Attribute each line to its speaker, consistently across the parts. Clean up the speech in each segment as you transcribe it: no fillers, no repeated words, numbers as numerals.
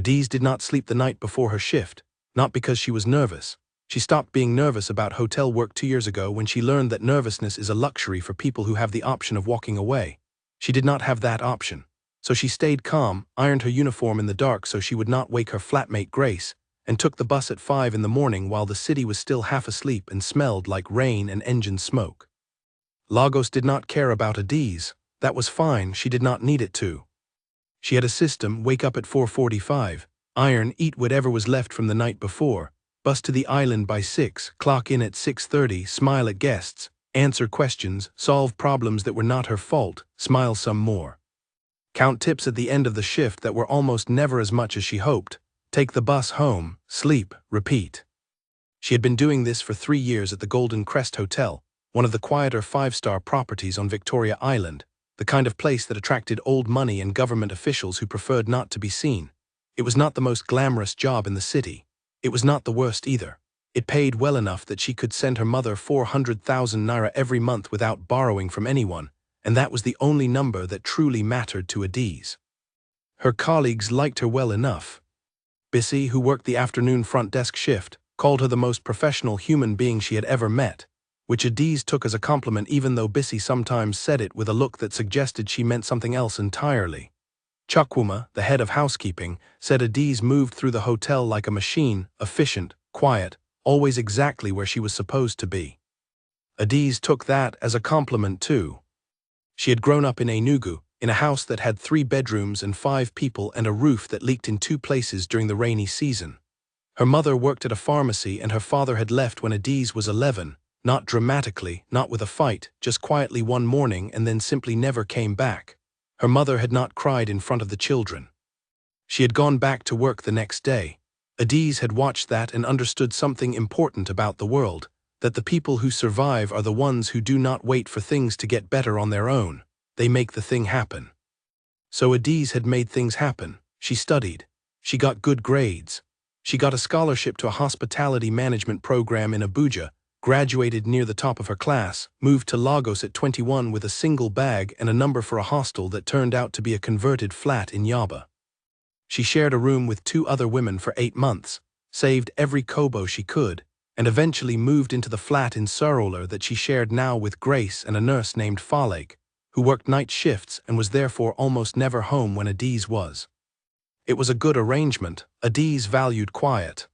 Speaker 1: Adiz did not sleep the night before her shift, not because she was nervous. She stopped being nervous about hotel work 2 years ago when she learned that nervousness is a luxury for people who have the option of walking away. She did not have that option. So she stayed calm, ironed her uniform in the dark so she would not wake her flatmate Grace, and took the bus at 5 in the morning while the city was still half asleep and smelled like rain and engine smoke. Lagos did not care about Adiz. That was fine, she did not need it to. She had a system: wake up at 4:45, iron, eat whatever was left from the night before, bus to the island by 6, clock in at 6:30, smile at guests, answer questions, solve problems that were not her fault, smile some more. Count tips at the end of the shift that were almost never as much as she hoped, take the bus home, sleep, repeat. She had been doing this for 3 years at the Golden Crest Hotel, one of the quieter 5-star properties on Victoria Island, the kind of place that attracted old money and government officials who preferred not to be seen. It was not the most glamorous job in the city. It was not the worst either. It paid well enough that she could send her mother 400,000 naira every month without borrowing from anyone, and that was the only number that truly mattered to Adiz. Her colleagues liked her well enough. Bissy, who worked the afternoon front desk shift, called her the most professional human being she had ever met, which Adiz took as a compliment even though Bissy sometimes said it with a look that suggested she meant something else entirely. Chukwuma, the head of housekeeping, said Adiz moved through the hotel like a machine, efficient, quiet, always exactly where she was supposed to be. Adiz took that as a compliment too. She had grown up in Enugu, in a house that had 3 bedrooms and 5 people and a roof that leaked in 2 places during the rainy season. Her mother worked at a pharmacy and her father had left when Adiz was 11, not dramatically, not with a fight, just quietly one morning and then simply never came back. Her mother had not cried in front of the children. She had gone back to work the next day. Adiz had watched that and understood something important about the world, that the people who survive are the ones who do not wait for things to get better on their own. They make the thing happen. So Adiz had made things happen. She studied. She got good grades. She got a scholarship to a hospitality management program in Abuja, graduated near the top of her class, moved to Lagos at 21 with a single bag and a number for a hostel that turned out to be a converted flat in Yaba. She shared a room with 2 other women for 8 months, saved every kobo she could, and eventually moved into the flat in Surola that she shared now with Grace and a nurse named Falek, who worked night shifts and was therefore almost never home when Adiz was. It was a good arrangement. Adiz valued quiet.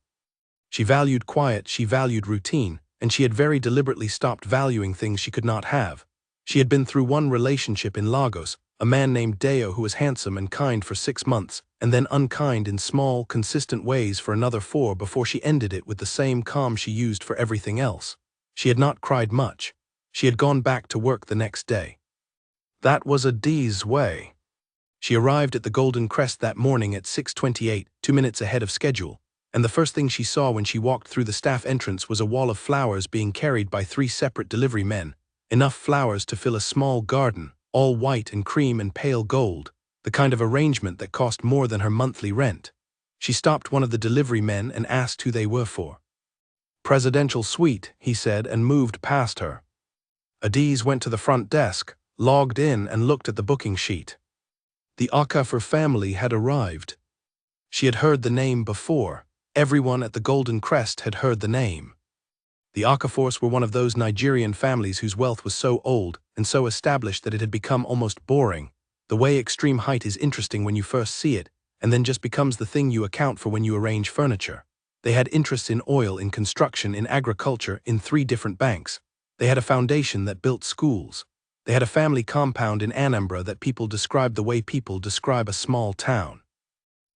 Speaker 1: She valued quiet, she valued routine, and she had very deliberately stopped valuing things she could not have. She had been through one relationship in Lagos, a man named Deo who was handsome and kind for 6 months, and then unkind in small, consistent ways for another 4 before she ended it with the same calm she used for everything else. She had not cried much. She had gone back to work the next day. That was Adiz's way. She arrived at the Golden Crest that morning at 6:28, 2 minutes ahead of schedule, and the first thing she saw when she walked through the staff entrance was a wall of flowers being carried by 3 separate delivery men, enough flowers to fill a small garden, all white and cream and pale gold, the kind of arrangement that cost more than her monthly rent. She stopped one of the delivery men and asked who they were for. "Presidential suite," he said, and moved past her. Adiz went to the front desk, logged in and looked at the booking sheet. The Okafor family had arrived. She had heard the name before. Everyone at the Golden Crest had heard the name. The Okafors were one of those Nigerian families whose wealth was so old and so established that it had become almost boring, the way extreme height is interesting when you first see it, and then just becomes the thing you account for when you arrange furniture. They had interests in oil, in construction, in agriculture, in 3 different banks. They had a foundation that built schools. They had a family compound in Anambra that people described the way people describe a small town.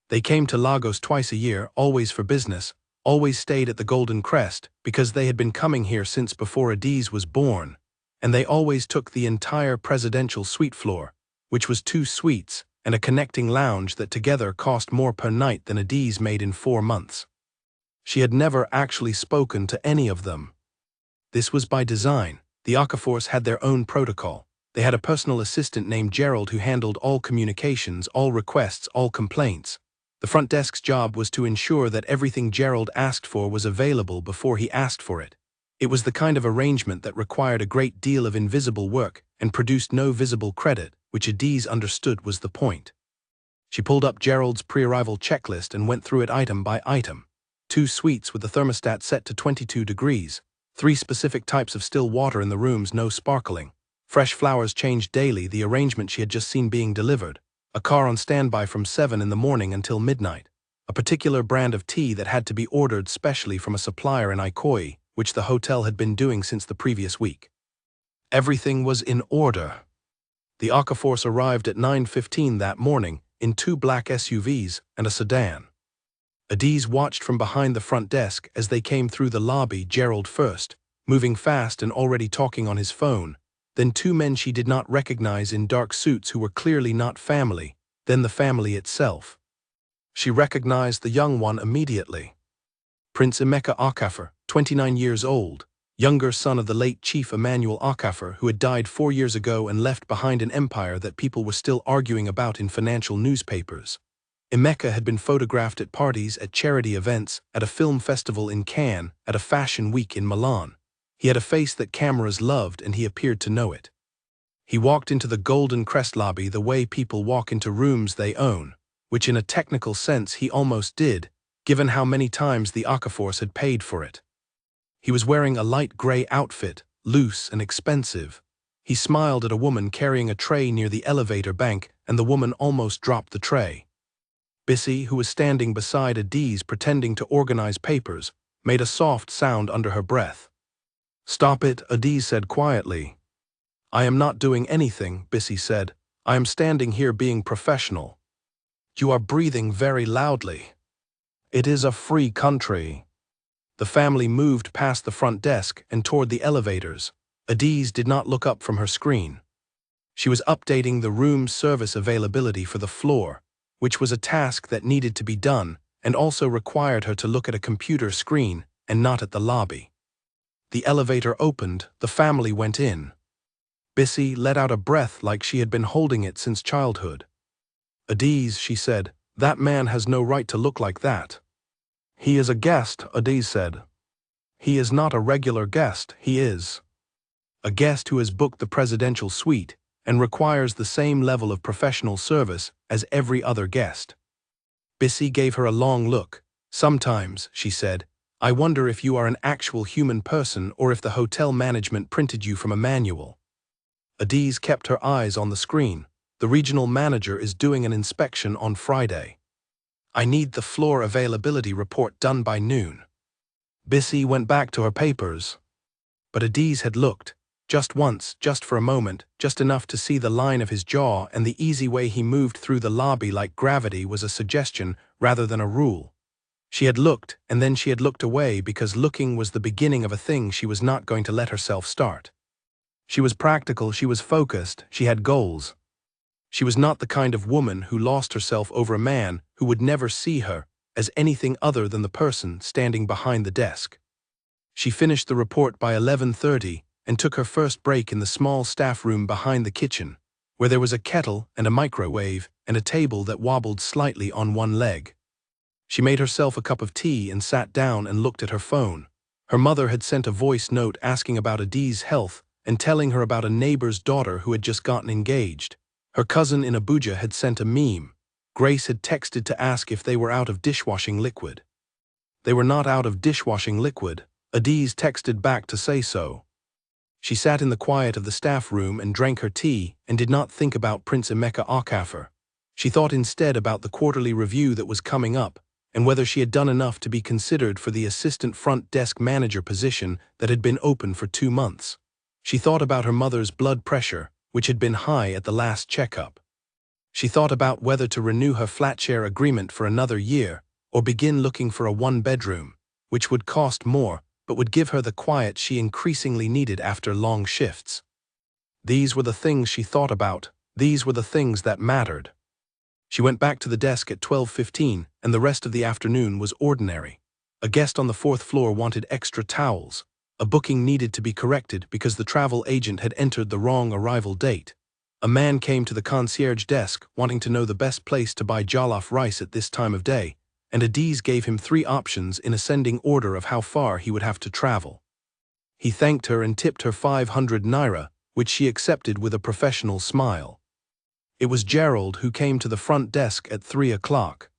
Speaker 1: They came to Lagos twice a year, always for business, always stayed at the Golden Crest because they had been coming here since before Adiz was born, and they always took the entire presidential suite floor, which was 2 suites and a connecting lounge that together cost more per night than Adiz made in 4 months. She had never actually spoken to any of them. This was by design. The Okafors had their own protocol. They had a personal assistant named Gerald who handled all communications, all requests, all complaints. The front desk's job was to ensure that everything Gerald asked for was available before he asked for it. It was the kind of arrangement that required a great deal of invisible work and produced no visible credit, which Adiz understood was the point. She pulled up Gerald's pre-arrival checklist and went through it item by item. 2 suites with the thermostat set to 22 degrees. 3 specific types of still water in the rooms, no sparkling. Fresh flowers changed daily, the arrangement she had just seen being delivered. A car on standby from 7 in the morning until midnight. A particular brand of tea that had to be ordered specially from a supplier in Ikoyi, which the hotel had been doing since the previous week. Everything was in order. The Akaforce arrived at 9:15 that morning in 2 black SUVs and a sedan. Adiz watched from behind the front desk as they came through the lobby, Gerald first, moving fast and already talking on his phone, then 2 men she did not recognize in dark suits who were clearly not family, then the family itself. She recognized the young one immediately. Prince Emeka Okafor, 29 years old, younger son of the late Chief Emmanuel Okafor, who had died 4 years ago and left behind an empire that people were still arguing about in financial newspapers. Emeka had been photographed at parties, at charity events, at a film festival in Cannes, at a fashion week in Milan. He had a face that cameras loved, and he appeared to know it. He walked into the Golden Crest lobby the way people walk into rooms they own, which in a technical sense he almost did, given how many times the Akaforce had paid for it. He was wearing a light gray outfit, loose and expensive. He smiled at a woman carrying a tray near the elevator bank, and the woman almost dropped the tray. Bissy, who was standing beside Adiz pretending to organize papers, made a soft sound under her breath. "Stop it," Adiz said quietly. "I am not doing anything," Bissy said. "I am standing here being professional." "You are breathing very loudly." "It is a free country." The family moved past the front desk and toward the elevators. Adiz did not look up from her screen. She was updating the room's service availability for the floor, which was a task that needed to be done and also required her to look at a computer screen and not at the lobby. The elevator opened, the family went in. Bissy let out a breath like she had been holding it since childhood. "Adiz," she said, "that man has no right to look like that." "He is a guest," Adiz said. "He is not a regular guest, he is a guest who has booked the presidential suite and requires the same level of professional service as every other guest." Bissy gave her a long look. "Sometimes," she said, "I wonder if you are an actual human person or if the hotel management printed you from a manual." Adiz kept her eyes on the screen. "The regional manager is doing an inspection on Friday. I need the floor availability report done by noon." Bissy went back to her papers. But Adiz had looked. Just once, just for a moment, just enough to see the line of his jaw, and the easy way he moved through the lobby like gravity was a suggestion rather than a rule. She had looked, and then she had looked away because looking was the beginning of a thing she was not going to let herself start. She was practical, she was focused, she had goals. She was not the kind of woman who lost herself over a man who would never see her as anything other than the person standing behind the desk. She finished the report by 11:30 and took her first break in the small staff room behind the kitchen, where there was a kettle and a microwave and a table that wobbled slightly on one leg. She made herself a cup of tea and sat down and looked at her phone. Her mother had sent a voice note asking about Adiz's health and telling her about a neighbor's daughter who had just gotten engaged. Her cousin in Abuja had sent a meme. Grace had texted to ask if they were out of dishwashing liquid. They were not out of dishwashing liquid. Adiz texted back to say so. She sat in the quiet of the staff room and drank her tea and did not think about Prince Emeka Okafor. She thought instead about the quarterly review that was coming up and whether she had done enough to be considered for the assistant front desk manager position that had been open for 2 months. She thought about her mother's blood pressure, which had been high at the last checkup. She thought about whether to renew her flat-share agreement for another year or begin looking for a 1-bedroom, which would cost more but would give her the quiet she increasingly needed after long shifts. These were the things she thought about. These were the things that mattered. She went back to the desk at 12:15, and the rest of the afternoon was ordinary. A guest on the 4th floor wanted extra towels. A booking needed to be corrected because the travel agent had entered the wrong arrival date. A man came to the concierge desk wanting to know the best place to buy jollof rice at this time of day, and Adiz gave him 3 options in ascending order of how far he would have to travel. He thanked her and tipped her 500 naira, which she accepted with a professional smile. It was Gerald who came to the front desk at 3 o'clock.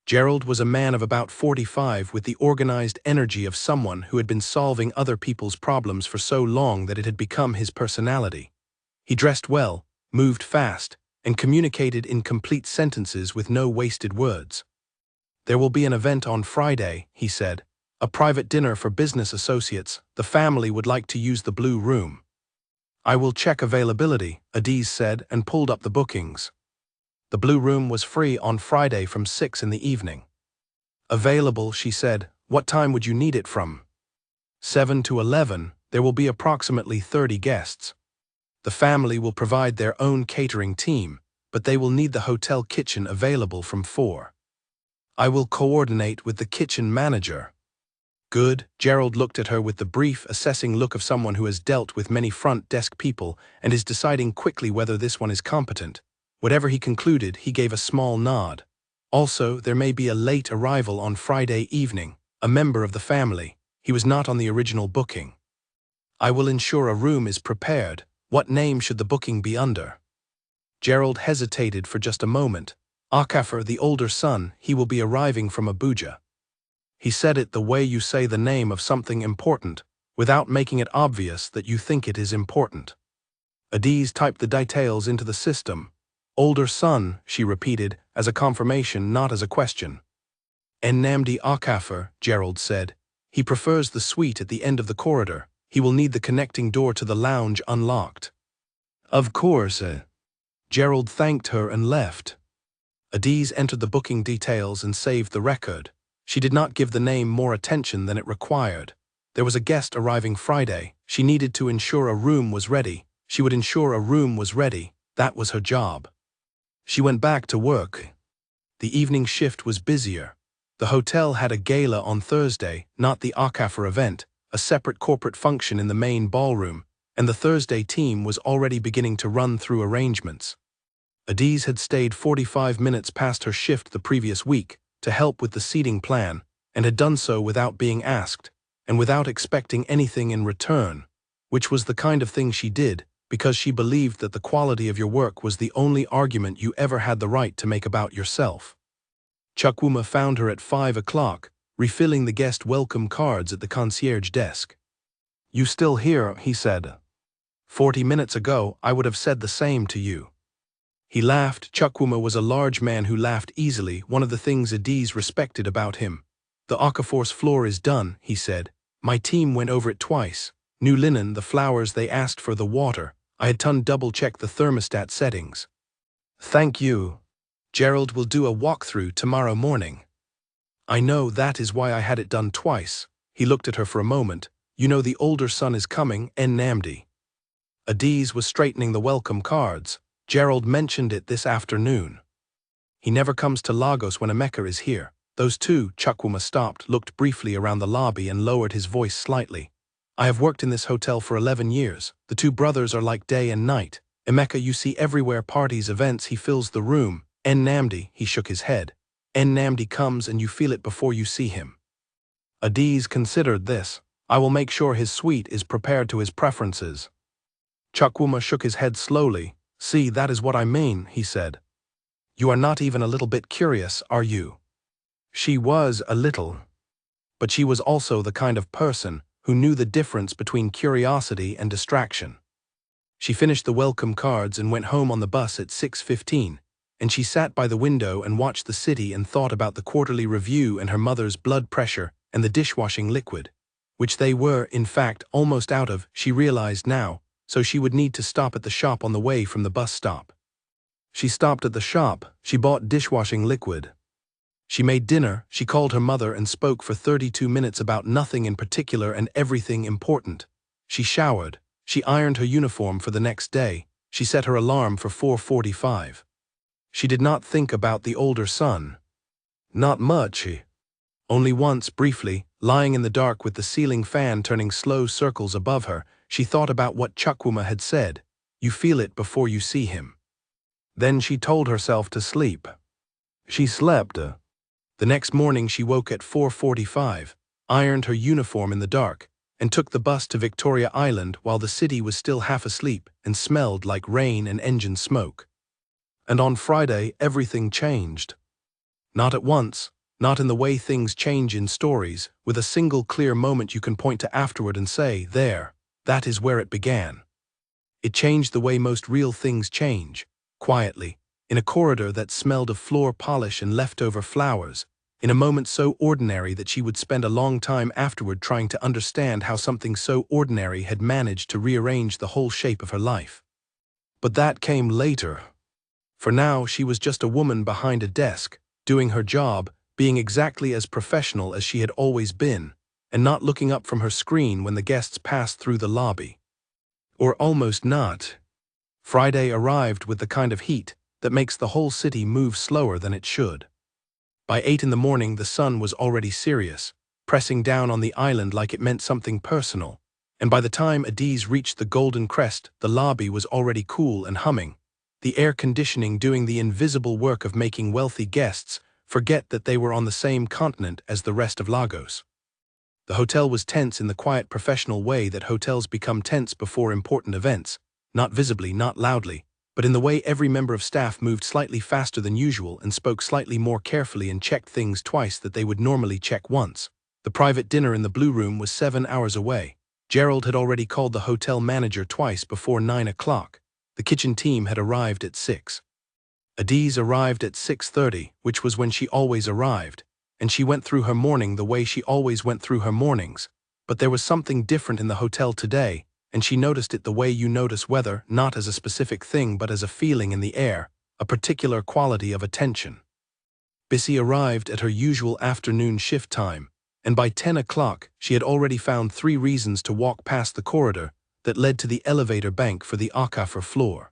Speaker 1: Gerald was a man of about 45 with the organized energy of someone who had been solving other people's problems for so long that it had become his personality. He dressed well, moved fast, and communicated in complete sentences with no wasted words. "There will be an event on Friday," he said. "A private dinner for business associates. The family would like to use the blue room." "I will check availability," Adiz said and pulled up the bookings. The blue room was free on Friday from 6 in the evening. "Available," she said. "What time would you need it from?" 7 to 11. There will be approximately 30 guests. The family will provide their own catering team, but they will need the hotel kitchen available from 4. "I will coordinate with the kitchen manager." "Good." Gerald looked at her with the brief, assessing look of someone who has dealt with many front desk people and is deciding quickly whether this one is competent. Whatever he concluded, he gave a small nod. "Also, there may be a late arrival on Friday evening, a member of the family. He was not on the original booking." "I will ensure a room is prepared. What name should the booking be under?" Gerald hesitated for just a moment. "Akafar, the older son, he will be arriving from Abuja." He said it the way you say the name of something important, without making it obvious that you think it is important. Adiz typed the details into the system. "Older son," she repeated, as a confirmation, not as a question. "Nnamdi Akafar," Gerald said. "He prefers the suite at the end of the corridor. He will need the connecting door to the lounge unlocked." "Of course." Gerald thanked her and left. Adiz entered the booking details and saved the record. She did not give the name more attention than it required. There was a guest arriving Friday. She needed to ensure a room was ready. She would ensure a room was ready. That was her job. She went back to work. The evening shift was busier. The hotel had a gala on Thursday, not the Akafar event, a separate corporate function in the main ballroom, and the Thursday team was already beginning to run through arrangements. Adiz had stayed 45 minutes past her shift the previous week to help with the seating plan, and had done so without being asked, and without expecting anything in return, which was the kind of thing she did, because she believed that the quality of your work was the only argument you ever had the right to make about yourself. Chukwuma found her at 5 o'clock, refilling the guest welcome cards at the concierge desk. "You still here?" he said. 40 minutes ago, I would have said the same to you." He laughed. Chukwuma was a large man who laughed easily, one of the things Adiz respected about him. "The Okafor's floor is done," he said. "My team went over it twice. New linen, the flowers they asked for, the water. I had to double-check the thermostat settings." "Thank you. Gerald will do a walkthrough tomorrow morning." "I know, that is why I had it done twice." He looked at her for a moment. "You know the older son is coming, Nnamdi." Adiz was straightening the welcome cards. "Gerald mentioned it this afternoon. He never comes to Lagos when Emeka is here." Those two, Chukwuma stopped, looked briefly around the lobby and lowered his voice slightly. "I have worked in this hotel for 11 years. The two brothers are like day and night. Emeka you see everywhere, parties, events, he fills the room. Nnamdi," he shook his head. "Nnamdi comes and you feel it before you see him." Adiz considered this. "I will make sure his suite is prepared to his preferences." Chukwuma shook his head slowly. "See, that is what I mean," he said. "You are not even a little bit curious, are you?" She was a little. But she was also the kind of person who knew the difference between curiosity and distraction. She finished the welcome cards and went home on the bus at 6:15, and she sat by the window and watched the city and thought about the quarterly review and her mother's blood pressure and the dishwashing liquid, which they were, in fact, almost out of, she realized now, so she would need to stop at the shop on the way from the bus stop. She stopped at the shop. She bought dishwashing liquid. She made dinner. She called her mother and spoke for 32 minutes about nothing in particular and everything important. She showered. She ironed her uniform for the next day. She set her alarm for 4:45. She did not think about the older son. Not much. Only once, briefly, lying in the dark with the ceiling fan turning slow circles above her, she thought about what Chukwuma had said. "You feel it before you see him." Then she told herself to sleep. She slept. The next morning she woke at 4:45, ironed her uniform in the dark, and took the bus to Victoria Island while the city was still half asleep and smelled like rain and engine smoke. And on Friday, everything changed. Not at once, not in the way things change in stories, with a single clear moment you can point to afterward and say, there, that is where it began. It changed the way most real things change, quietly, in a corridor that smelled of floor polish and leftover flowers, in a moment so ordinary that she would spend a long time afterward trying to understand how something so ordinary had managed to rearrange the whole shape of her life. But that came later. For now, she was just a woman behind a desk, doing her job, being exactly as professional as she had always been, and not looking up from her screen when the guests passed through the lobby. Or almost not. Friday arrived with the kind of heat that makes the whole city move slower than it should. By 8 in the morning, the sun was already serious, pressing down on the island like it meant something personal, and by the time Adiz reached the Golden Crest, the lobby was already cool and humming, the air conditioning doing the invisible work of making wealthy guests forget that they were on the same continent as the rest of Lagos. The hotel was tense in the quiet professional way that hotels become tense before important events, not visibly, not loudly, but in the way every member of staff moved slightly faster than usual and spoke slightly more carefully and checked things twice that they would normally check once. The private dinner in the Blue Room was 7 hours away. Gerald had already called the hotel manager twice before 9 o'clock. The kitchen team had arrived at 6. Adiz arrived at 6:30, which was when she always arrived, and she went through her morning the way she always went through her mornings, but there was something different in the hotel today, and she noticed it the way you notice weather, not as a specific thing but as a feeling in the air, a particular quality of attention. Bissy arrived at her usual afternoon shift time, and by 10 o'clock she had already found 3 reasons to walk past the corridor that led to the elevator bank for the Akafur floor.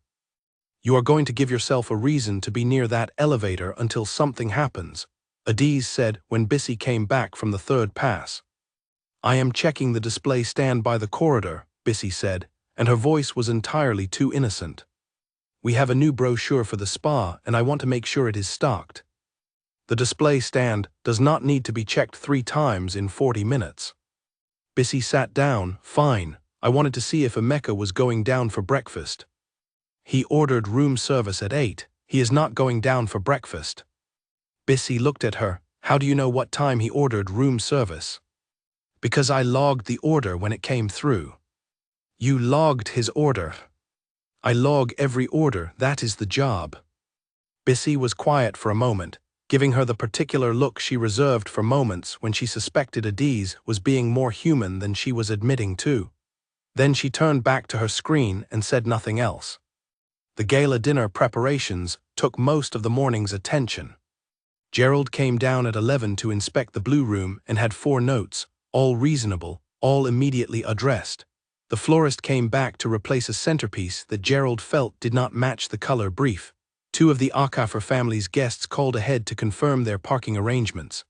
Speaker 1: You are going to give yourself a reason to be near that elevator until something happens, Adiz said when Bissy came back from the 3rd pass. I am checking the display stand by the corridor, Bissy said, and her voice was entirely too innocent. We have a new brochure for the spa and I want to make sure it is stocked. The display stand does not need to be checked 3 times in 40 minutes. Bissy sat down. Fine, I wanted to see if Emeka was going down for breakfast. He ordered room service at 8. He is not going down for breakfast. Bissy looked at her. How do you know what time he ordered room service? Because I logged the order when it came through. You logged his order. I log every order, that is the job. Bissy was quiet for a moment, giving her the particular look she reserved for moments when she suspected Adiz was being more human than she was admitting to. Then she turned back to her screen and said nothing else. The gala dinner preparations took most of the morning's attention. Gerald came down at 11 to inspect the Blue Room and had 4 notes, all reasonable, all immediately addressed. The florist came back to replace a centerpiece that Gerald felt did not match the color brief. 2 of the Akafur family's guests called ahead to confirm their parking arrangements.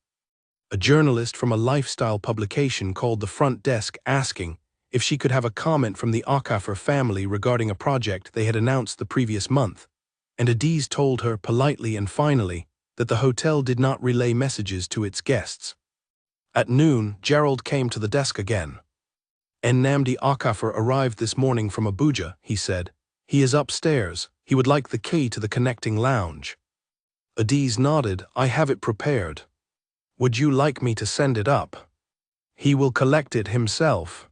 Speaker 1: A journalist from a lifestyle publication called the front desk asking if she could have a comment from the Akafur family regarding a project they had announced the previous month, and Adiz told her politely and finally that the hotel did not relay messages to its guests. At noon, Gerald came to the desk again. Nnamdi Akafur arrived this morning from Abuja, he said. He is upstairs. He would like the key to the connecting lounge. Adiz nodded. I have it prepared. Would you like me to send it up? He will collect it himself.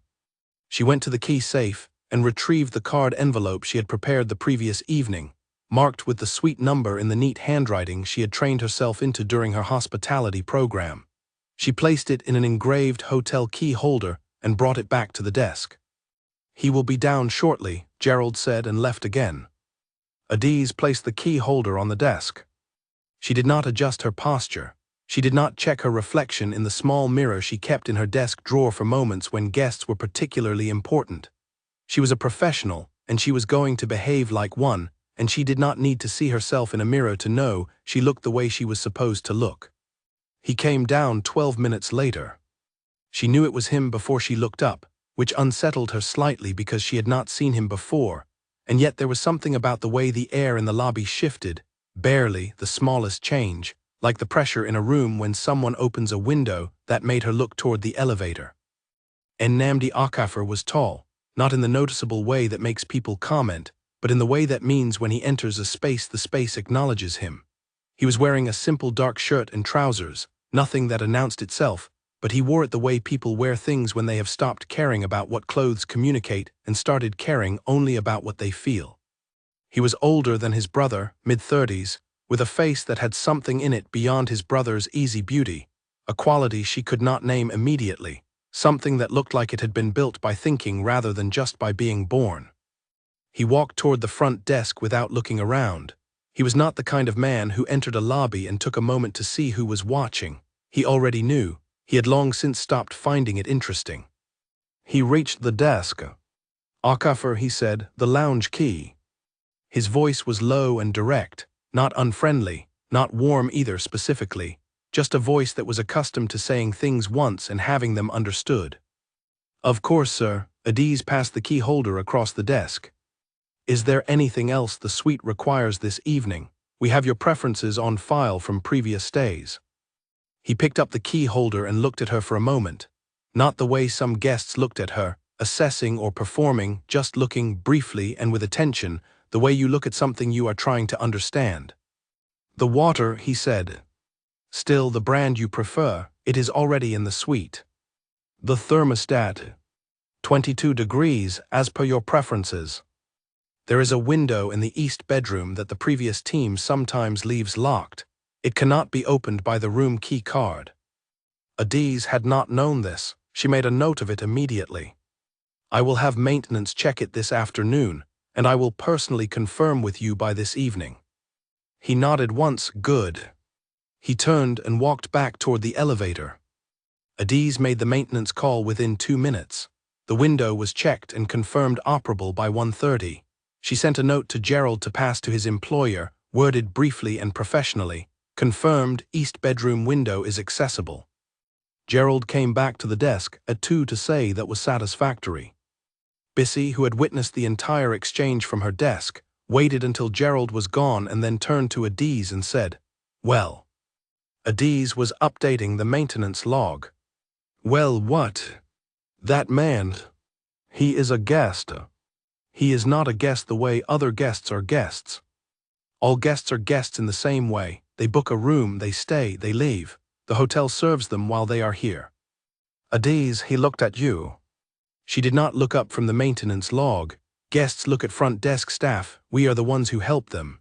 Speaker 1: She went to the key safe and retrieved the card envelope she had prepared the previous evening, marked with the sweet number in the neat handwriting she had trained herself into during her hospitality program. She placed it in an engraved hotel key holder and brought it back to the desk. He will be down shortly, Gerald said and left again. Adiz placed the key holder on the desk. She did not adjust her posture. She did not check her reflection in the small mirror she kept in her desk drawer for moments when guests were particularly important. She was a professional, and she was going to behave like one, and she did not need to see herself in a mirror to know she looked the way she was supposed to look. He came down 12 minutes later. She knew it was him before she looked up, which unsettled her slightly because she had not seen him before, and yet there was something about the way the air in the lobby shifted, barely the smallest change, like the pressure in a room when someone opens a window, that made her look toward the elevator. Nnamdi Akafur was tall, not in the noticeable way that makes people comment, but in the way that means when he enters a space, the space acknowledges him. He was wearing a simple dark shirt and trousers, nothing that announced itself, but he wore it the way people wear things when they have stopped caring about what clothes communicate and started caring only about what they feel. He was older than his brother, mid-30s, with a face that had something in it beyond his brother's easy beauty, a quality she could not name immediately, something that looked like it had been built by thinking rather than just by being born. He walked toward the front desk without looking around. He was not the kind of man who entered a lobby and took a moment to see who was watching. He already knew. He had long since stopped finding it interesting. He reached the desk. "Okafor," he said, "the lounge key." His voice was low and direct, not unfriendly, not warm either specifically, just a voice that was accustomed to saying things once and having them understood. "Of course, sir." Adiz passed the key holder across the desk. "Is there anything else the suite requires this evening? We have your preferences on file from previous stays." He picked up the key holder and looked at her for a moment, not the way some guests looked at her, assessing or performing, just looking briefly and with attention, the way you look at something you are trying to understand. "The water," he said. "Still the brand you prefer, it is already in the suite." "The thermostat. 22 degrees, as per your preferences." "There is a window in the east bedroom that the previous team sometimes leaves locked. It cannot be opened by the room key card." Adiz had not known this. She made a note of it immediately. "I will have maintenance check it this afternoon, and I will personally confirm with you by this evening." He nodded once. "Good." He turned and walked back toward the elevator. Adiz made the maintenance call within 2 minutes. The window was checked and confirmed operable by 1:30. She sent a note to Gerald to pass to his employer, worded briefly and professionally, "Confirmed, east bedroom window is accessible." Gerald came back to the desk at 2 to say that was satisfactory. Bissy, who had witnessed the entire exchange from her desk, waited until Gerald was gone and then turned to Adiz and said, "Well." Adiz was updating the maintenance log. "Well, what? That man. He is a guest." "He is not a guest the way other guests are guests. All guests are guests in the same way. They book a room, they stay, they leave. The hotel serves them while they are here." "Adiz, he looked at you." She did not look up from the maintenance log. "Guests look at front desk staff. We are the ones who help them."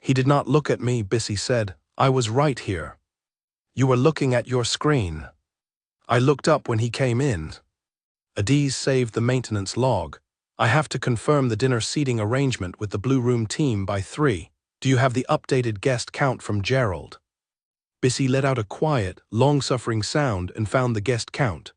Speaker 1: "He did not look at me," Bissy said. "I was right here." "You were looking at your screen." "I looked up when he came in." Adiz saved the maintenance log. "I have to confirm the dinner seating arrangement with the Blue Room team by 3. Do you have the updated guest count from Gerald?" Bissy let out a quiet, long-suffering sound and found the guest count.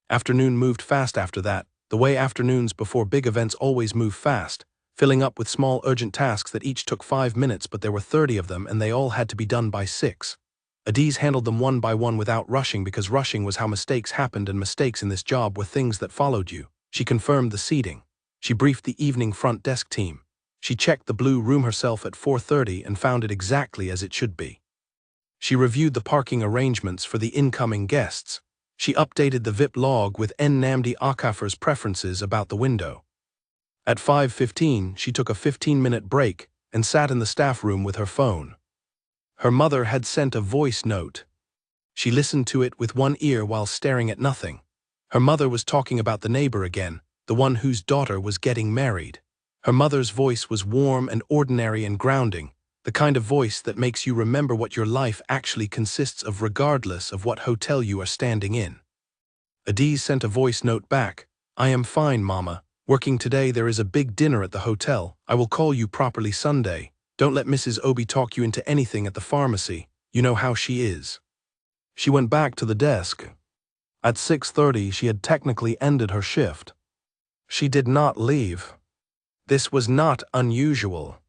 Speaker 1: Afternoon moved fast after that, the way afternoons before big events always move fast, filling up with small urgent tasks that each took 5 minutes, but there were 30 of them and they all had to be done by 6. Adiz handled them one by one without rushing, because rushing was how mistakes happened, and mistakes in this job were things that followed you. She confirmed the seating. She briefed the evening front desk team. She checked the Blue Room herself at 4:30 and found it exactly as it should be. She reviewed the parking arrangements for the incoming guests. She updated the VIP log with Namdi Okafor's preferences about the window. At 5:15, she took a 15-minute break and sat in the staff room with her phone. Her mother had sent a voice note. She listened to it with one ear while staring at nothing. Her mother was talking about the neighbor again, the one whose daughter was getting married. Her mother's voice was warm and ordinary and grounding, the kind of voice that makes you remember what your life actually consists of regardless of what hotel you are standing in. Adiz sent a voice note back. "I am fine, Mama. Working today. There is a big dinner at the hotel. I will call you properly Sunday. Don't let Mrs. Obi talk you into anything at the pharmacy. You know how she is." She went back to the desk. At 6:30, she had technically ended her shift. She did not leave. This was not unusual.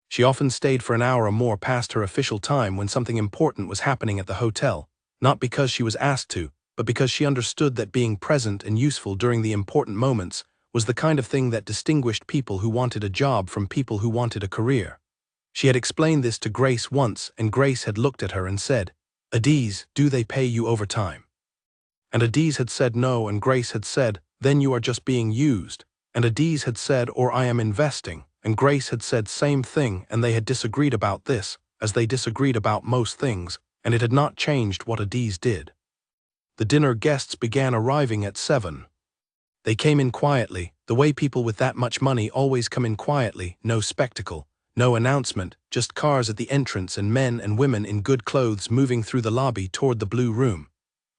Speaker 1: She often stayed for an hour or more past her official time when something important was happening at the hotel, not because she was asked to, but because she understood that being present and useful during the important moments was the kind of thing that distinguished people who wanted a job from people who wanted a career. She had explained this to Grace once, and Grace had looked at her and said, "Adiz, do they pay you overtime?" And Adiz had said no, and Grace had said, "Then you are just being used." and Adiz had said, or I am investing, and Grace had said same thing, and they had disagreed about this, as they disagreed about most things, and it had not changed what Adiz did. The dinner guests began arriving at 7. They came in quietly, the way people with that much money always come in quietly, no spectacle, no announcement, just cars at the entrance and men and women in good clothes moving through the lobby toward the blue room.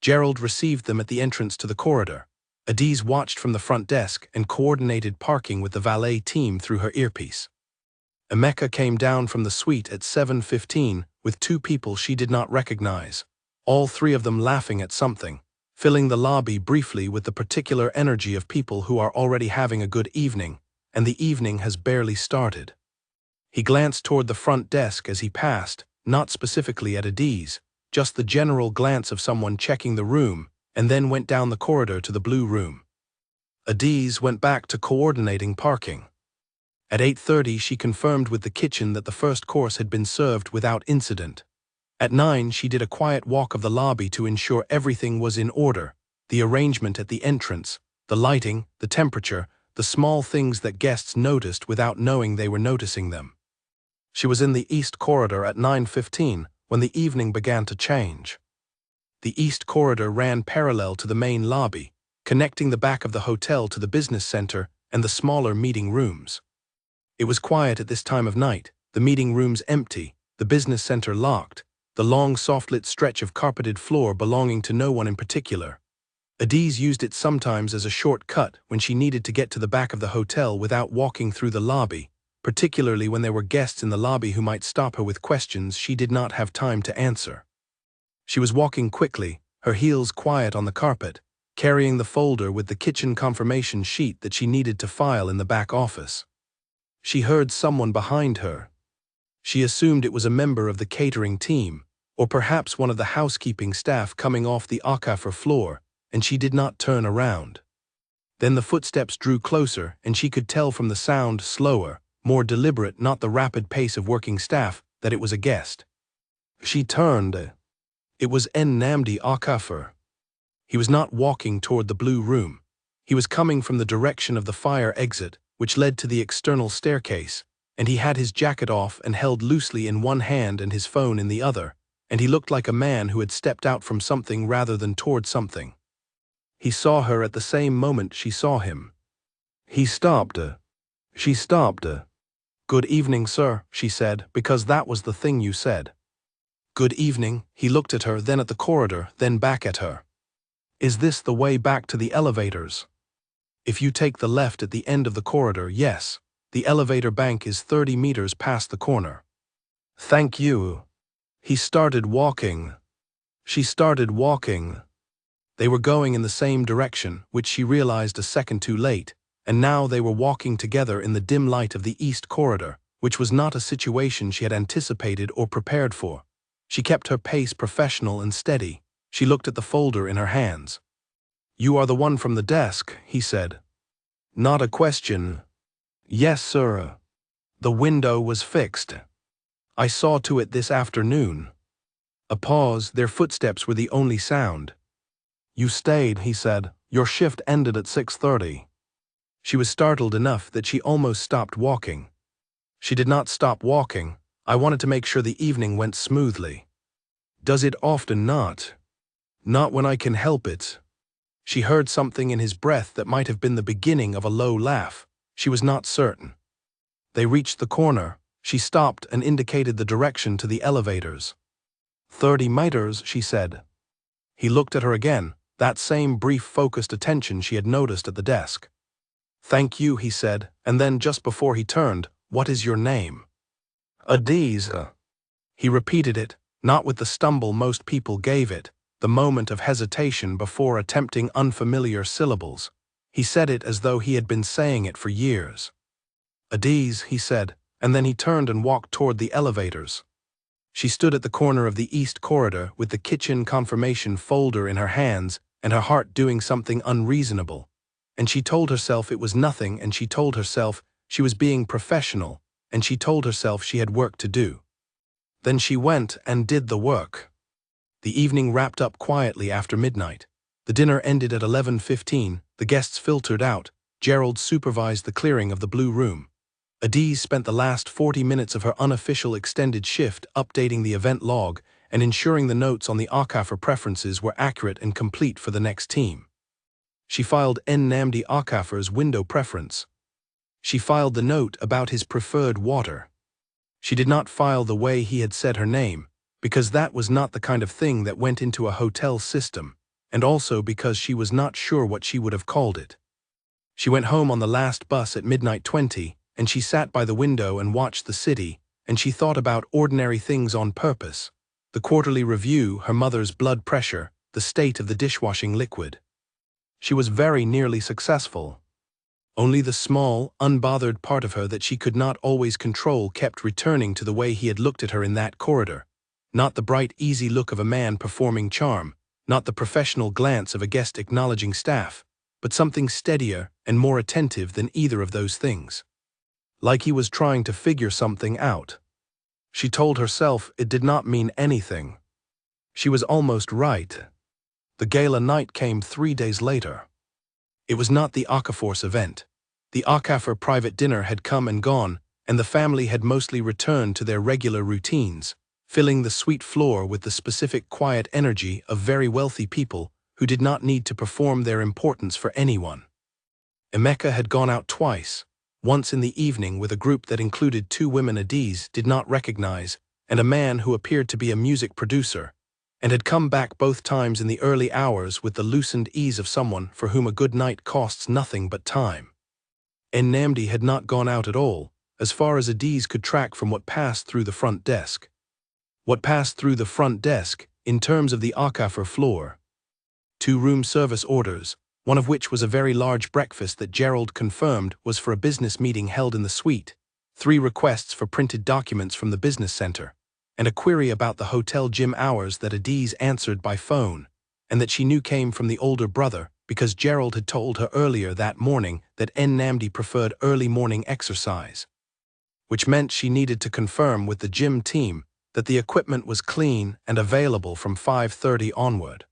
Speaker 1: Gerald received them at the entrance to the corridor. Adiz watched from the front desk and coordinated parking with the valet team through her earpiece. Emeka came down from the suite at 7:15 with 2 people she did not recognize, all 3 of them laughing at something, filling the lobby briefly with the particular energy of people who are already having a good evening, and the evening has barely started. He glanced toward the front desk as he passed, not specifically at Adiz, just the general glance of someone checking the room, and then went down the corridor to the blue room. Adiz went back to coordinating parking. At 8:30 she confirmed with the kitchen that the first course had been served without incident. At 9 she did a quiet walk of the lobby to ensure everything was in order, the arrangement at the entrance, the lighting, the temperature, the small things that guests noticed without knowing they were noticing them. She was in the east corridor at 9:15 when the evening began to change. The east corridor ran parallel to the main lobby, connecting the back of the hotel to the business center and the smaller meeting rooms. It was quiet at this time of night, the meeting rooms empty, the business center locked, the long soft-lit stretch of carpeted floor belonging to no one in particular. Adiz used it sometimes as a shortcut when she needed to get to the back of the hotel without walking through the lobby, particularly when there were guests in the lobby who might stop her with questions she did not have time to answer. She was walking quickly, her heels quiet on the carpet, carrying the folder with the kitchen confirmation sheet that she needed to file in the back office. She heard someone behind her. She assumed it was a member of the catering team, or perhaps one of the housekeeping staff coming off the Akafor floor, and she did not turn around. Then the footsteps drew closer, and she could tell from the sound, slower, more deliberate, not the rapid pace of working staff, that it was a guest. She turned. It was Nnamdi Akafor. He was not walking toward the blue room. He was coming from the direction of the fire exit, which led to the external staircase, and he had his jacket off and held loosely in one hand and his phone in the other, and he looked like a man who had stepped out from something rather than toward something. He saw her at the same moment she saw him. He stopped. She stopped. "Good evening, sir," she said, because that was the thing you said. "Good evening." He looked at her, then at the corridor, then back at her. "Is this the way back to the elevators?" "If you take the left at the end of the corridor, yes. The elevator bank is 30 meters past the corner." "Thank you." He started walking. She started walking. They were going in the same direction, which she realized a second too late, and now they were walking together in the dim light of the east corridor, which was not a situation she had anticipated or prepared for. She kept her pace professional and steady. She looked at the folder in her hands. "You are the one from the desk," he said. "Not a question." "Yes, sir. The window was fixed. I saw to it this afternoon." A pause, their footsteps were the only sound. "You stayed," he said. "Your shift ended at 6:30. She was startled enough that she almost stopped walking. She did not stop walking. "I wanted to make sure the evening went smoothly." "Does it often not?" "Not when I can help it." She heard something in his breath that might have been the beginning of a low laugh. She was not certain. They reached the corner. She stopped and indicated the direction to the elevators. 30 meters, she said. He looked at her again, that same brief focused attention she had noticed at the desk. "Thank you," he said, and then just before he turned, "What is your name?" "Adiz." He repeated it, not with the stumble most people gave it, the moment of hesitation before attempting unfamiliar syllables. He said it as though he had been saying it for years. "Adiz," he said, and then he turned and walked toward the elevators. She stood at the corner of the east corridor with the kitchen confirmation folder in her hands and her heart doing something unreasonable. And she told herself it was nothing, and she told herself she was being professional, and she told herself she had work to do. Then she went and did the work. The evening wrapped up quietly after midnight. The dinner ended at 11:15, the guests filtered out, Gerald supervised the clearing of the blue room. Adiz spent the last 40 minutes of her unofficial extended shift updating the event log and ensuring the notes on the Akafar preferences were accurate and complete for the next team. She filed Namdi Akafar's window preference. She filed the note about his preferred water. She did not file the way he had said her name, because that was not the kind of thing that went into a hotel system, and also because she was not sure what she would have called it. She went home on the last bus at midnight 20, and she sat by the window and watched the city, and she thought about ordinary things on purpose. The quarterly review, her mother's blood pressure, the state of the dishwashing liquid. She was very nearly successful. Only the small, unbothered part of her that she could not always control kept returning to the way he had looked at her in that corridor. Not the bright, easy look of a man performing charm, not the professional glance of a guest acknowledging staff, but something steadier and more attentive than either of those things. Like he was trying to figure something out. She told herself it did not mean anything. She was almost right. The gala night came 3 days later. It was not the Akaforce event. The Akafar private dinner had come and gone, and the family had mostly returned to their regular routines, filling the suite floor with the specific quiet energy of very wealthy people who did not need to perform their importance for anyone. Emeka had gone out twice, once in the evening with a group that included 2 women Adiz did not recognize, and a man who appeared to be a music producer, and had come back both times in the early hours with the loosened ease of someone for whom a good night costs nothing but time. Namdi had not gone out at all, as far as Adiz could track from what passed through the front desk. What passed through the front desk, in terms of the Akafar floor. 2 room service orders, one of which was a very large breakfast that Gerald confirmed was for a business meeting held in the suite, 3 requests for printed documents from the business center, and a query about the hotel gym hours that Adiz answered by phone, and that she knew came from the older brother because Gerald had told her earlier that morning that Namdi preferred early morning exercise. Which meant she needed to confirm with the gym team that the equipment was clean and available from 5:30 onward.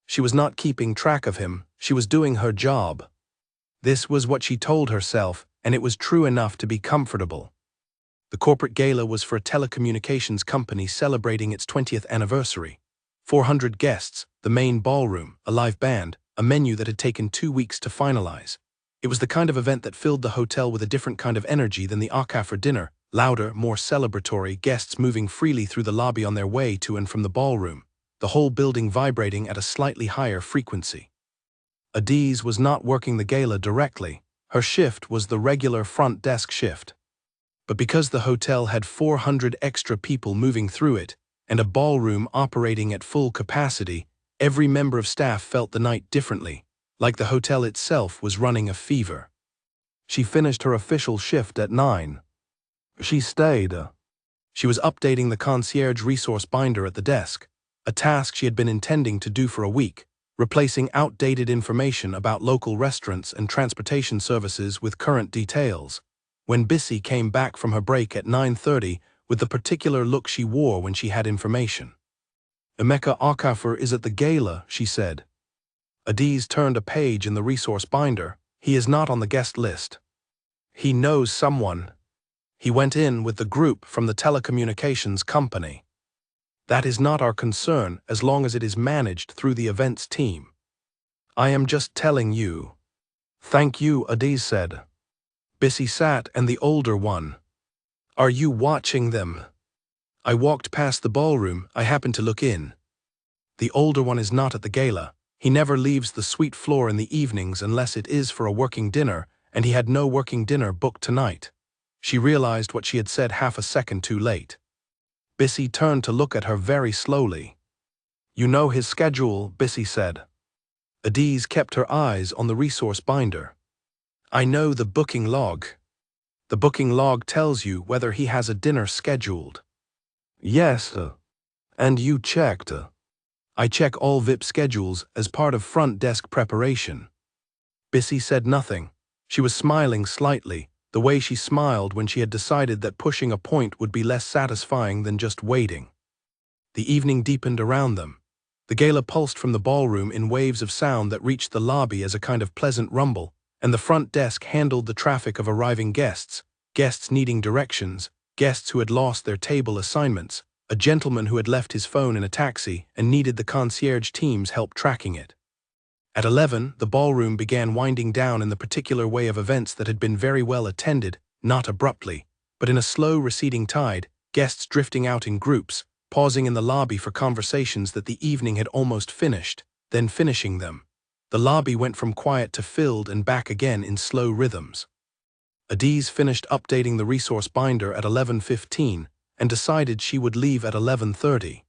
Speaker 1: She was not keeping track of him, she was doing her job. This was what she told herself, and it was true enough to be comfortable. The corporate gala was for a telecommunications company celebrating its 20th anniversary. 400 guests, the main ballroom, a live band, a menu that had taken 2 weeks to finalize. It was the kind of event that filled the hotel with a different kind of energy than the Akafar dinner, louder, more celebratory, guests moving freely through the lobby on their way to and from the ballroom, the whole building vibrating at a slightly higher frequency. Adiz was not working the gala directly, her shift was the regular front desk shift. But because the hotel had 400 extra people moving through it, and a ballroom operating at full capacity, every member of staff felt the night differently, like the hotel itself was running a fever. She finished her official shift at 9. She stayed. She was updating the concierge resource binder at the desk, a task she had been intending to do for a week, replacing outdated information about local restaurants and transportation services with current details, when Bissy came back from her break at 9:30 with the particular look she wore when she had information. Emeka Akafar is at the gala, she said. Adiz turned a page in the resource binder. He is not on the guest list. He knows someone. He went in with the group from the telecommunications company. That is not our concern as long as it is managed through the events team. I am just telling you. Thank you, Adiz said. Bissy sat and the older one. Are you watching them? I walked past the ballroom, I happened to look in. The older one is not at the gala. He never leaves the suite floor in the evenings unless it is for a working dinner, and he had no working dinner booked tonight. She realized what she had said half a second too late. Bissy turned to look at her very slowly. You know his schedule, Bissy said. Adiz kept her eyes on the resource binder. I know the booking log. The booking log tells you whether he has a dinner scheduled. Yes, and you checked. I check all VIP schedules as part of front desk preparation. Bissy said nothing. She was smiling slightly, the way she smiled when she had decided that pushing a point would be less satisfying than just waiting. The evening deepened around them. The gala pulsed from the ballroom in waves of sound that reached the lobby as a kind of pleasant rumble, and the front desk handled the traffic of arriving guests, guests needing directions, guests who had lost their table assignments, a gentleman who had left his phone in a taxi and needed the concierge team's help tracking it. At 11, the ballroom began winding down in the particular way of events that had been very well attended, not abruptly, but in a slow receding tide, guests drifting out in groups, pausing in the lobby for conversations that the evening had almost finished, then finishing them. The lobby went from quiet to filled and back again in slow rhythms. Adiz finished updating the resource binder at 11:15 and decided she would leave at 11:30.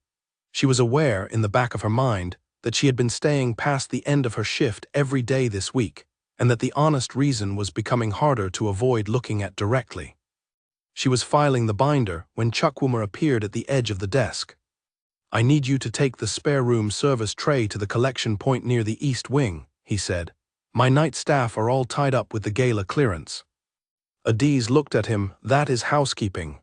Speaker 1: She was aware, in the back of her mind, that she had been staying past the end of her shift every day this week, and that the honest reason was becoming harder to avoid looking at directly. She was filing the binder when Chukwuma appeared at the edge of the desk. "I need you to take the spare room service tray to the collection point near the east wing," he said. "My night staff are all tied up with the gala clearance." Adiz looked at him. "That is housekeeping."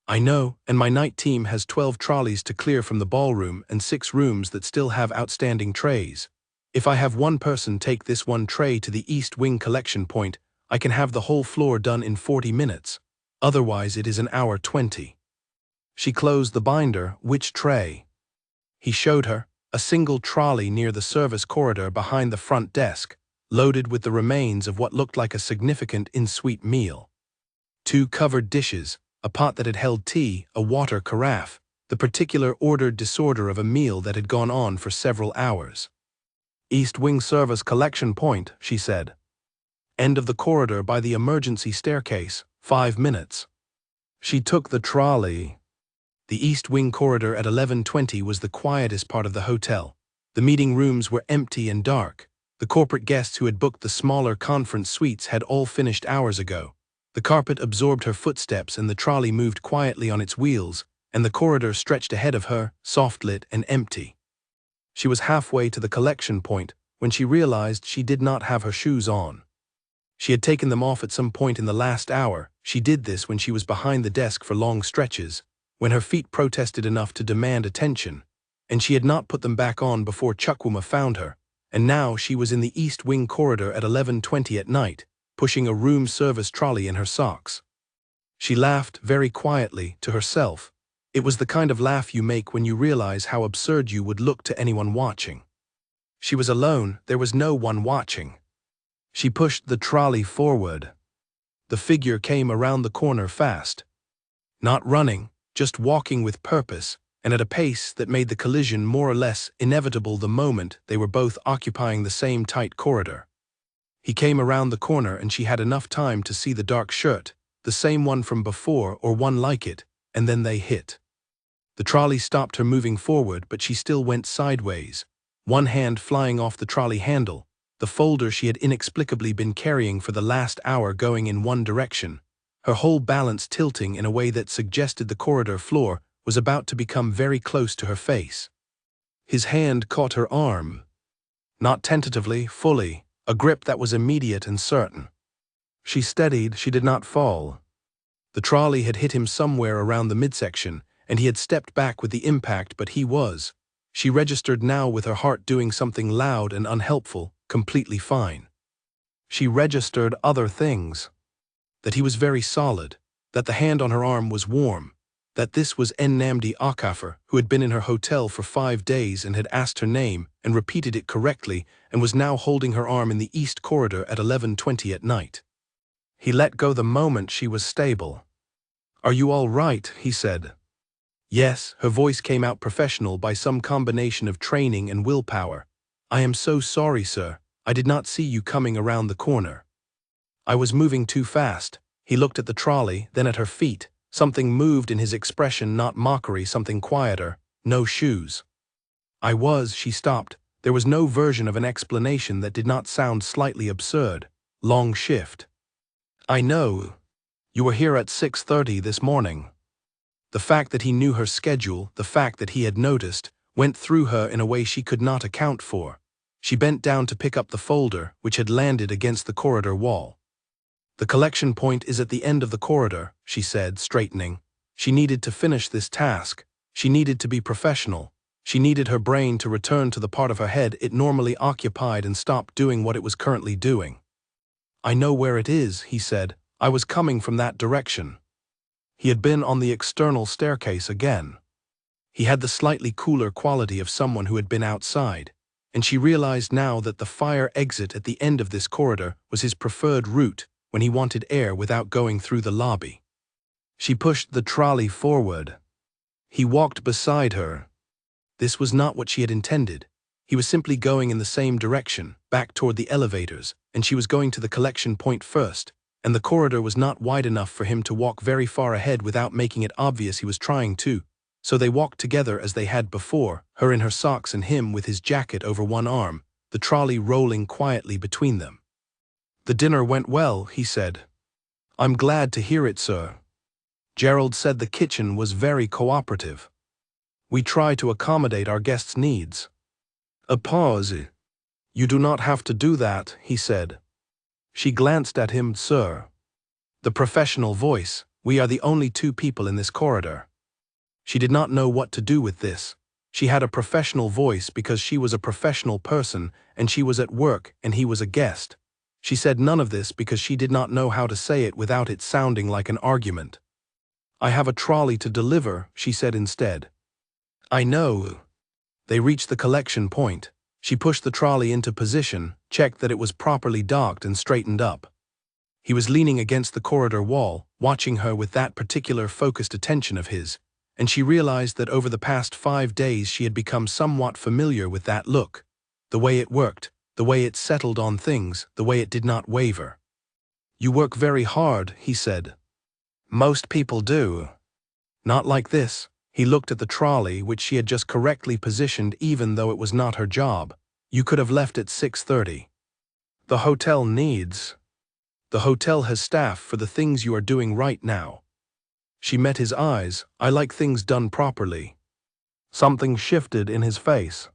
Speaker 1: "I know, and my night team has 12 trolleys to clear from the ballroom and 6 rooms that still have outstanding trays. If I have one person take this one tray to the east wing collection point, I can have the whole floor done in 40 minutes. Otherwise it is an hour 20. She closed the binder. "Which tray?" He showed her, a single trolley near the service corridor behind the front desk, loaded with the remains of what looked like a significant in-suite meal. 2 covered dishes, a pot that had held tea, a water carafe, the particular ordered disorder of a meal that had gone on for several hours. "East Wing Service Collection Point," she said. "End of the corridor by the emergency staircase, 5 minutes." She took the trolley. The East Wing corridor at 11:20 was the quietest part of the hotel. The meeting rooms were empty and dark. The corporate guests who had booked the smaller conference suites had all finished hours ago. The carpet absorbed her footsteps and the trolley moved quietly on its wheels, and the corridor stretched ahead of her, soft-lit and empty. She was halfway to the collection point when she realized she did not have her shoes on. She had taken them off at some point in the last hour. She did this when she was behind the desk for long stretches, when her feet protested enough to demand attention, and she had not put them back on before Chukwuma found her, and now she was in the East Wing corridor at 11:20 at night, pushing a room service trolley in her socks. She laughed very quietly to herself. It was the kind of laugh you make when you realize how absurd you would look to anyone watching. She was alone. There was no one watching. She pushed the trolley forward. The figure came around the corner fast. Not running, just walking with purpose, and at a pace that made the collision more or less inevitable the moment they were both occupying the same tight corridor. He came around the corner and she had enough time to see the dark shirt, the same one from before or one like it, and then they hit. The trolley stopped her moving forward, but she still went sideways, one hand flying off the trolley handle, the folder she had inexplicably been carrying for the last hour going in one direction, her whole balance tilting in a way that suggested the corridor floor was about to become very close to her face. His hand caught her arm. Not tentatively, fully, a grip that was immediate and certain. She steadied. She did not fall. The trolley had hit him somewhere around the midsection, and he had stepped back with the impact, but he was. She registered now with her heart doing something loud and unhelpful, completely fine. She registered other things. That he was very solid, that the hand on her arm was warm, that this was Nnamdi Okafor, who had been in her hotel for 5 days and had asked her name and repeated it correctly and was now holding her arm in the east corridor at 11:20 at night. He let go the moment she was stable. "Are you all right?" he said. "Yes," her voice came out professional by some combination of training and willpower. "I am so sorry, sir. I did not see you coming around the corner. I was moving too fast." He looked at the trolley, then at her feet. Something moved in his expression, not mockery, something quieter. "No shoes." She stopped. There was no version of an explanation that did not sound slightly absurd. "Long shift." "I know. You were here at 6:30 this morning." The fact that he knew her schedule, the fact that he had noticed, went through her in a way she could not account for. She bent down to pick up the folder, which had landed against the corridor wall. "The collection point is at the end of the corridor," she said, straightening. She needed to finish this task. She needed to be professional. She needed her brain to return to the part of her head it normally occupied and stop doing what it was currently doing. I know where it is, he said. I was coming from that direction. He had been on the external staircase again. He had the slightly cooler quality of someone who had been outside, and she realized now that the fire exit at the end of this corridor was his preferred route when he wanted air without going through the lobby. She pushed the trolley forward. He walked beside her. This was not what she had intended. He was simply going in the same direction, back toward the elevators, and she was going to the collection point first, and the corridor was not wide enough for him to walk very far ahead without making it obvious he was trying to. So they walked together as they had before, her in her socks and him with his jacket over one arm, the trolley rolling quietly between them. The dinner went well, he said. I'm glad to hear it, sir. Gerald said the kitchen was very cooperative. We try to accommodate our guests' needs. A pause. You do not have to do that, he said. She glanced at him, sir. The professional voice, we are the only two people in this corridor. She did not know what to do with this. She had a professional voice because she was a professional person and she was at work and he was a guest. She said none of this because she did not know how to say it without it sounding like an argument. I have a trolley to deliver, she said instead. I know. They reached the collection point. She pushed the trolley into position, checked that it was properly docked and straightened up. He was leaning against the corridor wall, watching her with that particular focused attention of his, and she realized that over the past 5 days she had become somewhat familiar with that look, the way it worked, the way it settled on things, the way it did not waver. You work very hard, he said. Most people do. Not like this. He looked at the trolley, which she had just correctly positioned even though it was not her job. You could have left at 6:30. The hotel needs. The hotel has staff for the things you are doing right now. She met his eyes. I like things done properly. Something shifted in his face.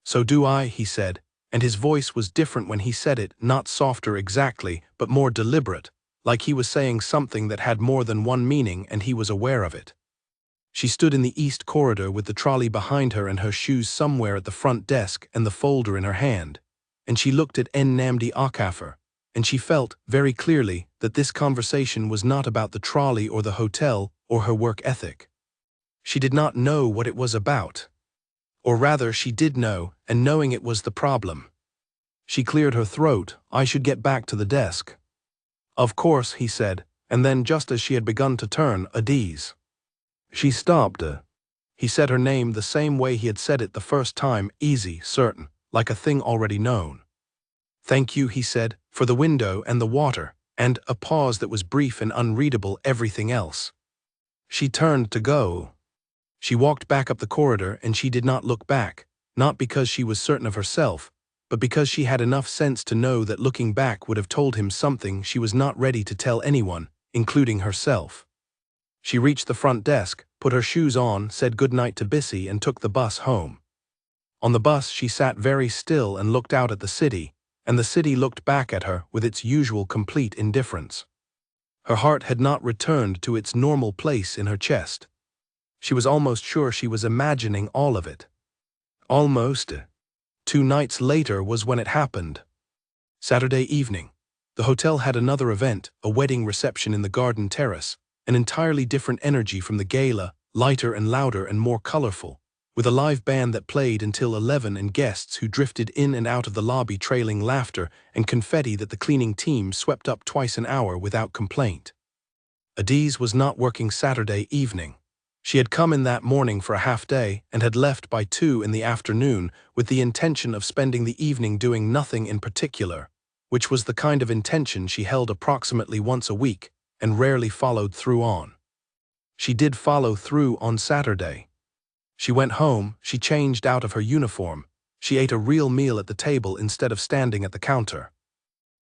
Speaker 1: So do I, he said, and his voice was different when he said it, not softer exactly, but more deliberate, like he was saying something that had more than one meaning and he was aware of it. She stood in the east corridor with the trolley behind her and her shoes somewhere at the front desk and the folder in her hand, and she looked at Nnamdi Okafor, and she felt, very clearly, that this conversation was not about the trolley or the hotel or her work ethic. She did not know what it was about. Or rather, she did know, and knowing it was the problem. She cleared her throat. I should get back to the desk. Of course, he said, and then just as she had begun to turn, Adiz. She stopped. He said her name the same way he had said it the first time, easy, certain, like a thing already known. Thank you, he said, for the window and the water, and a pause that was brief and unreadable everything else. She turned to go. She walked back up the corridor and she did not look back, not because she was certain of herself, but because she had enough sense to know that looking back would have told him something she was not ready to tell anyone, including herself. She reached the front desk, put her shoes on, said goodnight to Bissy and took the bus home. On the bus she sat very still and looked out at the city, and the city looked back at her with its usual complete indifference. Her heart had not returned to its normal place in her chest. She was almost sure she was imagining all of it. Almost. 2 nights later was when it happened. Saturday evening. The hotel had another event, a wedding reception in the garden terrace, an entirely different energy from the gala, lighter and louder and more colorful, with a live band that played until 11 and guests who drifted in and out of the lobby trailing laughter and confetti that the cleaning team swept up twice an hour without complaint. Adiz was not working Saturday evening. She had come in that morning for a half day and had left by 2 in the afternoon with the intention of spending the evening doing nothing in particular, which was the kind of intention she held approximately once a week and rarely followed through on. She did follow through on Saturday. She went home, she changed out of her uniform, she ate a real meal at the table instead of standing at the counter.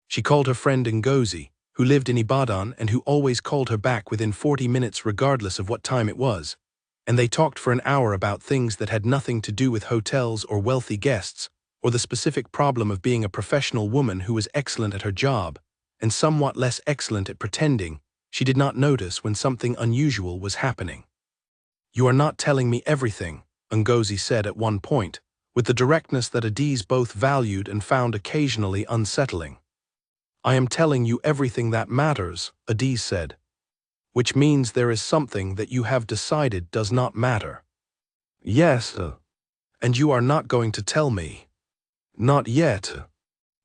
Speaker 1: She called her friend Ngozi, who lived in Ibadan and who always called her back within 40 minutes regardless of what time it was, and they talked for an hour about things that had nothing to do with hotels or wealthy guests, or the specific problem of being a professional woman who was excellent at her job, and somewhat less excellent at pretending she did not notice when something unusual was happening. You are not telling me everything, Ngozi said at one point, with the directness that Adiz both valued and found occasionally unsettling. I am telling you everything that matters, Adiz said. Which means there is something that you have decided does not matter. Yes. And you are not going to tell me. Not yet.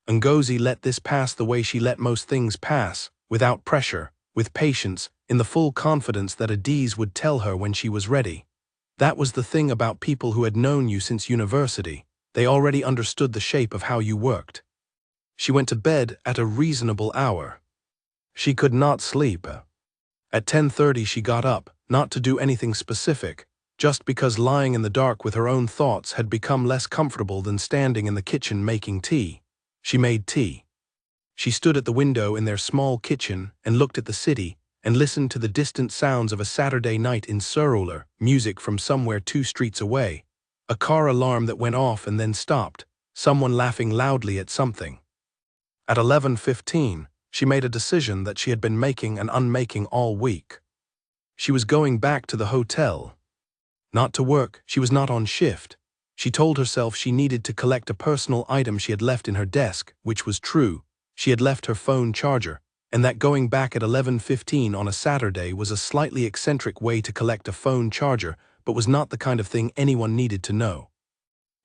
Speaker 1: Ngozi let this pass the way she let most things pass, without pressure, with patience, in the full confidence that Adiz would tell her when she was ready. That was the thing about people who had known you since university. They already understood the shape of how you worked. She went to bed at a reasonable hour. She could not sleep. At 10:30 she got up, not to do anything specific, just because lying in the dark with her own thoughts had become less comfortable than standing in the kitchen making tea. She made tea. She stood at the window in their small kitchen and looked at the city and listened to the distant sounds of a Saturday night in Surulur, music from somewhere 2 streets away, a car alarm that went off and then stopped, someone laughing loudly at something. At 11:15, she made a decision that she had been making and unmaking all week. She was going back to the hotel. Not to work, she was not on shift. She told herself she needed to collect a personal item she had left in her desk, which was true. She had left her phone charger, and that going back at 11:15 on a Saturday was a slightly eccentric way to collect a phone charger, but was not the kind of thing anyone needed to know.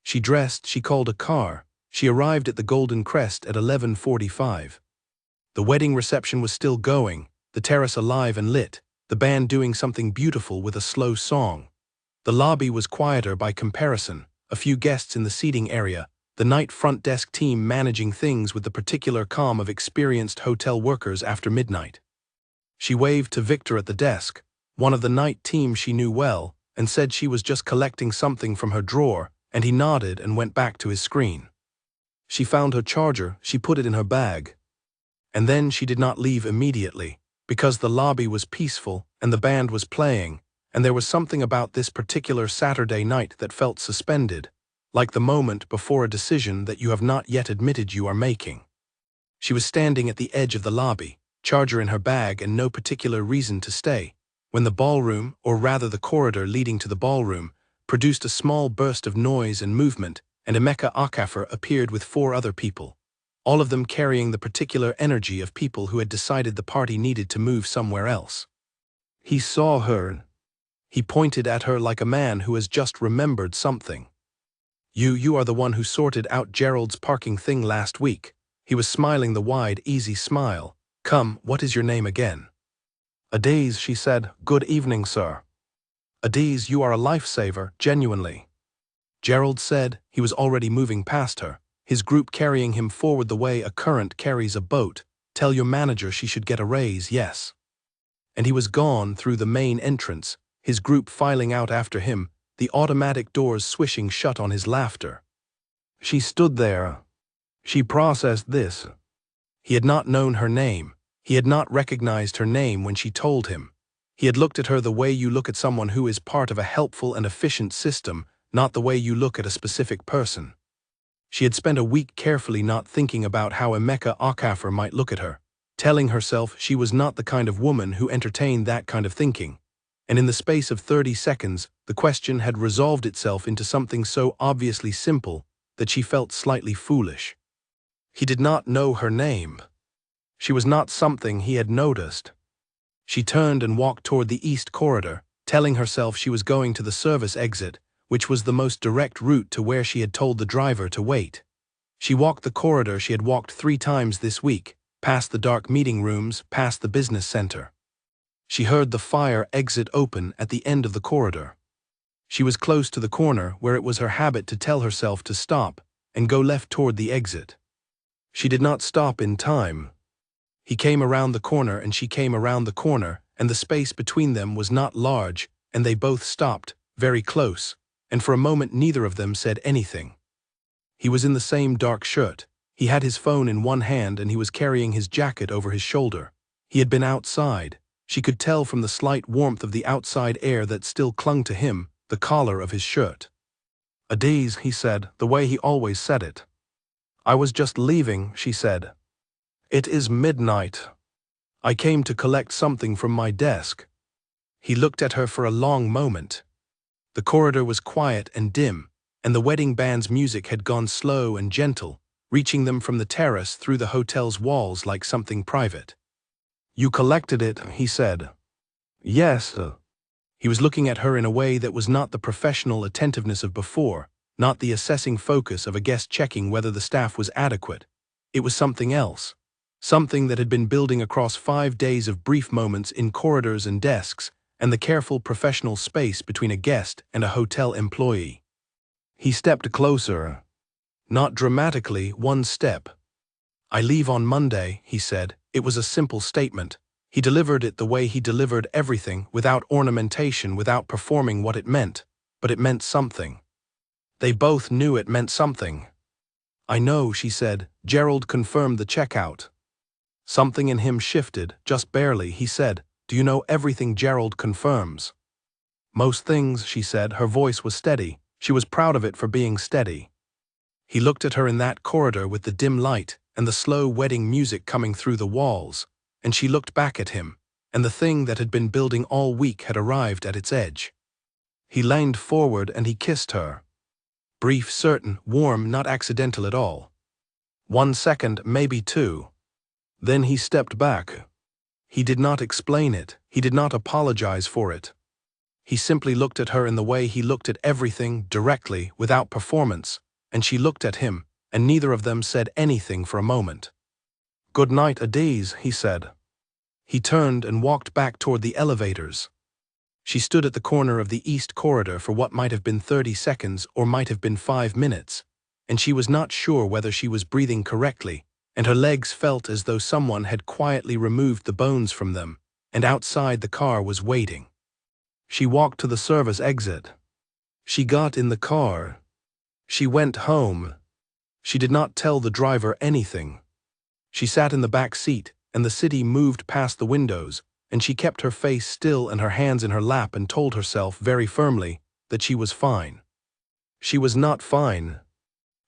Speaker 1: She dressed, she called a car. She arrived at the Golden Crest at 11:45. The wedding reception was still going, the terrace alive and lit, the band doing something beautiful with a slow song. The lobby was quieter by comparison, a few guests in the seating area, the night front desk team managing things with the particular calm of experienced hotel workers after midnight. She waved to Victor at the desk, one of the night team she knew well, and said she was just collecting something from her drawer, and he nodded and went back to his screen. She found her charger, she put it in her bag. And then she did not leave immediately, because the lobby was peaceful and the band was playing, and there was something about this particular Saturday night that felt suspended, like the moment before a decision that you have not yet admitted you are making. She was standing at the edge of the lobby, charger in her bag and no particular reason to stay, when the ballroom, or rather the corridor leading to the ballroom, produced a small burst of noise and movement, and Emeka Okafor appeared with 4 other people, all of them carrying the particular energy of people who had decided the party needed to move somewhere else. He saw her. He pointed at her like a man who has just remembered something. You are the one who sorted out Gerald's parking thing last week." He was smiling the wide, easy smile. "Come, what is your name again?" "Adiz," she said. "Good evening, sir." "Adiz, you are a lifesaver, genuinely." Gerald said. He was already moving past her, his group carrying him forward the way a current carries a boat. "Tell your manager she should get a raise, yes." And he was gone through the main entrance, his group filing out after him, the automatic doors swishing shut on his laughter. She stood there. She processed this. He had not known her name. He had not recognized her name when she told him. He had looked at her the way you look at someone who is part of a helpful and efficient system, not the way you look at a specific person. She had spent a week carefully not thinking about how Emeka Okafor might look at her, telling herself she was not the kind of woman who entertained that kind of thinking. And in the space of 30 seconds, the question had resolved itself into something so obviously simple that she felt slightly foolish. He did not know her name. She was not something he had noticed. She turned and walked toward the east corridor, telling herself she was going to the service exit, which was the most direct route to where she had told the driver to wait. She walked the corridor she had walked 3 times this week, past the dark meeting rooms, past the business center. She heard the fire exit open at the end of the corridor. She was close to the corner where it was her habit to tell herself to stop and go left toward the exit. She did not stop in time. He came around the corner and she came around the corner, and the space between them was not large, and they both stopped, very close, and for a moment neither of them said anything. He was in the same dark shirt. He had his phone in one hand and he was carrying his jacket over his shoulder. He had been outside. She could tell from the slight warmth of the outside air that still clung to him, the collar of his shirt. "Adiz," he said, the way he always said it. "I was just leaving," she said. "It is midnight. I came to collect something from my desk." He looked at her for a long moment. The corridor was quiet and dim, and the wedding band's music had gone slow and gentle, reaching them from the terrace through the hotel's walls like something private. "You collected it," he said. "Yes." He was looking at her in a way that was not the professional attentiveness of before, not the assessing focus of a guest checking whether the staff was adequate. It was something else. Something that had been building across 5 days of brief moments in corridors and desks, and the careful professional space between a guest and a hotel employee. He stepped closer. Not dramatically, one step. "I leave on Monday," he said. It was a simple statement. He delivered it the way he delivered everything, without ornamentation, without performing what it meant. But it meant something. They both knew it meant something. "I know," she said. Gerald confirmed the checkout. Something in him shifted, just barely. He said, "Do you know everything Gerald confirms?" "Most things," she said. Her voice was steady. She was proud of it for being steady. He looked at her in that corridor with the dim light and the slow wedding music coming through the walls, and she looked back at him, and the thing that had been building all week had arrived at its edge. He leaned forward and he kissed her. Brief, certain, warm, not accidental at all. 1 second, maybe 2. Then he stepped back. He did not explain it. He did not apologize for it. He simply looked at her in the way he looked at everything, directly, without performance, and she looked at him, and neither of them said anything for a moment. "Good night, Adiz," he said. He turned and walked back toward the elevators. She stood at the corner of the east corridor for what might have been 30 seconds or might have been 5 minutes, and she was not sure whether she was breathing correctly, and her legs felt as though someone had quietly removed the bones from them, and outside the car was waiting. She walked to the service exit. She got in the car. She went home. She did not tell the driver anything. She sat in the back seat, and the city moved past the windows, and she kept her face still and her hands in her lap and told herself very firmly that she was fine. She was not fine.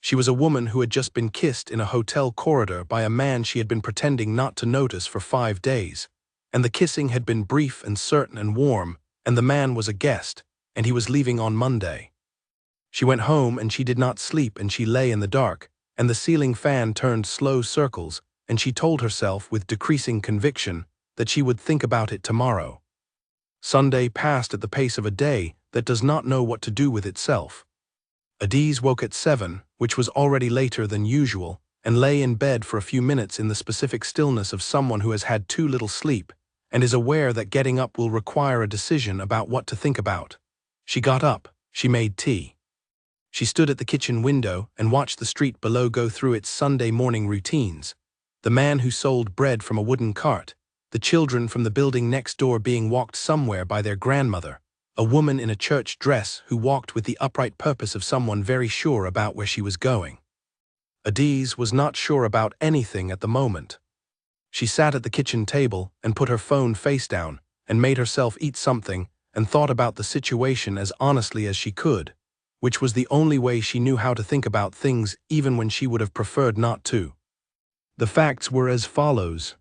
Speaker 1: She was a woman who had just been kissed in a hotel corridor by a man she had been pretending not to notice for 5 days, and the kissing had been brief and certain and warm, and the man was a guest, and he was leaving on Monday. She went home and she did not sleep, and she lay in the dark, and the ceiling fan turned slow circles, and she told herself with decreasing conviction that she would think about it tomorrow. Sunday passed at the pace of a day that does not know what to do with itself. Adiz woke at 7, which was already later than usual, and lay in bed for a few minutes in the specific stillness of someone who has had too little sleep, and is aware that getting up will require a decision about what to think about. She got up. She made tea. She stood at the kitchen window and watched the street below go through its Sunday morning routines. The man who sold bread from a wooden cart, the children from the building next door being walked somewhere by their grandmother, a woman in a church dress who walked with the upright purpose of someone very sure about where she was going. Adiz was not sure about anything at the moment. She sat at the kitchen table and put her phone face down and made herself eat something and thought about the situation as honestly as she could, which was the only way she knew how to think about things even when she would have preferred not to. The facts were as follows.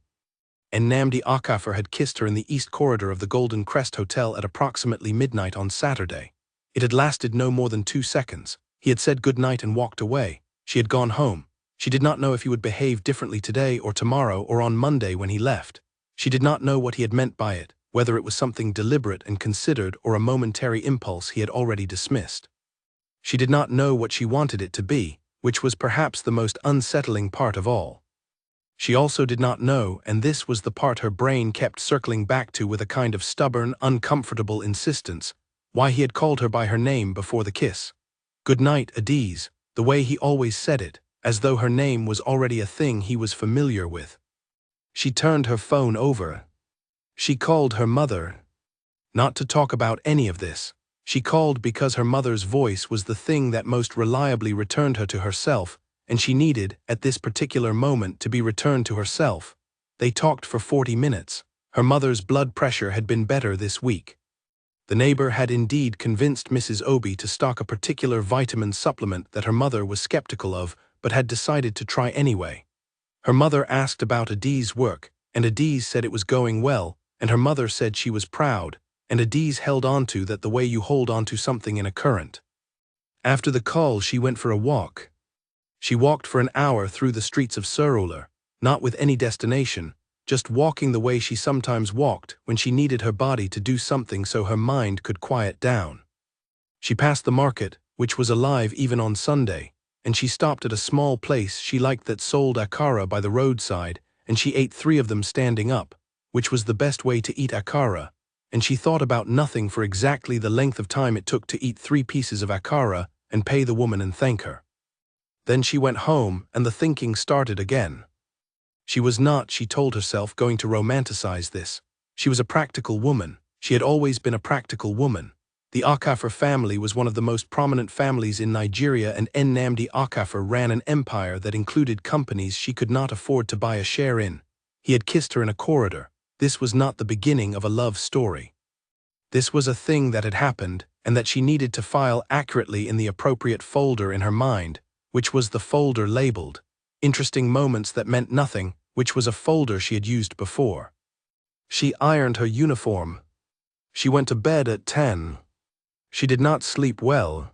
Speaker 1: Nnamdi Okafor had kissed her in the east corridor of the Golden Crest Hotel at approximately midnight on Saturday. It had lasted no more than 2 seconds. He had said good night and walked away. She had gone home. She did not know if he would behave differently today or tomorrow or on Monday when he left. She did not know what he had meant by it, whether it was something deliberate and considered or a momentary impulse he had already dismissed. She did not know what she wanted it to be, which was perhaps the most unsettling part of all. She also did not know, and this was the part her brain kept circling back to with a kind of stubborn, uncomfortable insistence, why he had called her by her name before the kiss. Good night, Adiz, the way he always said it, as though her name was already a thing he was familiar with. She turned her phone over. She called her mother. Not to talk about any of this. She called because her mother's voice was the thing that most reliably returned her to herself, and she needed, at this particular moment, to be returned to herself. They talked for 40 minutes. Her mother's blood pressure had been better this week. The neighbor had indeed convinced Mrs. Obi to stock a particular vitamin supplement that her mother was skeptical of, but had decided to try anyway. Her mother asked about Adiz's work, and Adiz said it was going well, and her mother said she was proud, and Adiz held on to that the way you hold on to something in a current. After the call, she went for a walk. She walked for an hour through the streets of Surulere, not with any destination, just walking the way she sometimes walked when she needed her body to do something so her mind could quiet down. She passed the market, which was alive even on Sunday, and she stopped at a small place she liked that sold akara by the roadside, and she ate 3 of them standing up, which was the best way to eat akara, and she thought about nothing for exactly the length of time it took to eat 3 pieces of akara and pay the woman and thank her. Then she went home and the thinking started again. She was not, she told herself, going to romanticize this. She was a practical woman. She had always been a practical woman. The Okafor family was one of the most prominent families in Nigeria, and Nnamdi Okafor ran an empire that included companies she could not afford to buy a share in. He had kissed her in a corridor. This was not the beginning of a love story. This was a thing that had happened, and that she needed to file accurately in the appropriate folder in her mind, which was the folder labeled Interesting Moments That Meant Nothing, which was a folder she had used before. She ironed her uniform. She went to bed at 10. She did not sleep well.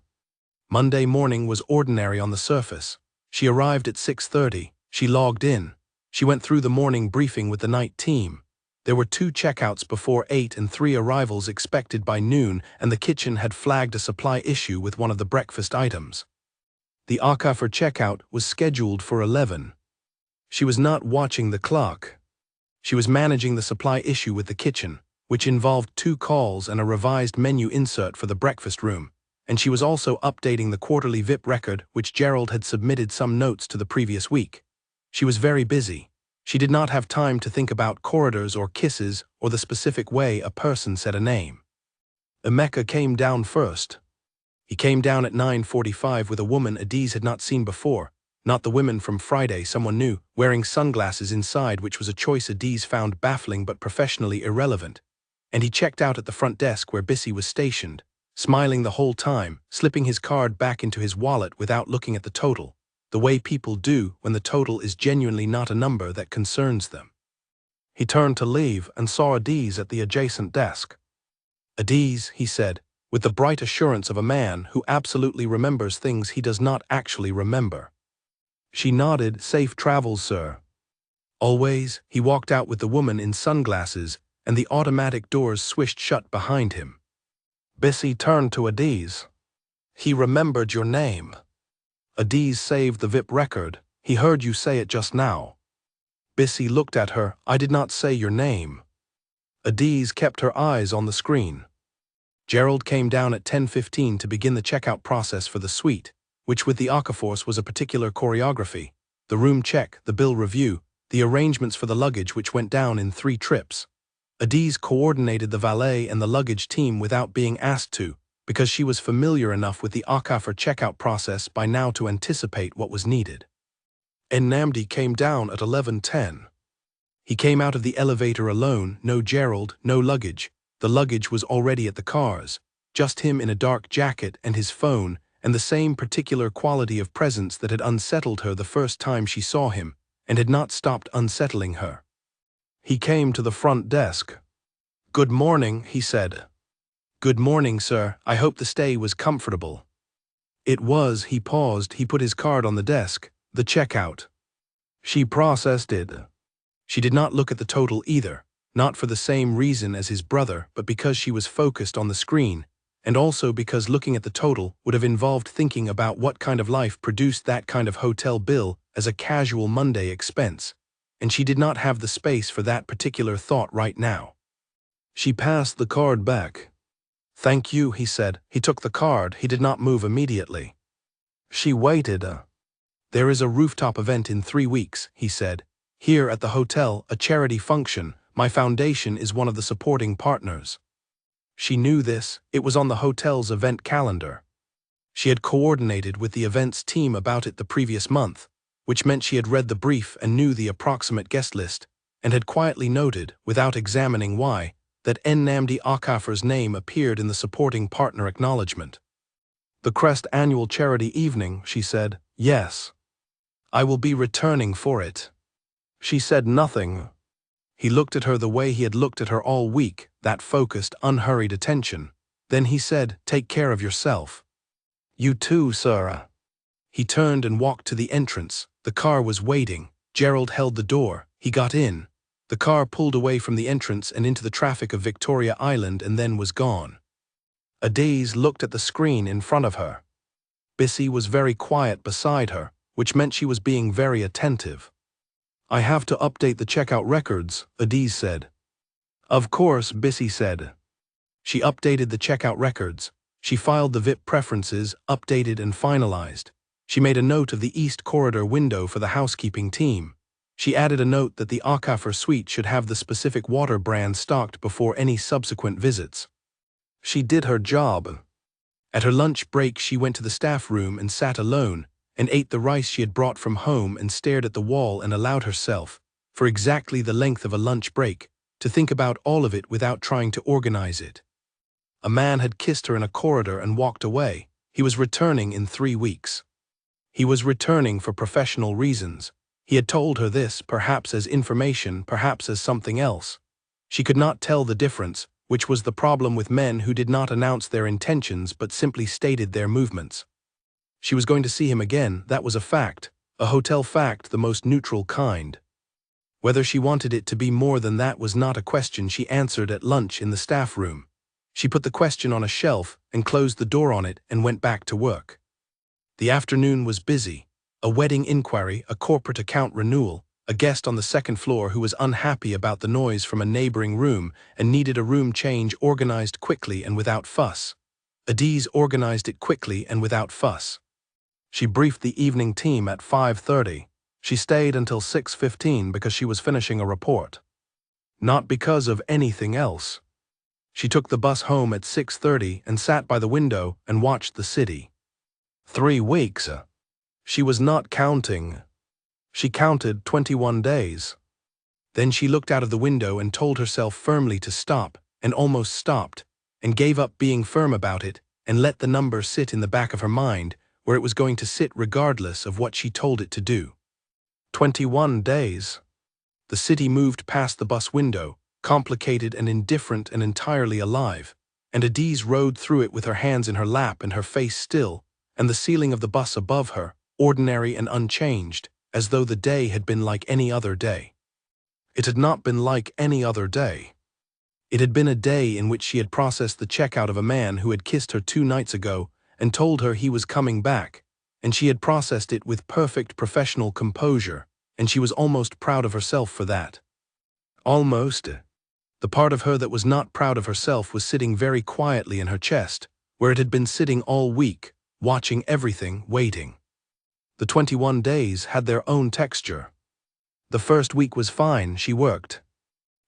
Speaker 1: Monday morning was ordinary on the surface. She arrived at 6:30. She logged in. She went through the morning briefing with the night team. There were 2 checkouts before 8 and 3 arrivals expected by noon, and the kitchen had flagged a supply issue with one of the breakfast items. The Okafor checkout was scheduled for 11. She was not watching the clock. She was managing the supply issue with the kitchen, which involved 2 calls and a revised menu insert for the breakfast room, and she was also updating the quarterly VIP record, which Gerald had submitted some notes to the previous week. She was very busy. She did not have time to think about corridors or kisses or the specific way a person said a name. Emeka came down first. He came down at 9:45 with a woman Adiz had not seen before, not the women from Friday, someone new, wearing sunglasses inside, which was a choice Adiz found baffling but professionally irrelevant. And he checked out at the front desk where Bissy was stationed, smiling the whole time, slipping his card back into his wallet without looking at the total, the way people do when the total is genuinely not a number that concerns them. He turned to leave and saw Adiz at the adjacent desk. "Adiz," he said, with the bright assurance of a man who absolutely remembers things he does not actually remember. She nodded. "Safe travels, sir." "Always." He walked out with the woman in sunglasses, and the automatic doors swished shut behind him. Bissy turned to Adiz. "He remembered your name." Adiz saved the VIP record. "He heard you say it just now." Bissy looked at her. "I did not say your name." Adiz kept her eyes on the screen. Gerald came down at 10:15 to begin the checkout process for the suite, which with the Okafors was a particular choreography: the room check, the bill review, the arrangements for the luggage, which went down in 3 trips. Adiz coordinated the valet and the luggage team without being asked to, because she was familiar enough with the Okafor checkout process by now to anticipate what was needed. Nnamdi came down at 11:10. He came out of the elevator alone, no Gerald, no luggage. The luggage was already at the cars, just him in a dark jacket and his phone, and the same particular quality of presence that had unsettled her the first time she saw him, and had not stopped unsettling her. He came to the front desk. "Good morning," he said. "Good morning, sir. I hope the stay was comfortable." It was. He paused. He put his card on the desk. "The checkout." She processed it. She did not look at the total either, not for the same reason as his brother, but because she was focused on the screen, and also because looking at the total would have involved thinking about what kind of life produced that kind of hotel bill as a casual Monday expense, and she did not have the space for that particular thought right now. She passed the card back. "Thank you," he said. He took the card. He did not move immediately. She waited. "There is a rooftop event in 3 weeks," he said. "Here at the hotel, a charity function. My foundation is one of the supporting partners." She knew this. It was on the hotel's event calendar. She had coordinated with the events team about it the previous month, which meant she had read the brief and knew the approximate guest list, and had quietly noted, without examining why, that Nnamdi Okafor's name appeared in the supporting partner acknowledgement. "The Crest annual charity evening," she said. "Yes. I will be returning for it." She said nothing. He looked at her the way he had looked at her all week, that focused, unhurried attention. Then he said, "Take care of yourself." "You too, sir." He turned and walked to the entrance. The car was waiting. Gerald held the door. He got in. The car pulled away from the entrance and into the traffic of Victoria Island and then was gone. Adiz looked at the screen in front of her. Bissy was very quiet beside her, which meant she was being very attentive. "I have to update the checkout records," Adiz said. "Of course," Bissy said. She updated the checkout records. She filed the VIP preferences, updated and finalized. She made a note of the East Corridor window for the housekeeping team. She added a note that the Akafar suite should have the specific water brand stocked before any subsequent visits. She did her job. At her lunch break, she went to the staff room and sat alone, and ate the rice she had brought from home and stared at the wall and allowed herself, for exactly the length of a lunch break, to think about all of it without trying to organize it. A man had kissed her in a corridor and walked away. He was returning in 3 weeks. He was returning for professional reasons. He had told her this, perhaps as information, perhaps as something else. She could not tell the difference, which was the problem with men who did not announce their intentions but simply stated their movements. She was going to see him again, that was a fact, a hotel fact, the most neutral kind. Whether she wanted it to be more than that was not a question she answered at lunch in the staff room. She put the question on a shelf and closed the door on it and went back to work. The afternoon was busy. A wedding inquiry, a corporate account renewal, a guest on the second floor who was unhappy about the noise from a neighboring room and needed a room change organized quickly and without fuss. Adiz organized it quickly and without fuss. She briefed the evening team at 5:30. She stayed until 6:15 because she was finishing a report. Not because of anything else. She took the bus home at 6:30 and sat by the window and watched the city. 3 weeks. She was not counting. She counted 21 days. Then she looked out of the window and told herself firmly to stop, and almost stopped, and gave up being firm about it, and let the number sit in the back of her mind, where it was going to sit regardless of what she told it to do. 21 days. The city moved past the bus window, complicated and indifferent and entirely alive, and Adiz rode through it with her hands in her lap and her face still, and the ceiling of the bus above her, ordinary and unchanged, as though the day had been like any other day. It had not been like any other day. It had been a day in which she had processed the checkout of a man who had kissed her 2 nights ago and told her he was coming back, and she had processed it with perfect professional composure, and she was almost proud of herself for that. Almost. The part of her that was not proud of herself was sitting very quietly in her chest, where it had been sitting all week, watching everything, waiting. The 21 days had their own texture. The first week was fine, she worked.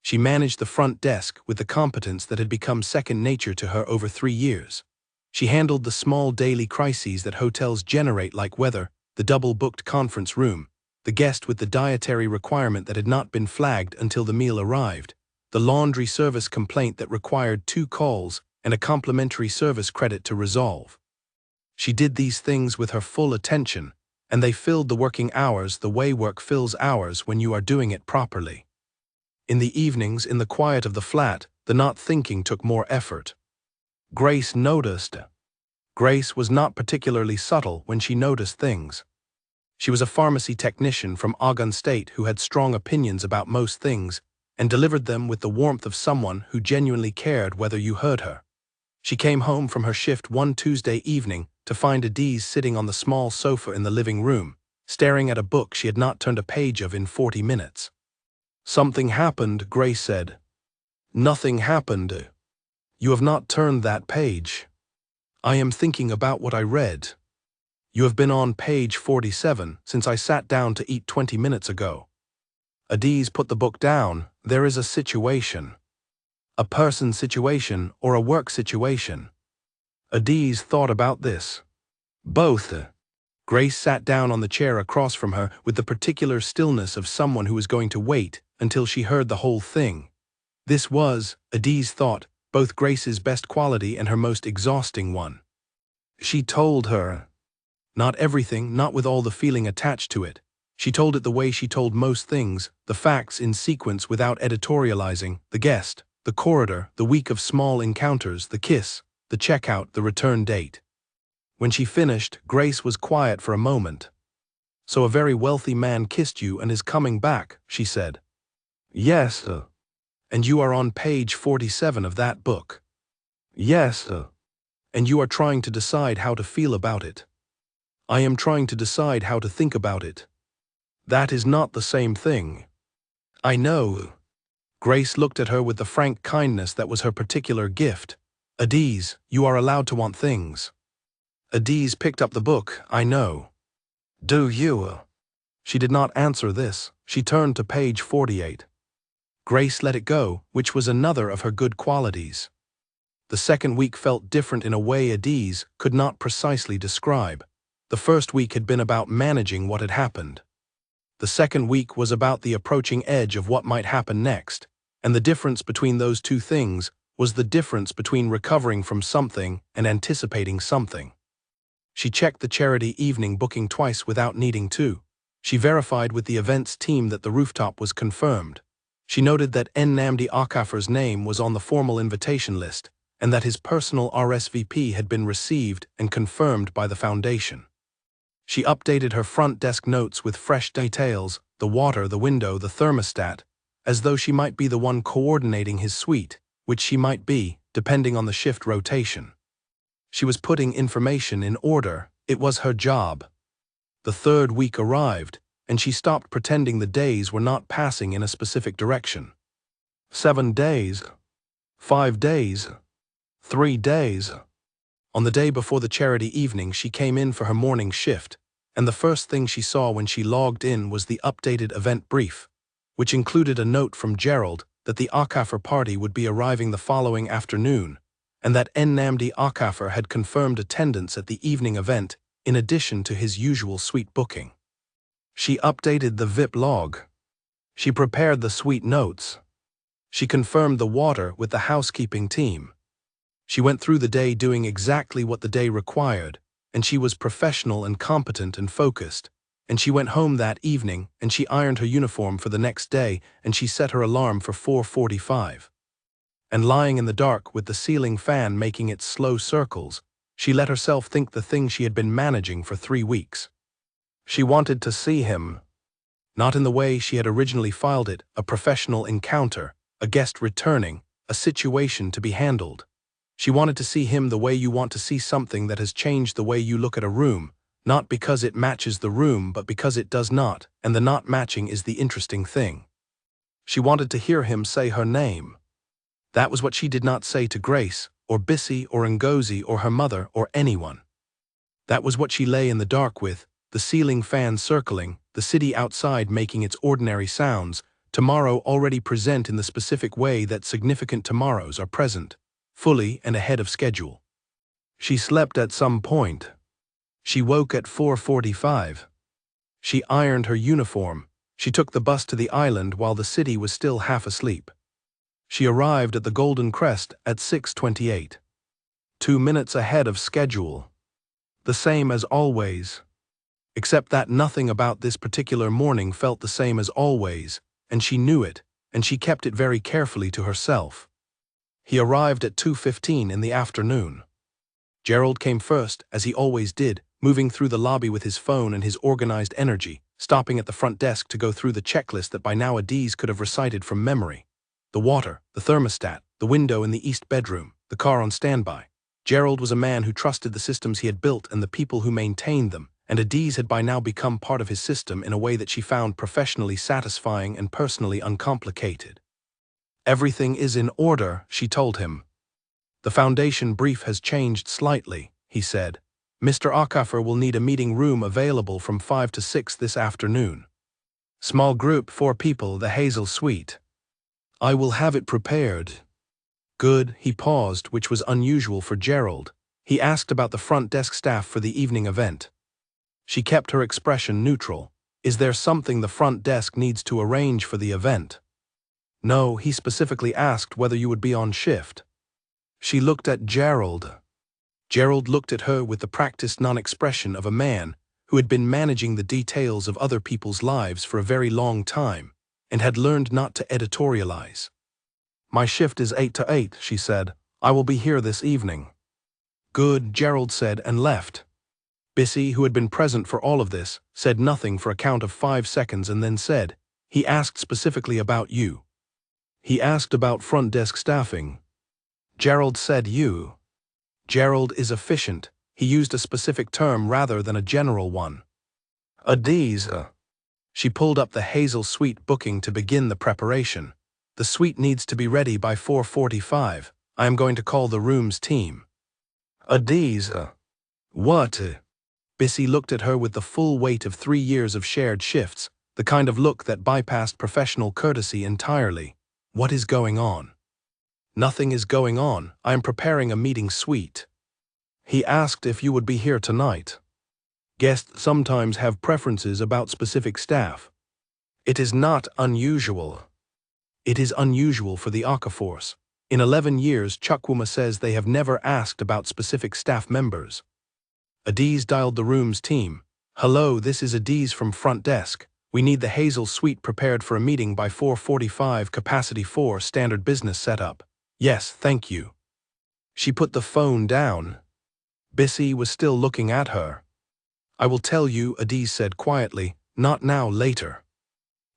Speaker 1: She managed the front desk with the competence that had become second nature to her over 3 years. She handled the small daily crises that hotels generate, like weather, the double-booked conference room, the guest with the dietary requirement that had not been flagged until the meal arrived, the laundry service complaint that required 2 calls and a complimentary service credit to resolve. She did these things with her full attention, and they filled the working hours the way work fills hours when you are doing it properly. In the evenings, in the quiet of the flat, the not thinking took more effort. Grace noticed. Grace was not particularly subtle when she noticed things. She was a pharmacy technician from Ogun State who had strong opinions about most things and delivered them with the warmth of someone who genuinely cared whether you heard her. She came home from her shift one Tuesday evening to find Adiz sitting on the small sofa in the living room, staring at a book she had not turned a page of in 40 minutes. "Something happened," Grace said. "Nothing happened. You have not turned that page. I am thinking about what I read. You have been on page 47 since I sat down to eat 20 minutes ago." Adiz put the book down. "There is a situation. A person situation or a work situation." Adiz thought about this. "Both." Grace sat down on the chair across from her with the particular stillness of someone who was going to wait until she heard the whole thing. This was, Adiz thought, both Grace's best quality and her most exhausting one. She told her. Not everything, not with all the feeling attached to it. She told it the way she told most things, the facts in sequence without editorializing, the guest, the corridor, the week of small encounters, the kiss, the checkout, the return date. When she finished, Grace was quiet for a moment. "So a very wealthy man kissed you and is coming back," she said. "Yes, sir." "And you are on page 47 of that book." "Yes, sir." "And you are trying to decide how to feel about it." "I am trying to decide how to think about it." "That is not the same thing." "I know." Grace looked at her with the frank kindness that was her particular gift. "Adise, you are allowed to want things." Adise picked up the book. "I know." "Do you?" She did not answer this. She turned to page 48. Grace let it go, which was another of her good qualities. The second week felt different in a way Adise could not precisely describe. The first week had been about managing what had happened. The second week was about the approaching edge of what might happen next, and the difference between those two things was the difference between recovering from something and anticipating something. She checked the charity evening booking twice without needing to. She verified with the events team that the rooftop was confirmed. She noted that Nnamdi Okafor's name was on the formal invitation list, and that his personal RSVP had been received and confirmed by the foundation. She updated her front desk notes with fresh details, the water, the window, the thermostat, as though she might be the one coordinating his suite, which she might be, depending on the shift rotation. She was putting information in order. It was her job. The third week arrived, and she stopped pretending the days were not passing in a specific direction. 7 days. 5 days. 3 days. On the day before the charity evening, she came in for her morning shift, and the first thing she saw when she logged in was the updated event brief, which included a note from Gerald that the Okafor party would be arriving the following afternoon, and that Nnamdi Okafor had confirmed attendance at the evening event in addition to his usual suite booking. She updated the VIP log. She prepared the suite notes. She confirmed the water with the housekeeping team. She went through the day doing exactly what the day required, and she was professional and competent and focused. And she went home that evening, and she ironed her uniform for the next day, and she set her alarm for 4:45. And lying in the dark with the ceiling fan making its slow circles, she let herself think the thing she had been managing for 3 weeks. She wanted to see him. Not in the way she had originally filed it, a professional encounter, a guest returning, a situation to be handled. She wanted to see him the way you want to see something that has changed the way you look at a room, not because it matches the room but because it does not, and the not matching is the interesting thing. She wanted to hear him say her name. That was what she did not say to Grace, or Bissy, or Ngozi, or her mother, or anyone. That was what she lay in the dark with, the ceiling fan circling, the city outside making its ordinary sounds, tomorrow already present in the specific way that significant tomorrows are present, fully and ahead of schedule. She slept at some point. She woke at 4:45. She ironed her uniform. She took the bus to the island while the city was still half asleep. She arrived at the Golden Crest at 6:28. 2 minutes ahead of schedule. The same as always. Except that nothing about this particular morning felt the same as always, and she knew it, and she kept it very carefully to herself. He arrived at 2:15 in the afternoon. Gerald came first, as he always did, moving through the lobby with his phone and his organized energy, stopping at the front desk to go through the checklist that by now Adise could have recited from memory. The water, the thermostat, the window in the east bedroom, the car on standby. Gerald was a man who trusted the systems he had built and the people who maintained them, and Adise had by now become part of his system in a way that she found professionally satisfying and personally uncomplicated. "Everything is in order," she told him. "The foundation brief has changed slightly," he said. "Mr. Okafor will need a meeting room available from 5 to 6 this afternoon. Small group, 4 people, the Hazel Suite. I will have it prepared." "Good." He paused, which was unusual for Gerald. He asked about the front desk staff for the evening event. She kept her expression neutral. "Is there something the front desk needs to arrange for the event?" "No," he specifically asked whether you would be on shift. She looked at Gerald. Gerald looked at her with the practiced non-expression of a man who had been managing the details of other people's lives for a very long time and had learned not to editorialize. "My shift is 8 to 8, she said. "I will be here this evening." "Good," Gerald said and left. Bissy, who had been present for all of this, said nothing for a count of 5 seconds and then said, "He asked specifically about you." "He asked about front desk staffing." Gerald said you. Gerald is efficient. He used a specific term rather than a general one. Adiza. She pulled up the Hazel Suite booking to begin the preparation. "The suite needs to be ready by 4:45. I am going to call the room's team." Adiza. What? Bissy looked at her with the full weight of 3 years of shared shifts, the kind of look that bypassed professional courtesy entirely. "What is going on?" "Nothing is going on. I am preparing a meeting suite." "He asked if you would be here tonight." "Guests sometimes have preferences about specific staff." "It is not unusual." "It is unusual for the Akaforce. In 11 years, Chukwuma says they have never asked about specific staff members." Adiz dialed the room's team. "Hello, this is Adiz from front desk. We need the Hazel Suite prepared for a meeting by 4:45, capacity 4, standard business setup." "Yes, thank you." She put the phone down. Bissy was still looking at her. "I will tell you," Adiz said quietly, "not now, later."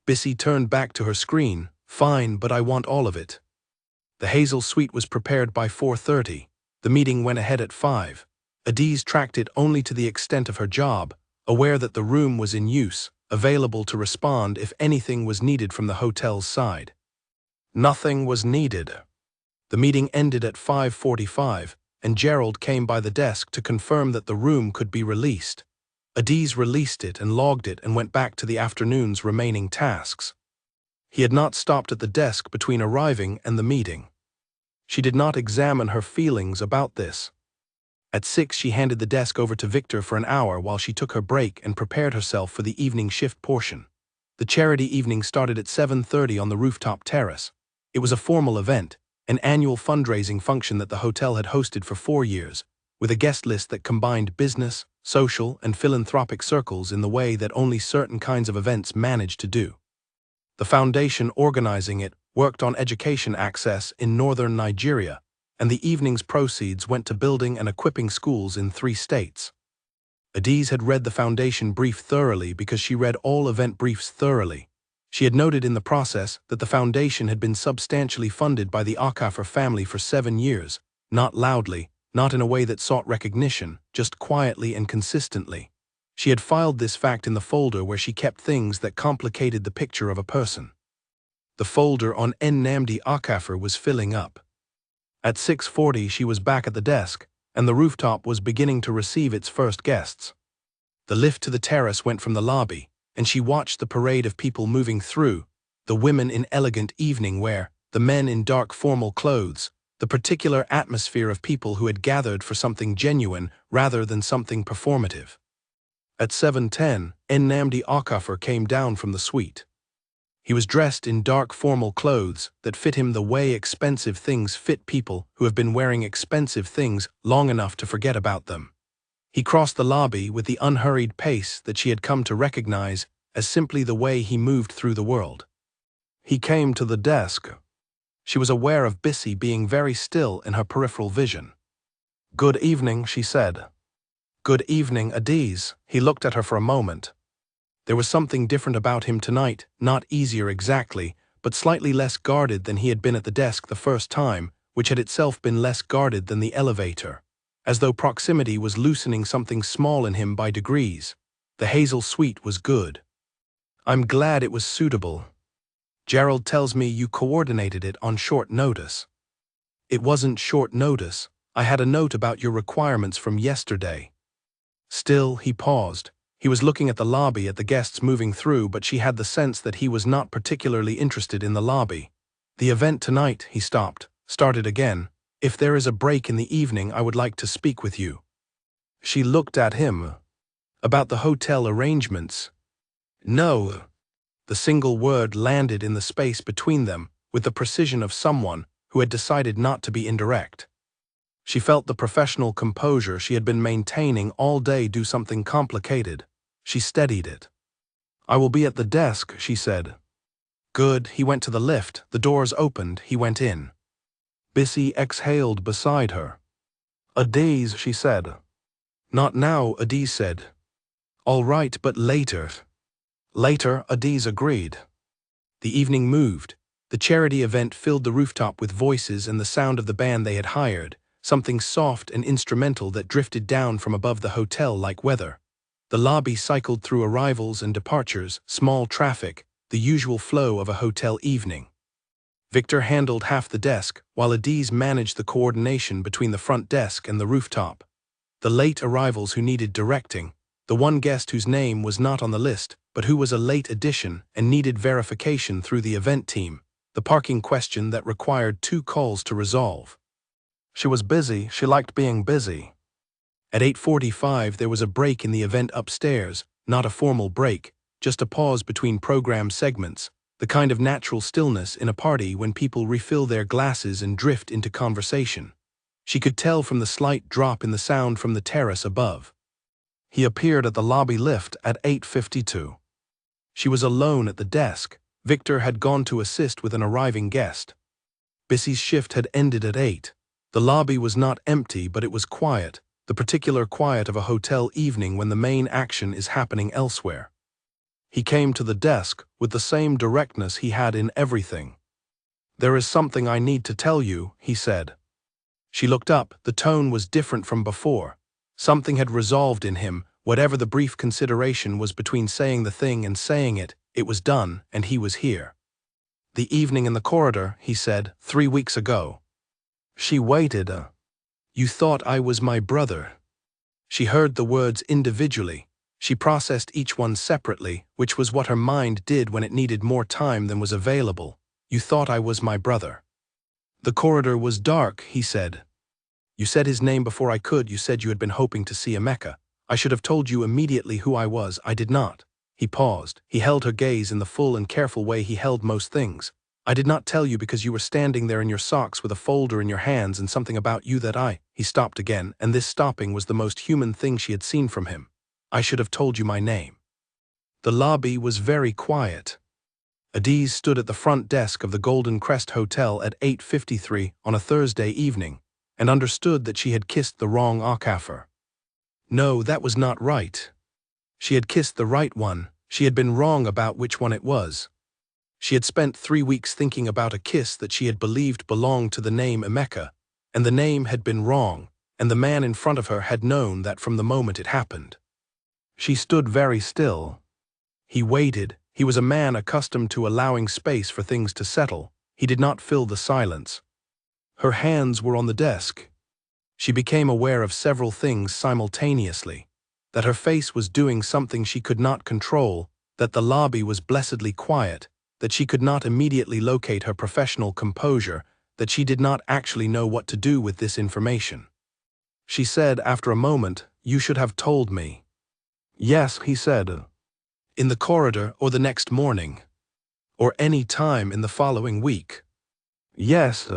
Speaker 1: Bissy turned back to her screen. "Fine, but I want all of it." The Hazel Suite was prepared by 4:30. The meeting went ahead at 5. Adiz tracked it only to the extent of her job, aware that the room was in use, available to respond if anything was needed from the hotel's side. Nothing was needed. The meeting ended at 5:45, and Gerald came by the desk to confirm that the room could be released. Adiz released it and logged it and went back to the afternoon's remaining tasks. He had not stopped at the desk between arriving and the meeting. She did not examine her feelings about this. At 6, she handed the desk over to Victor for an hour while she took her break and prepared herself for the evening shift portion. The charity evening started at 7:30 on the rooftop terrace. It was a formal event, an annual fundraising function that the hotel had hosted for 4 years, with a guest list that combined business, social, and philanthropic circles in the way that only certain kinds of events managed to do. The foundation organizing it worked on education access in northern Nigeria, and the evening's proceeds went to building and equipping schools in 3 states. Adiz had read the foundation brief thoroughly because she read all event briefs thoroughly. She had noted in the process that the foundation had been substantially funded by the Akafor family for 7 years, not loudly, not in a way that sought recognition, just quietly and consistently. She had filed this fact in the folder where she kept things that complicated the picture of a person. The folder on Nnamdi Akafor was filling up. At 6:40 she was back at the desk, and the rooftop was beginning to receive its first guests. The lift to the terrace went from the lobby, and she watched the parade of people moving through, the women in elegant evening wear, the men in dark formal clothes, the particular atmosphere of people who had gathered for something genuine rather than something performative. At 7:10, Nnamdi Okafor came down from the suite. He was dressed in dark formal clothes that fit him the way expensive things fit people who have been wearing expensive things long enough to forget about them. He crossed the lobby with the unhurried pace that she had come to recognize as simply the way he moved through the world. He came to the desk. She was aware of Bissy being very still in her peripheral vision. "Good evening," she said. "Good evening, Adiz." He looked at her for a moment. There was something different about him tonight, not easier exactly, but slightly less guarded than he had been at the desk the first time, which had itself been less guarded than the elevator. As though proximity was loosening something small in him by degrees. The Hazel Suite was good. "I'm glad it was suitable. Gerald tells me you coordinated it on short notice." "It wasn't short notice. I had a note about your requirements from yesterday." Still, he paused. He was looking at the lobby at the guests moving through, but she had the sense that he was not particularly interested in the lobby. "The event tonight," he stopped, started again. "If there is a break in the evening, I would like to speak with you." She looked at him. "About the hotel arrangements?" "No." The single word landed in the space between them with the precision of someone who had decided not to be indirect. She felt the professional composure she had been maintaining all day do something complicated. She steadied it. "I will be at the desk," she said. Good. He went to the lift. The doors opened. He went in. Bissy exhaled beside her. "A daze," she said. Not now, Adiz said. All right, but later. Later, Adiz agreed. The evening moved. The charity event filled the rooftop with voices and the sound of the band they had hired, something soft and instrumental that drifted down from above the hotel like weather. The lobby cycled through arrivals and departures, small traffic, the usual flow of a hotel evening. Victor handled half the desk, while Adiz managed the coordination between the front desk and the rooftop. The late arrivals who needed directing, the one guest whose name was not on the list, but who was a late addition and needed verification through the event team, the parking question that required 2 calls to resolve. She was busy, she liked being busy. At 8:45 there was a break in the event upstairs, not a formal break, just a pause between program segments, the kind of natural stillness in a party when people refill their glasses and drift into conversation. She could tell from the slight drop in the sound from the terrace above. He appeared at the lobby lift at 8:52. She was alone at the desk. Victor had gone to assist with an arriving guest. Bissy's shift had ended at 8. The lobby was not empty, but it was quiet, the particular quiet of a hotel evening when the main action is happening elsewhere. He came to the desk with the same directness he had in everything. "There is something I need to tell you," he said. She looked up. The tone was different from before. Something had resolved in him. Whatever the brief consideration was between saying the thing and saying it, it was done, and he was here. "The evening in the corridor," he said, 3 weeks ago. She waited. "You thought I was my brother." She heard the words individually. She processed each one separately, which was what her mind did when it needed more time than was available. "You thought I was my brother." "The corridor was dark," he said. "You said his name before I could. You said you had been hoping to see Emeka. I should have told you immediately who I was. I did not." He paused. He held her gaze in the full and careful way he held most things. "I did not tell you because you were standing there in your socks with a folder in your hands and something about you that I—" He stopped again, and this stopping was the most human thing she had seen from him. "I should have told you my name." The lobby was very quiet. Adiz stood at the front desk of the Golden Crest Hotel at 8:53 on a Thursday evening, and understood that she had kissed the wrong Akafar. No, that was not right. She had kissed the right one. She had been wrong about which one it was. She had spent 3 weeks thinking about a kiss that she had believed belonged to the name Emeka, and the name had been wrong, and the man in front of her had known that from the moment it happened. She stood very still. He waited. He was a man accustomed to allowing space for things to settle. He did not fill the silence. Her hands were on the desk. She became aware of several things simultaneously: that her face was doing something she could not control, that the lobby was blessedly quiet, that she could not immediately locate her professional composure, that she did not actually know what to do with this information. She said after a moment, "You should have told me." "Yes," he said. "In the corridor or the next morning. Or any time in the following week." "Yes."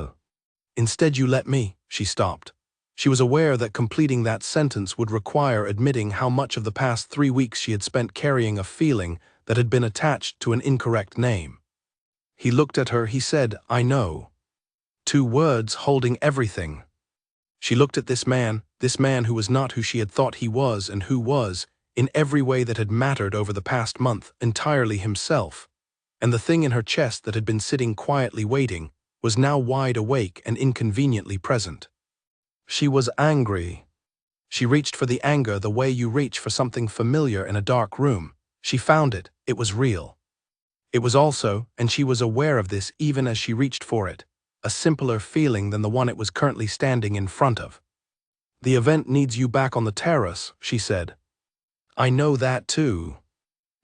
Speaker 1: "Instead you let me." She stopped. She was aware that completing that sentence would require admitting how much of the past 3 weeks she had spent carrying a feeling that had been attached to an incorrect name. He looked at her. He said, "I know." 2 words holding everything. She looked at this man who was not who she had thought he was and who was, in every way that had mattered over the past month, entirely himself. And the thing in her chest that had been sitting quietly waiting was now wide awake and inconveniently present. She was angry. She reached for the anger the way you reach for something familiar in a dark room. She found it. It was real. It was also, and she was aware of this even as she reached for it, a simpler feeling than the one it was currently standing in front of. "The event needs you back on the terrace," she said. "I know that too."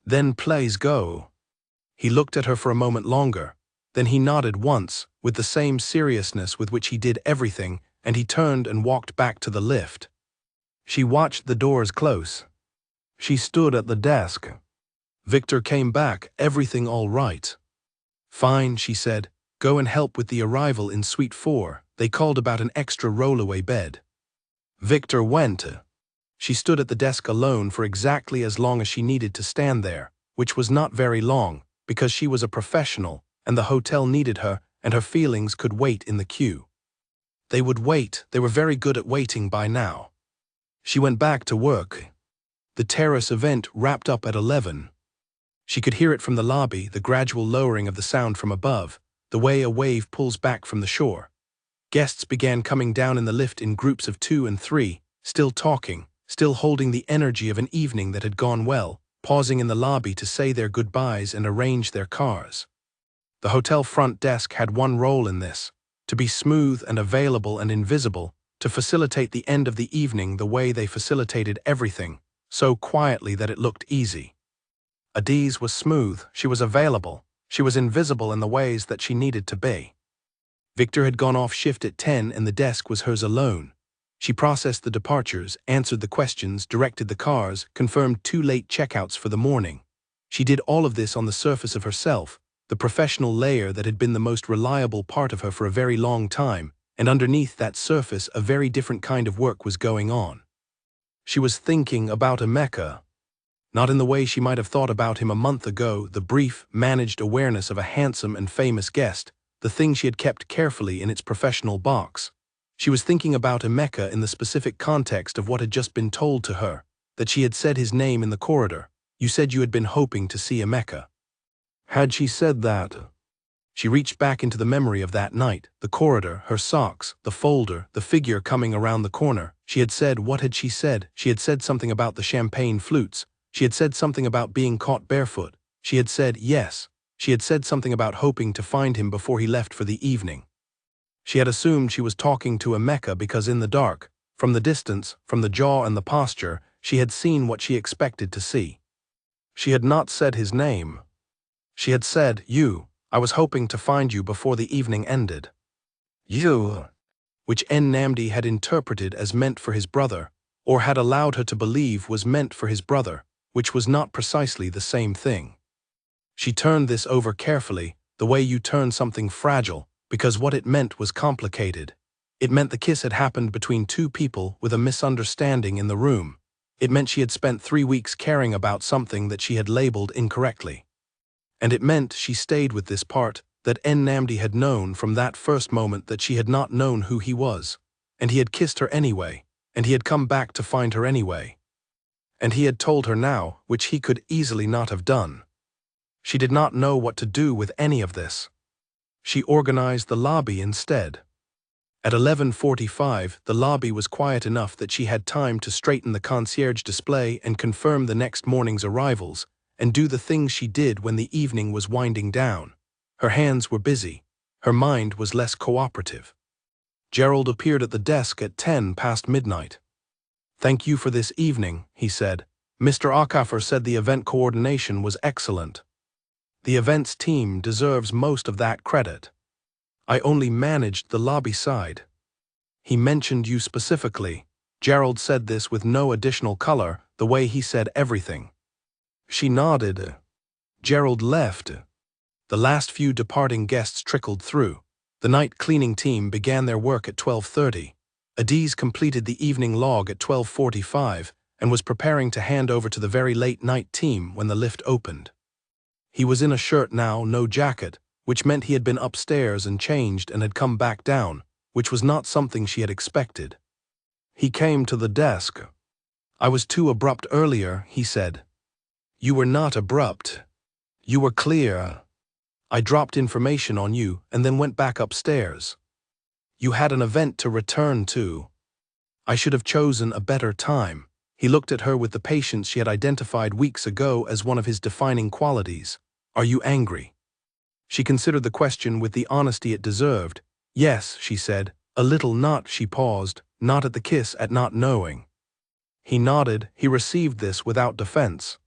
Speaker 1: "Then please go." He looked at her for a moment longer. Then he nodded once, with the same seriousness with which he did everything, and he turned and walked back to the lift. She watched the doors close. She stood at the desk. Victor came back. "Everything all right?" "Fine," she said. "Go and help with the arrival in Suite 4. They called about an extra rollaway bed." Victor went. She stood at the desk alone for exactly as long as she needed to stand there, which was not very long, because she was a professional, and the hotel needed her, and her feelings could wait in the queue. They would wait. They were very good at waiting by now. She went back to work. The terrace event wrapped up at 11. She could hear it from the lobby, the gradual lowering of the sound from above, the way a wave pulls back from the shore. Guests began coming down in the lift in groups of 2 and 3, still talking, still holding the energy of an evening that had gone well, pausing in the lobby to say their goodbyes and arrange their cars. The hotel front desk had one role in this: to be smooth and available and invisible, to facilitate the end of the evening the way they facilitated everything, so quietly that it looked easy. Adiz was smooth, she was available, she was invisible in the ways that she needed to be. Victor had gone off shift at 10 and the desk was hers alone. She processed the departures, answered the questions, directed the cars, confirmed 2 late checkouts for the morning. She did all of this on the surface of herself, the professional layer that had been the most reliable part of her for a very long time, and underneath that surface a very different kind of work was going on. She was thinking about Emeka. Not in the way she might have thought about him a month ago, the brief, managed awareness of a handsome and famous guest, the thing she had kept carefully in its professional box. She was thinking about Emeka in the specific context of what had just been told to her, that she had said his name in the corridor. You said you had been hoping to see Emeka. Had she said that? She reached back into the memory of that night, the corridor, her socks, the folder, the figure coming around the corner. She had said, what had she said? She had said something about the champagne flutes. She had said something about being caught barefoot. She had said yes. She had said something about hoping to find him before he left for the evening. She had assumed she was talking to Emeka because in the dark, from the distance, from the jaw and the posture, she had seen what she expected to see. She had not said his name. She had said, you. I was hoping to find you before the evening ended. You. Which Nnamdi had interpreted as meant for his brother, or had allowed her to believe was meant for his brother, which was not precisely the same thing. She turned this over carefully, the way you turn something fragile, because what it meant was complicated. It meant the kiss had happened between 2 people with a misunderstanding in the room. It meant she had spent 3 weeks caring about something that she had labeled incorrectly. And it meant she stayed with this part, that Nnamdi had known from that first moment that she had not known who he was. And he had kissed her anyway, and he had come back to find her anyway. And he had told her now, which he could easily not have done. She did not know what to do with any of this. She organized the lobby instead. At 11:45, the lobby was quiet enough that she had time to straighten the concierge display and confirm the next morning's arrivals, and do the things she did when the evening was winding down. Her hands were busy. Her mind was less cooperative. Gerald appeared at the desk at 10 past midnight. Thank you for this evening, he said. Mr. Okafor said the event coordination was excellent. The events team deserves most of that credit. I only managed the lobby side. He mentioned you specifically. Gerald said this with no additional color, the way he said everything. She nodded. Gerald left. The last few departing guests trickled through. The night cleaning team began their work at 12:30. Adiz completed the evening log at 12:45 and was preparing to hand over to the very late night team when the lift opened. He was in a shirt now, no jacket, which meant he had been upstairs and changed and had come back down, which was not something she had expected. He came to the desk. I was too abrupt earlier, he said. You were not abrupt. You were clear. I dropped information on you and then went back upstairs. You had an event to return to. I should have chosen a better time. He looked at her with the patience she had identified weeks ago as one of his defining qualities. Are you angry? She considered the question with the honesty it deserved. Yes, she said. A little. Not, she paused, not at the kiss, at not knowing. He nodded. He received this without defense.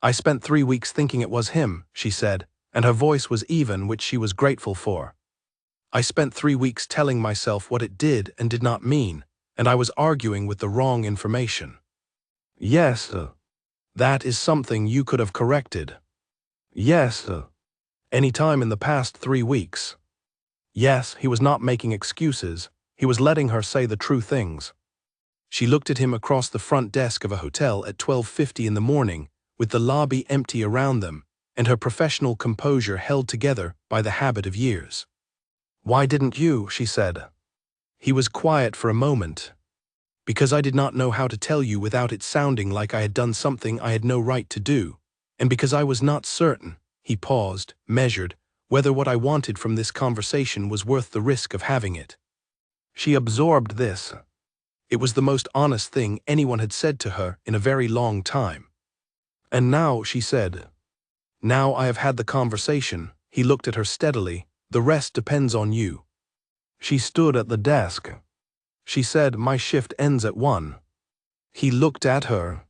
Speaker 1: I spent 3 weeks thinking it was him, she said, and her voice was even, which she was grateful for. I spent 3 weeks telling myself what it did and did not mean, and I was arguing with the wrong information. Yes, that is something you could have corrected. Yes, any time in the past 3 weeks. Yes, he was not making excuses. He was letting her say the true things. She looked at him across the front desk of a hotel at 12:50 in the morning, with the lobby empty around them, and her professional composure held together by the habit of years. Why didn't you? She said. He was quiet for a moment. Because I did not know how to tell you without it sounding like I had done something I had no right to do, and because I was not certain," he paused, measured, "whether what I wanted from this conversation was worth the risk of having it." She absorbed this. It was the most honest thing anyone had said to her in a very long time. "And now," she said, "now I have had the conversation," he looked at her steadily, "the rest depends on you." She stood at the desk. She said, "My shift ends at 1. He looked at her.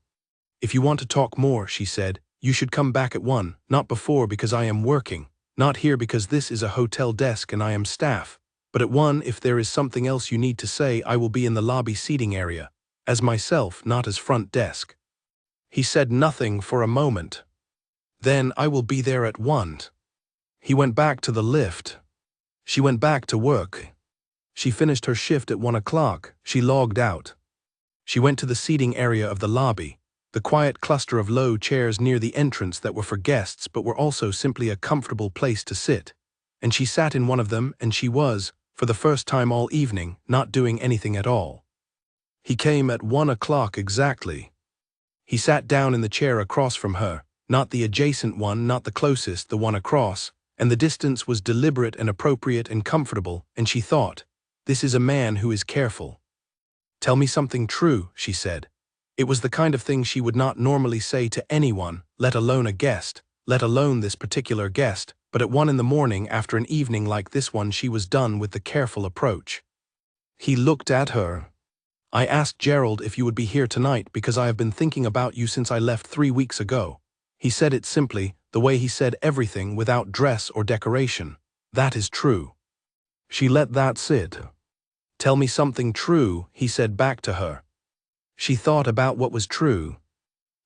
Speaker 1: "If you want to talk more," she said, "you should come back at 1, not before because I am working, not here because this is a hotel desk and I am staff, but at 1 if there is something else you need to say. I will be in the lobby seating area, as myself, not as front desk." He said nothing for a moment. "Then I will be there at 1. He went back to the lift. She went back to work. She finished her shift at 1 o'clock. She logged out. She went to the seating area of the lobby, the quiet cluster of low chairs near the entrance that were for guests but were also simply a comfortable place to sit, and she sat in one of them, and she was, for the first time all evening, not doing anything at all. He came at 1 o'clock exactly. He sat down in the chair across from her, not the adjacent one, not the closest, the one across, and the distance was deliberate and appropriate and comfortable, and she thought, "This is a man who is careful." "Tell me something true," she said. It was the kind of thing she would not normally say to anyone, let alone a guest, let alone this particular guest, but at 1 in the morning after an evening like this one she was done with the careful approach. He looked at her. "I asked Gerald if you would be here tonight because I have been thinking about you since I left 3 weeks ago." He said it simply, the way he said everything, without dress or decoration. "That is true." She let that sit. "Tell me something true," he said back to her. She thought about what was true.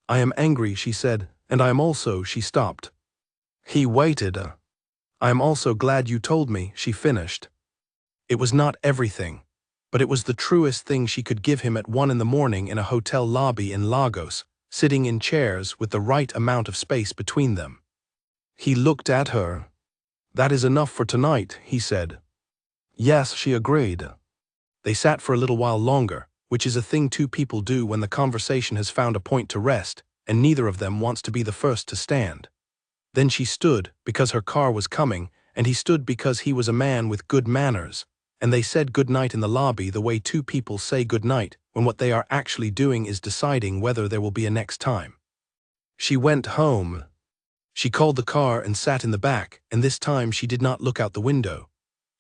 Speaker 1: "I am angry," she said, "and I am also," she stopped. He waited. "I am also glad you told me," she finished. It was not everything, but it was the truest thing she could give him at 1 in the morning in a hotel lobby in Lagos, sitting in chairs with the right amount of space between them. He looked at her. "That is enough for tonight," he said. "Yes," she agreed. They sat for a little while longer, which is a thing two people do when the conversation has found a point to rest, and neither of them wants to be the first to stand. Then she stood, because her car was coming, and he stood because he was a man with good manners, and they said good night in the lobby the way two people say good night when what they are actually doing is deciding whether there will be a next time. She went home. She called the car and sat in the back, and this time she did not look out the window.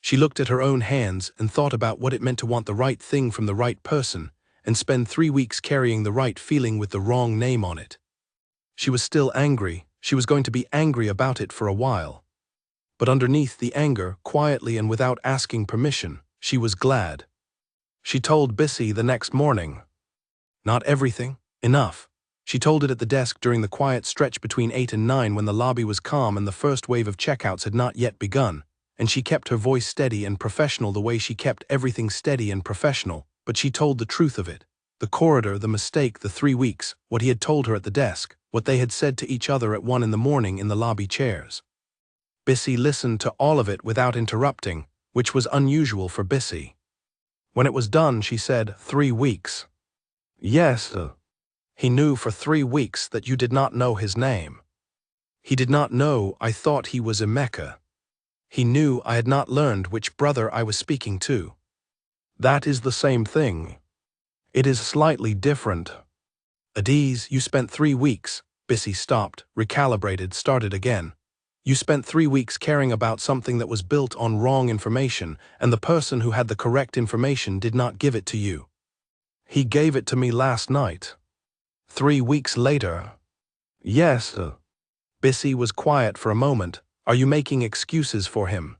Speaker 1: She looked at her own hands and thought about what it meant to want the right thing from the right person and spend 3 weeks carrying the right feeling with the wrong name on it. She was still angry. She was going to be angry about it for a while. But underneath the anger, quietly and without asking permission, she was glad. She told Bissy the next morning. Not everything, enough. She told it at the desk during the quiet stretch between 8 and 9 when the lobby was calm and the first wave of checkouts had not yet begun. And she kept her voice steady and professional the way she kept everything steady and professional, but she told the truth of it. The corridor, the mistake, the 3 weeks, what he had told her at the desk, what they had said to each other at 1 in the morning in the lobby chairs. Bissy listened to all of it without interrupting, which was unusual for Bissy. When it was done, she said, 3 weeks. Yes. He knew for 3 weeks that you did not know his name. He did not know I thought he was Emeka. He knew I had not learned which brother I was speaking to. That is the same thing. It is slightly different. Adiz, you spent 3 weeks. Bissy stopped, recalibrated, started again. You spent 3 weeks caring about something that was built on wrong information, and the person who had the correct information did not give it to you. He gave it to me last night. 3 weeks later. Yes. Bissy was quiet for a moment. Are you making excuses for him?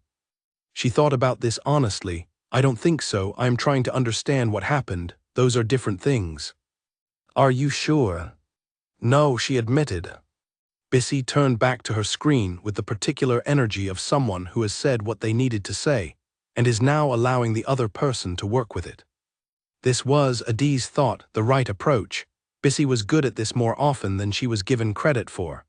Speaker 1: She thought about this honestly. I don't think so. I am trying to understand what happened. Those are different things. Are you sure? No, she admitted. Bissy turned back to her screen with the particular energy of someone who has said what they needed to say, and is now allowing the other person to work with it. This was, Adiz thought, the right approach. Bissy was good at this more often than she was given credit for.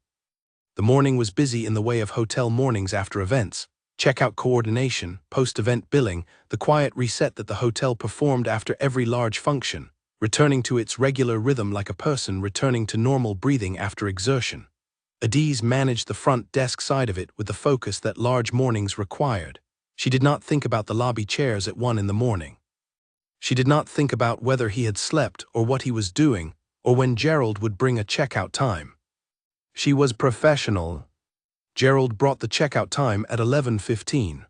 Speaker 1: The morning was busy in the way of hotel mornings after events, checkout coordination, post-event billing, the quiet reset that the hotel performed after every large function, returning to its regular rhythm like a person returning to normal breathing after exertion. Adiz managed the front desk side of it with the focus that large mornings required. She did not think about the lobby chairs at 1 in the morning. She did not think about whether he had slept or what he was doing, or when Gerald would bring a checkout time. She was professional. Gerald brought the checkout time at 11:15.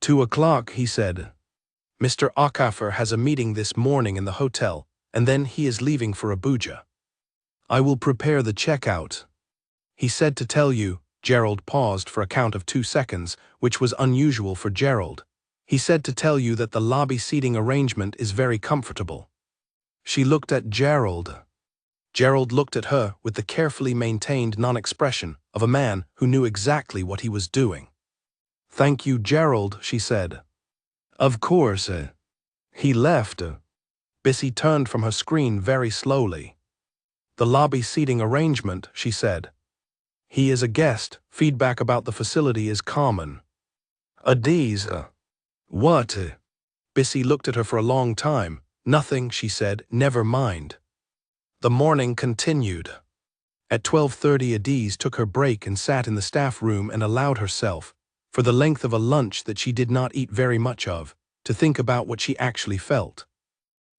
Speaker 1: 2 o'clock, he said. Mr. Okafor has a meeting this morning in the hotel, and then he is leaving for Abuja. I will prepare the checkout. He said to tell you. Gerald paused for a count of 2 seconds, which was unusual for Gerald. He said to tell you that the lobby seating arrangement is very comfortable. She looked at Gerald. Gerald looked at her with the carefully maintained non-expression of a man who knew exactly what he was doing. Thank you, Gerald, she said. Of course. He left. Bissy turned from her screen very slowly. The lobby seating arrangement, she said. He is a guest. Feedback about the facility is common. Adiz. What? Bissy looked at her for a long time. Nothing, she said. Never mind. The morning continued. At 12:30, Adiz took her break and sat in the staff room and allowed herself, for the length of a lunch that she did not eat very much of, to think about what she actually felt.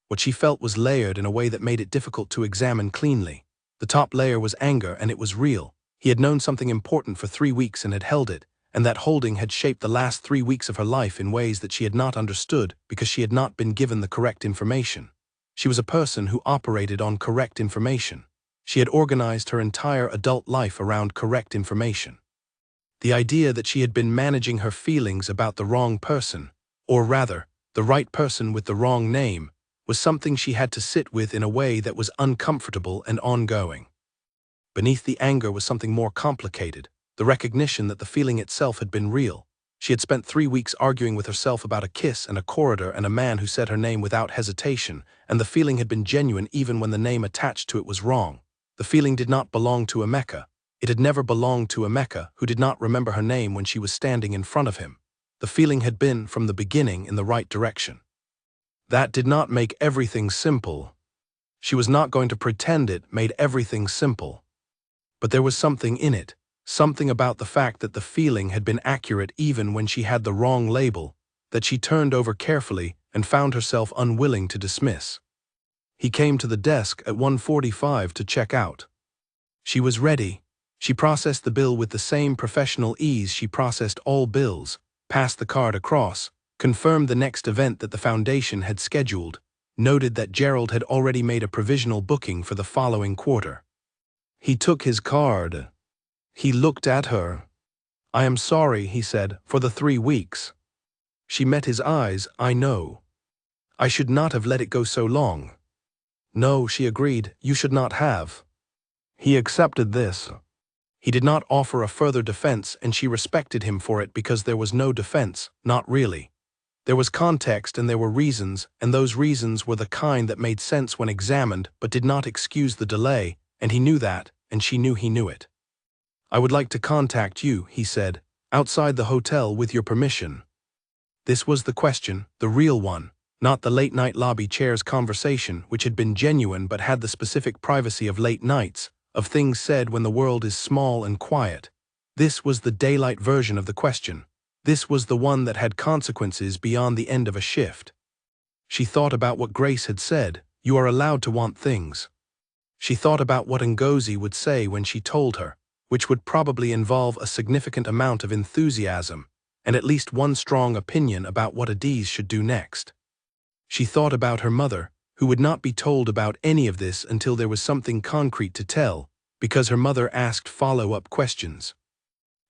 Speaker 1: What she felt was layered in a way that made it difficult to examine cleanly. The top layer was anger, and it was real. He had known something important for 3 weeks and had held it, and that holding had shaped the last 3 weeks of her life in ways that she had not understood because she had not been given the correct information. She was a person who operated on correct information. She had organized her entire adult life around correct information. The idea that she had been managing her feelings about the wrong person, or rather, the right person with the wrong name, was something she had to sit with in a way that was uncomfortable and ongoing. Beneath the anger was something more complicated, the recognition that the feeling itself had been real. She had spent 3 weeks arguing with herself about a kiss and a corridor and a man who said her name without hesitation, and the feeling had been genuine even when the name attached to it was wrong. The feeling did not belong to Emeka. It had never belonged to Emeka, who did not remember her name when she was standing in front of him. The feeling had been, from the beginning, in the right direction. That did not make everything simple. She was not going to pretend it made everything simple. But there was something in it, something about the fact that the feeling had been accurate even when she had the wrong label, that she turned over carefully and found herself unwilling to dismiss. He came to the desk at 1:45 to check out. She was ready. She processed the bill with the same professional ease she processed all bills, passed the card across, confirmed the next event that the foundation had scheduled, noted that Gerald had already made a provisional booking for the following quarter. He took his card. He looked at her. I am sorry, he said, for the 3 weeks. She met his eyes. I know. I should not have let it go so long. No, she agreed, you should not have. He accepted this. He did not offer a further defense, and she respected him for it because there was no defense, not really. There was context and there were reasons, and those reasons were the kind that made sense when examined but did not excuse the delay, and he knew that, and she knew he knew it. I would like to contact you, he said, outside the hotel with your permission. This was the question, the real one, not the late-night lobby chairs conversation, which had been genuine but had the specific privacy of late nights, of things said when the world is small and quiet. This was the daylight version of the question. This was the one that had consequences beyond the end of a shift. She thought about what Grace had said, you are allowed to want things. She thought about what Ngozi would say when she told her, which would probably involve a significant amount of enthusiasm, and at least one strong opinion about what Adiz should do next. She thought about her mother, who would not be told about any of this until there was something concrete to tell, because her mother asked follow-up questions.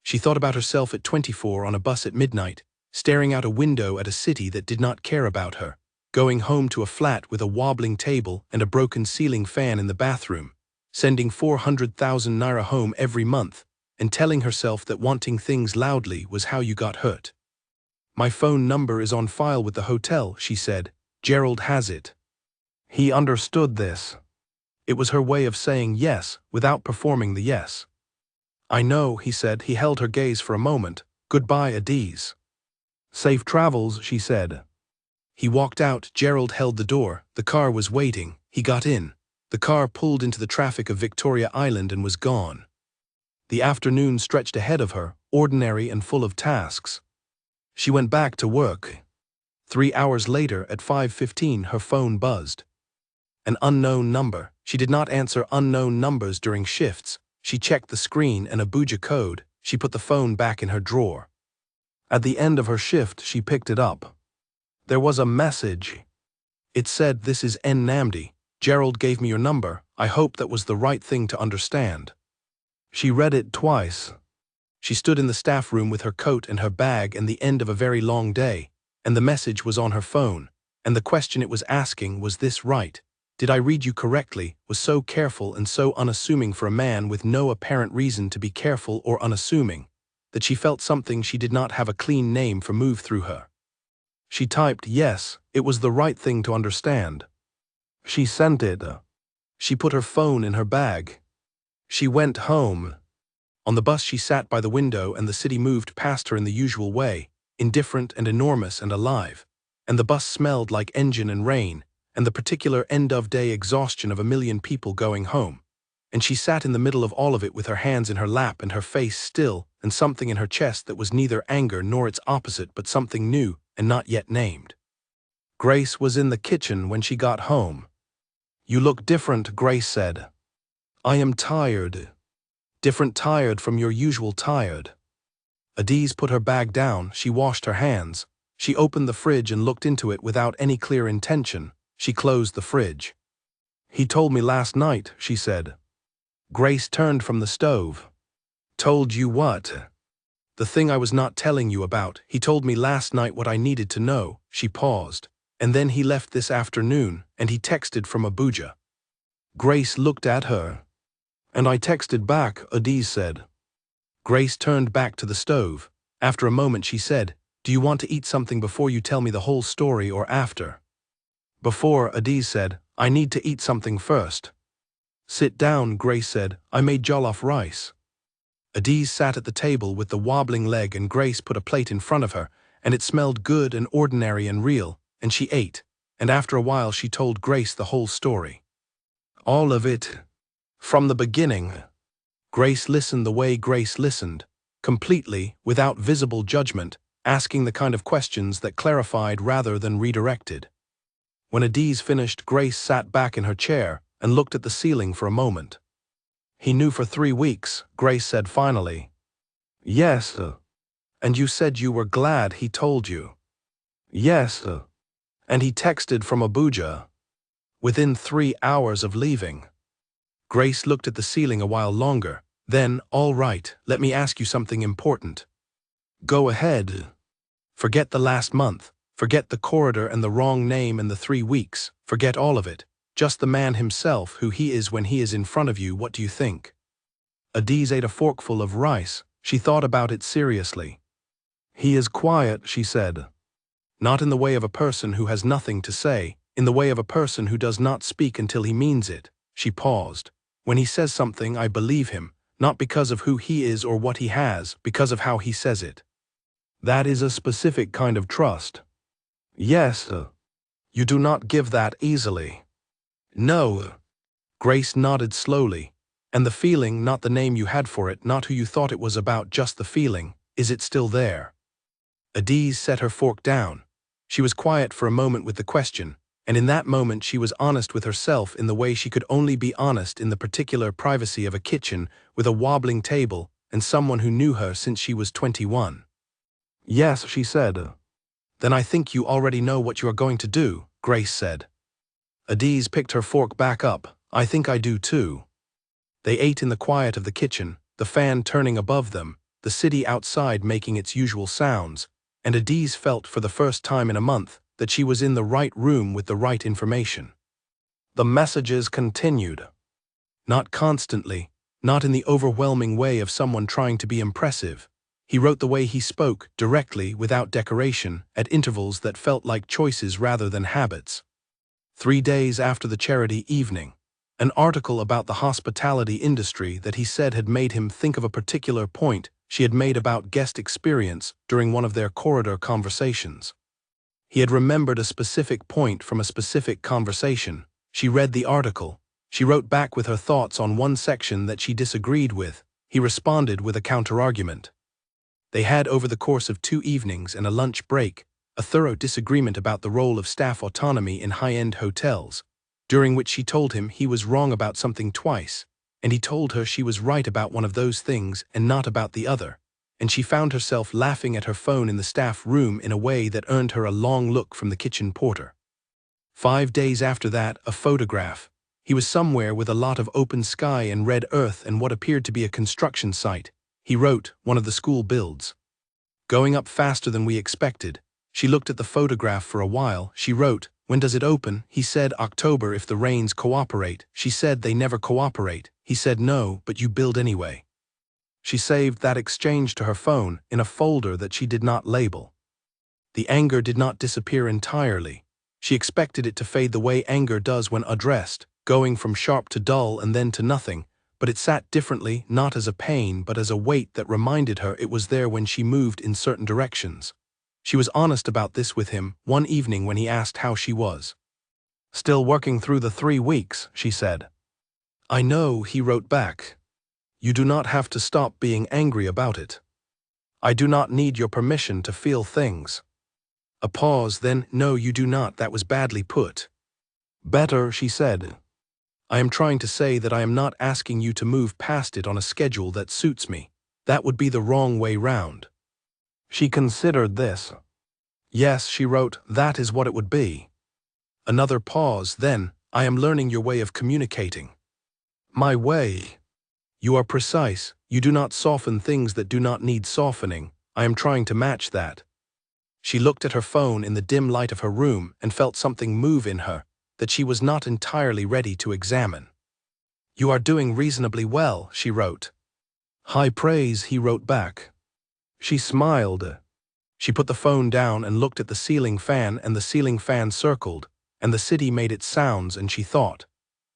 Speaker 1: She thought about herself at 24 on a bus at midnight, staring out a window at a city that did not care about her, going home to a flat with a wobbling table and a broken ceiling fan in the bathroom, sending 400,000 naira home every month, and telling herself that wanting things loudly was how you got hurt. My phone number is on file with the hotel, she said. Gerald has it. He understood this. It was her way of saying yes without performing the yes. I know, he said. He held her gaze for a moment. Goodbye, Adiz. Safe travels, she said. He walked out, Gerald held the door, the car was waiting, he got in. The car pulled into the traffic of Victoria Island and was gone. The afternoon stretched ahead of her, ordinary and full of tasks. She went back to work. 3 hours later, at 5:15, her phone buzzed. An unknown number. She did not answer unknown numbers during shifts. She checked the screen, an Abuja code. She put the phone back in her drawer. At the end of her shift, she picked it up. There was a message. It said, "This is N. Namdi. Gerald gave me your number. I hope that was the right thing to understand." She read it twice. She stood in the staff room with her coat and her bag and the end of a very long day, and the message was on her phone, and the question it was asking, was this right? Did I read you correctly? Was so careful and so unassuming for a man with no apparent reason to be careful or unassuming, that she felt something she did not have a clean name for move through her. She typed yes, it was the right thing to understand. She sent it. She put her phone in her bag. She went home. On the bus she sat by the window and the city moved past her in the usual way, indifferent and enormous and alive, and the bus smelled like engine and rain, and the particular end-of-day exhaustion of a million people going home, and she sat in the middle of all of it with her hands in her lap and her face still, and something in her chest that was neither anger nor its opposite but something new and not yet named. Grace was in the kitchen when she got home. "You look different," Grace said. "I am tired. Different tired from your usual tired." Adiz put her bag down, she washed her hands. She opened the fridge and looked into it without any clear intention. She closed the fridge. "He told me last night," she said. Grace turned from the stove. "Told you what?" "The thing I was not telling you about. He told me last night what I needed to know." She paused. "And then he left this afternoon, and he texted from Abuja." Grace looked at her. "And I texted back," Adiz said. Grace turned back to the stove. After a moment she said, "Do you want to eat something before you tell me the whole story or after?" "Before," Adiz said. "I need to eat something first." "Sit down," Grace said. "I made jollof rice." Adiz sat at the table with the wobbling leg and Grace put a plate in front of her, and it smelled good and ordinary and real, and she ate, and after a while she told Grace the whole story. All of it. From the beginning. Grace listened the way Grace listened, completely, without visible judgment, asking the kind of questions that clarified rather than redirected. When Adiz finished, Grace sat back in her chair and looked at the ceiling for a moment. "He knew for 3 weeks," Grace said finally. "Yes, and you said you were glad he told you." "Yes, and he texted from Abuja. Within 3 hours of leaving." Grace looked at the ceiling a while longer. Then, "All right, let me ask you something important." "Go ahead." "Forget the last month. Forget the corridor and the wrong name and the 3 weeks. Forget all of it. Just the man himself, who he is when he is in front of you. What do you think?" Adiz ate a forkful of rice. She thought about it seriously. "He is quiet," she said. "Not in the way of a person who has nothing to say, in the way of a person who does not speak until he means it." She paused. "When he says something, I believe him, not because of who he is or what he has, because of how he says it. That is a specific kind of trust." "Yes, you do not give that easily." "No." Grace nodded slowly. "And the feeling, not the name you had for it, not who you thought it was about, just the feeling, is it still there?" Adiz set her fork down. She was quiet for a moment with the question, and in that moment she was honest with herself in the way she could only be honest in the particular privacy of a kitchen with a wobbling table and someone who knew her since she was 21. "Yes," she said. "Then I think you already know what you are going to do," Grace said. Adiz picked her fork back up. "I think I do too." They ate in the quiet of the kitchen, the fan turning above them, the city outside making its usual sounds, and Adiz felt for the first time in a month that she was in the right room with the right information. The messages continued. Not constantly, not in the overwhelming way of someone trying to be impressive. He wrote the way he spoke, directly, without decoration, at intervals that felt like choices rather than habits. 3 days after the charity evening, an article about the hospitality industry that he said had made him think of a particular point she had made about guest experience during one of their corridor conversations. He had remembered a specific point from a specific conversation. She read the article. She wrote back with her thoughts on one section that she disagreed with. He responded with a counterargument. They had, over the course of 2 evenings and a lunch break, a thorough disagreement about the role of staff autonomy in high-end hotels, during which she told him he was wrong about something twice, and he told her she was right about one of those things and not about the other, and she found herself laughing at her phone in the staff room in a way that earned her a long look from the kitchen porter. 5 days after that, a photograph. He was somewhere with a lot of open sky and red earth and what appeared to be a construction site. He wrote, one of the school builds. Going up faster than we expected. She looked at the photograph for a while. She wrote, when does it open? He said, October if the rains cooperate. She said, they never cooperate. He said, no, but you build anyway. She saved that exchange to her phone in a folder that she did not label. The anger did not disappear entirely. She expected it to fade the way anger does when addressed, going from sharp to dull and then to nothing, but it sat differently, not as a pain but as a weight that reminded her it was there when she moved in certain directions. She was honest about this with him one evening when he asked how she was. Still working through the 3 weeks, she said. I know, he wrote back. You do not have to stop being angry about it. I do not need your permission to feel things. A pause, then, no, you do not, that was badly put. Better, she said. I am trying to say that I am not asking you to move past it on a schedule that suits me. That would be the wrong way round. She considered this. Yes, she wrote, that is what it would be. Another pause, then, I am learning your way of communicating. My way. You are precise, you do not soften things that do not need softening. I am trying to match that. She looked at her phone in the dim light of her room and felt something move in her that she was not entirely ready to examine. You are doing reasonably well, she wrote. High praise, he wrote back. She smiled. She put the phone down and looked at the ceiling fan, and the ceiling fan circled, and the city made its sounds, and she thought,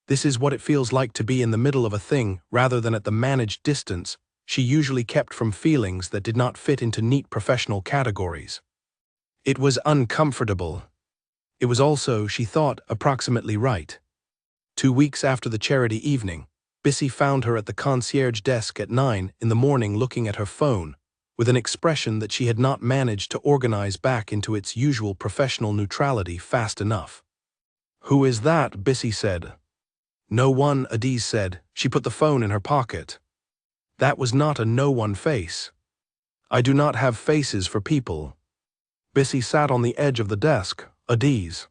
Speaker 1: this is what it feels like to be in the middle of a thing rather than at the managed distance she usually kept from feelings that did not fit into neat professional categories. It was uncomfortable. It was also, she thought, approximately right. 2 weeks after the charity evening, Bissy found her at the concierge desk at 9 in the morning looking at her phone, with an expression that she had not managed to organize back into its usual professional neutrality fast enough. Who is that? Bissy said. No one, Adiz said. She put the phone in her pocket. That was not a no one face. I do not have faces for people. Bissy sat on the edge of the desk. Adiz.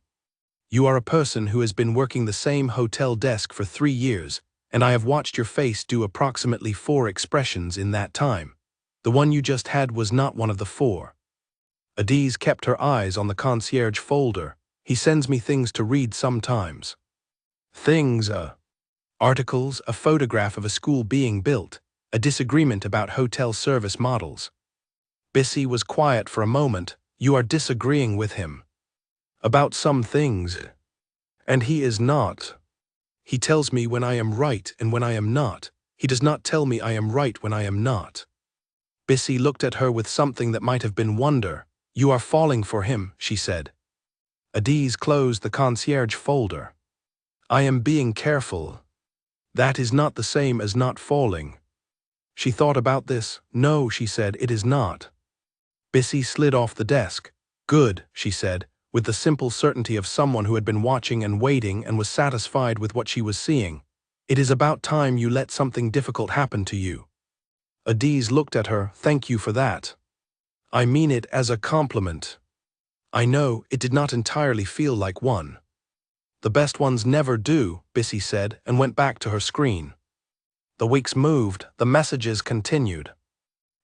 Speaker 1: You are a person who has been working the same hotel desk for 3 years, and I have watched your face do approximately 4 expressions in that time. The one you just had was not one of the 4. Adiz kept her eyes on the concierge folder. He sends me things to read sometimes. Things, articles, a photograph of a school being built, a disagreement about hotel service models. Bissy was quiet for a moment. You are disagreeing with him. About some things. And he is not. He tells me when I am right and when I am not. He does not tell me I am right when I am not. Bissy looked at her with something that might have been wonder. You are falling for him, she said. Adiz closed the concierge folder. I am being careful. That is not the same as not falling. She thought about this. No, she said, it is not. Bissy slid off the desk. Good, she said, with the simple certainty of someone who had been watching and waiting and was satisfied with what she was seeing. It is about time you let something difficult happen to you. Adiz looked at her. Thank you for that. I mean it as a compliment. I know, it did not entirely feel like one. The best ones never do, Bissy said, and went back to her screen. The weeks moved, the messages continued.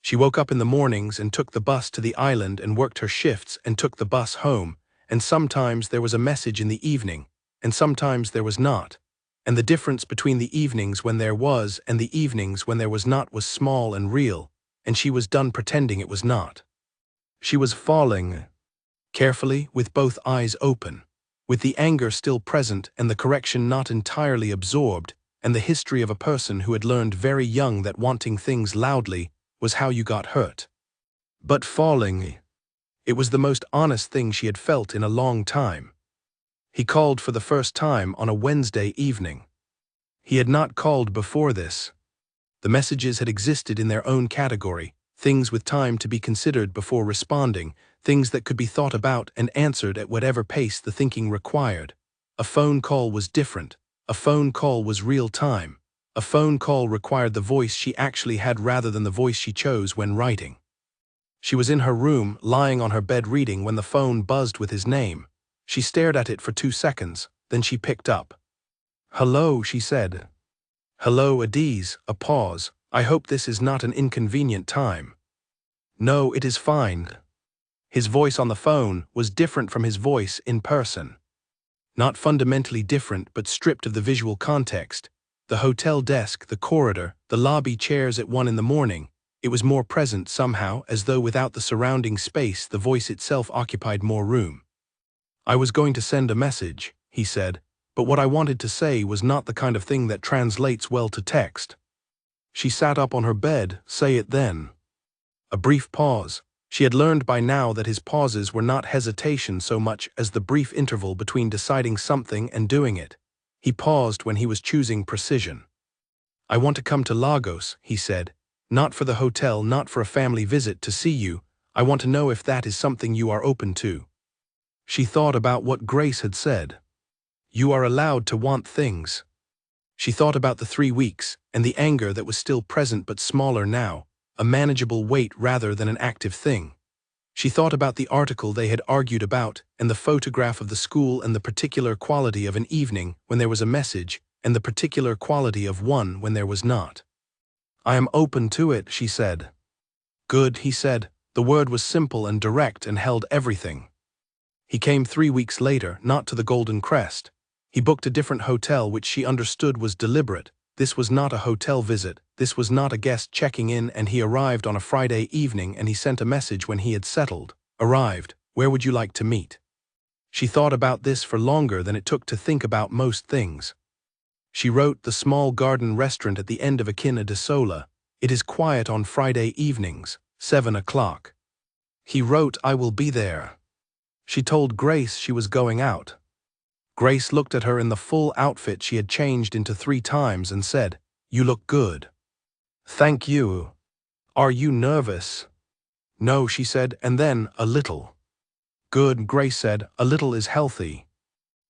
Speaker 1: She woke up in the mornings and took the bus to the island and worked her shifts and took the bus home, and sometimes there was a message in the evening, and sometimes there was not, and the difference between the evenings when there was and the evenings when there was not was small and real, and she was done pretending it was not. She was falling, carefully, with both eyes open, with the anger still present and the correction not entirely absorbed, and the history of a person who had learned very young that wanting things loudly was how you got hurt. But falling. It was the most honest thing she had felt in a long time. He called for the first time on a Wednesday evening. He had not called before this. The messages had existed in their own category, things with time to be considered before responding, things that could be thought about and answered at whatever pace the thinking required. A phone call was different. A phone call was real time. A phone call required the voice she actually had rather than the voice she chose when writing. She was in her room, lying on her bed reading, when the phone buzzed with his name. She stared at it for 2 seconds, then she picked up. "Hello," she said. "Hello, Adiz," a pause. "I hope this is not an inconvenient time." "No, it is fine." His voice on the phone was different from his voice in person. Not fundamentally different, but stripped of the visual context. The hotel desk, the corridor, the lobby chairs at 1 in the morning. It was more present somehow, as though without the surrounding space the voice itself occupied more room. "I was going to send a message," he said, "but what I wanted to say was not the kind of thing that translates well to text." She sat up on her bed. "Say it then." A brief pause. She had learned by now that his pauses were not hesitation so much as the brief interval between deciding something and doing it. He paused when he was choosing precision. "I want to come to Lagos," he said. "Not for the hotel, not for a family visit, to see you. I want to know if that is something you are open to." She thought about what Grace had said. "You are allowed to want things." She thought about the 3 weeks, and the anger that was still present but smaller now, a manageable weight rather than an active thing. She thought about the article they had argued about, and the photograph of the school, and the particular quality of an evening when there was a message, and the particular quality of one when there was not. "I am open to it," she said. "Good," he said. The word was simple and direct and held everything. He came 3 weeks later, not to the Golden Crest. He booked a different hotel, which she understood was deliberate. This was not a hotel visit, this was not a guest checking in, and he arrived on a Friday evening, and he sent a message when he had settled. "Arrived, where would you like to meet?" She thought about this for longer than it took to think about most things. She wrote, "The small garden restaurant at the end of Akina de Sola. It is quiet on Friday evenings, 7 o'clock. He wrote, "I will be there." She told Grace she was going out. Grace looked at her in the full outfit she had changed into 3 times and said, "You look good." "Thank you." "Are you nervous?" "No," she said, and then, "A little." "Good," Grace said, "a little is healthy."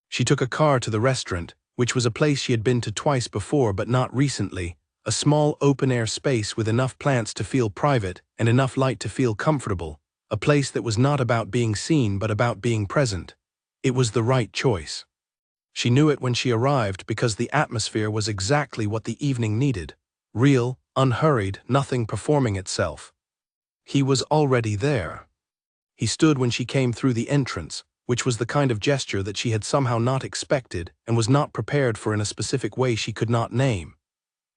Speaker 1: She took a car to the restaurant, which was a place she had been to twice before but not recently, a small open-air space with enough plants to feel private and enough light to feel comfortable, a place that was not about being seen but about being present. It was the right choice. She knew it when she arrived because the atmosphere was exactly what the evening needed. Real, unhurried, nothing performing itself. He was already there. He stood when she came through the entrance, which was the kind of gesture that she had somehow not expected and was not prepared for in a specific way she could not name.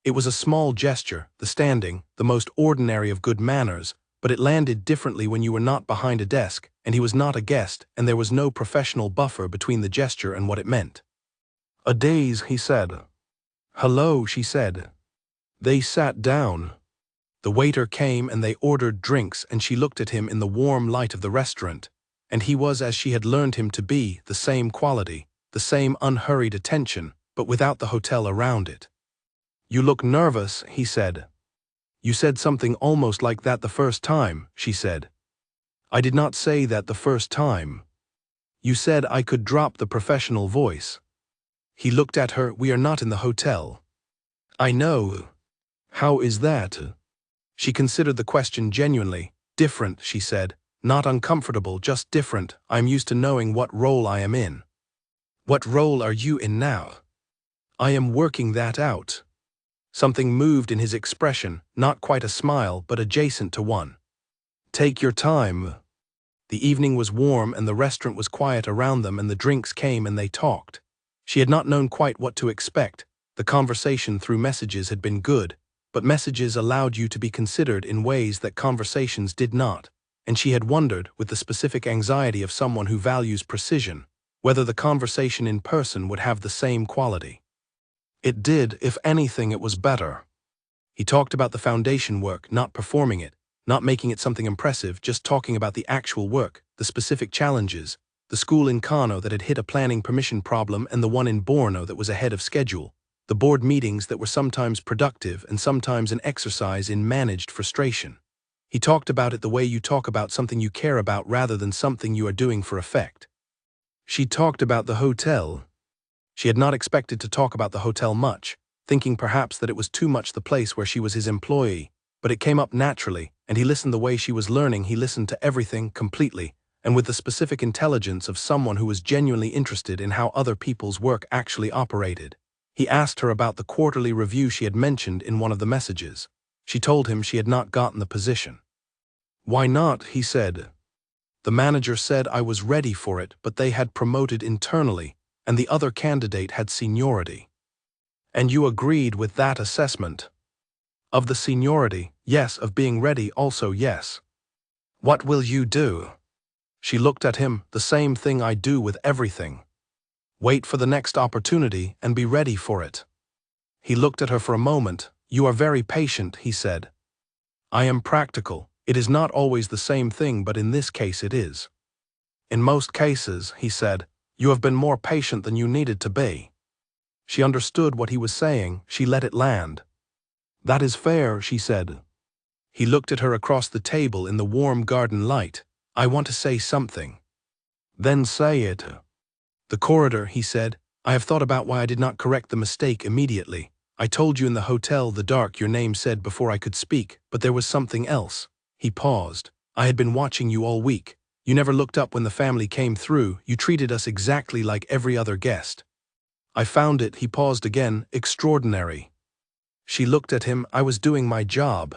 Speaker 1: It was a small gesture, the standing, the most ordinary of good manners, but it landed differently when you were not behind a desk, and he was not a guest, and there was no professional buffer between the gesture and what it meant. "Adiz," he said. "Hello," she said. They sat down. The waiter came and they ordered drinks, and she looked at him in the warm light of the restaurant, and he was as she had learned him to be, the same quality, the same unhurried attention, but without the hotel around it. "You look nervous," he said. "You said something almost like that the first time," she said. "I did not say that the first time. You said I could drop the professional voice." He looked at her. "We are not in the hotel." "I know." "How is that?" She considered the question genuinely. "Different," she said. "Not uncomfortable, just different. I'm used to knowing what role I am in." "What role are you in now?" "I am working that out." Something moved in his expression, not quite a smile, but adjacent to one. "Take your time." The evening was warm and the restaurant was quiet around them, and the drinks came and they talked. She had not known quite what to expect. The conversation through messages had been good, but messages allowed you to be considered in ways that conversations did not, and she had wondered, with the specific anxiety of someone who values precision, whether the conversation in person would have the same quality. It did. If anything, it was better. He talked about the foundation work, not performing it, not making it something impressive, just talking about the actual work, the specific challenges, the school in Kano that had hit a planning permission problem and the one in Borno that was ahead of schedule, the board meetings that were sometimes productive and sometimes an exercise in managed frustration. He talked about it the way you talk about something you care about rather than something you are doing for effect. She talked about the hotel. She had not expected to talk about the hotel much, thinking perhaps that it was too much the place where she was his employee, but it came up naturally, and he listened the way she was learning. He listened to everything completely, and with the specific intelligence of someone who was genuinely interested in how other people's work actually operated. He asked her about the quarterly review she had mentioned in one of the messages. She told him she had not gotten the position. "Why not?" he said. "The manager said I was ready for it, but they had promoted internally, and the other candidate had seniority." "And you agreed with that assessment?" "Of the seniority, yes. Of being ready also, yes." "What will you do?" She looked at him. "The same thing I do with everything. Wait for the next opportunity and be ready for it." He looked at her for a moment. "You are very patient," he said. "I am practical. It is not always the same thing, but in this case it is." "In most cases," he said, "you have been more patient than you needed to be." She understood what he was saying. She let it land. "That is fair," she said. He looked at her across the table in the warm garden light. "I want to say something." "Then say it." "The corridor," he said. "I have thought about why I did not correct the mistake immediately. I told you in the hotel the dark your name said before I could speak, but there was something else." He paused. "I had been watching you all week. You never looked up when the family came through. You treated us exactly like every other guest. I found it," he paused again, "extraordinary." She looked at him. "I was doing my job."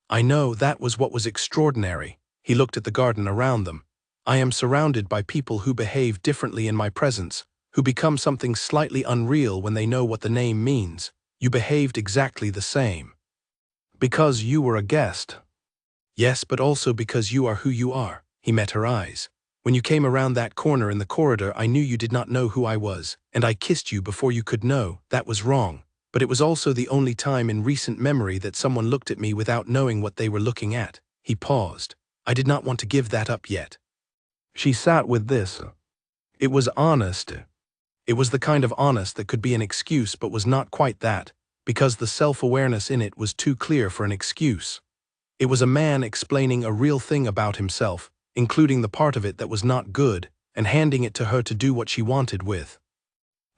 Speaker 1: "I know, that was what was extraordinary." He looked at the garden around them. "I am surrounded by people who behave differently in my presence, who become something slightly unreal when they know what the name means. You behaved exactly the same. Because you were a guest." "Yes, but also because you are who you are." He met her eyes. "When you came around that corner in the corridor, I knew you did not know who I was, and I kissed you before you could know. That was wrong. But it was also the only time in recent memory that someone looked at me without knowing what they were looking at." He paused. "I did not want to give that up yet." She sat with this. It was honest. It was the kind of honest that could be an excuse but was not quite that, because the self-awareness in it was too clear for an excuse. It was a man explaining a real thing about himself, including the part of it that was not good, and handing it to her to do what she wanted with.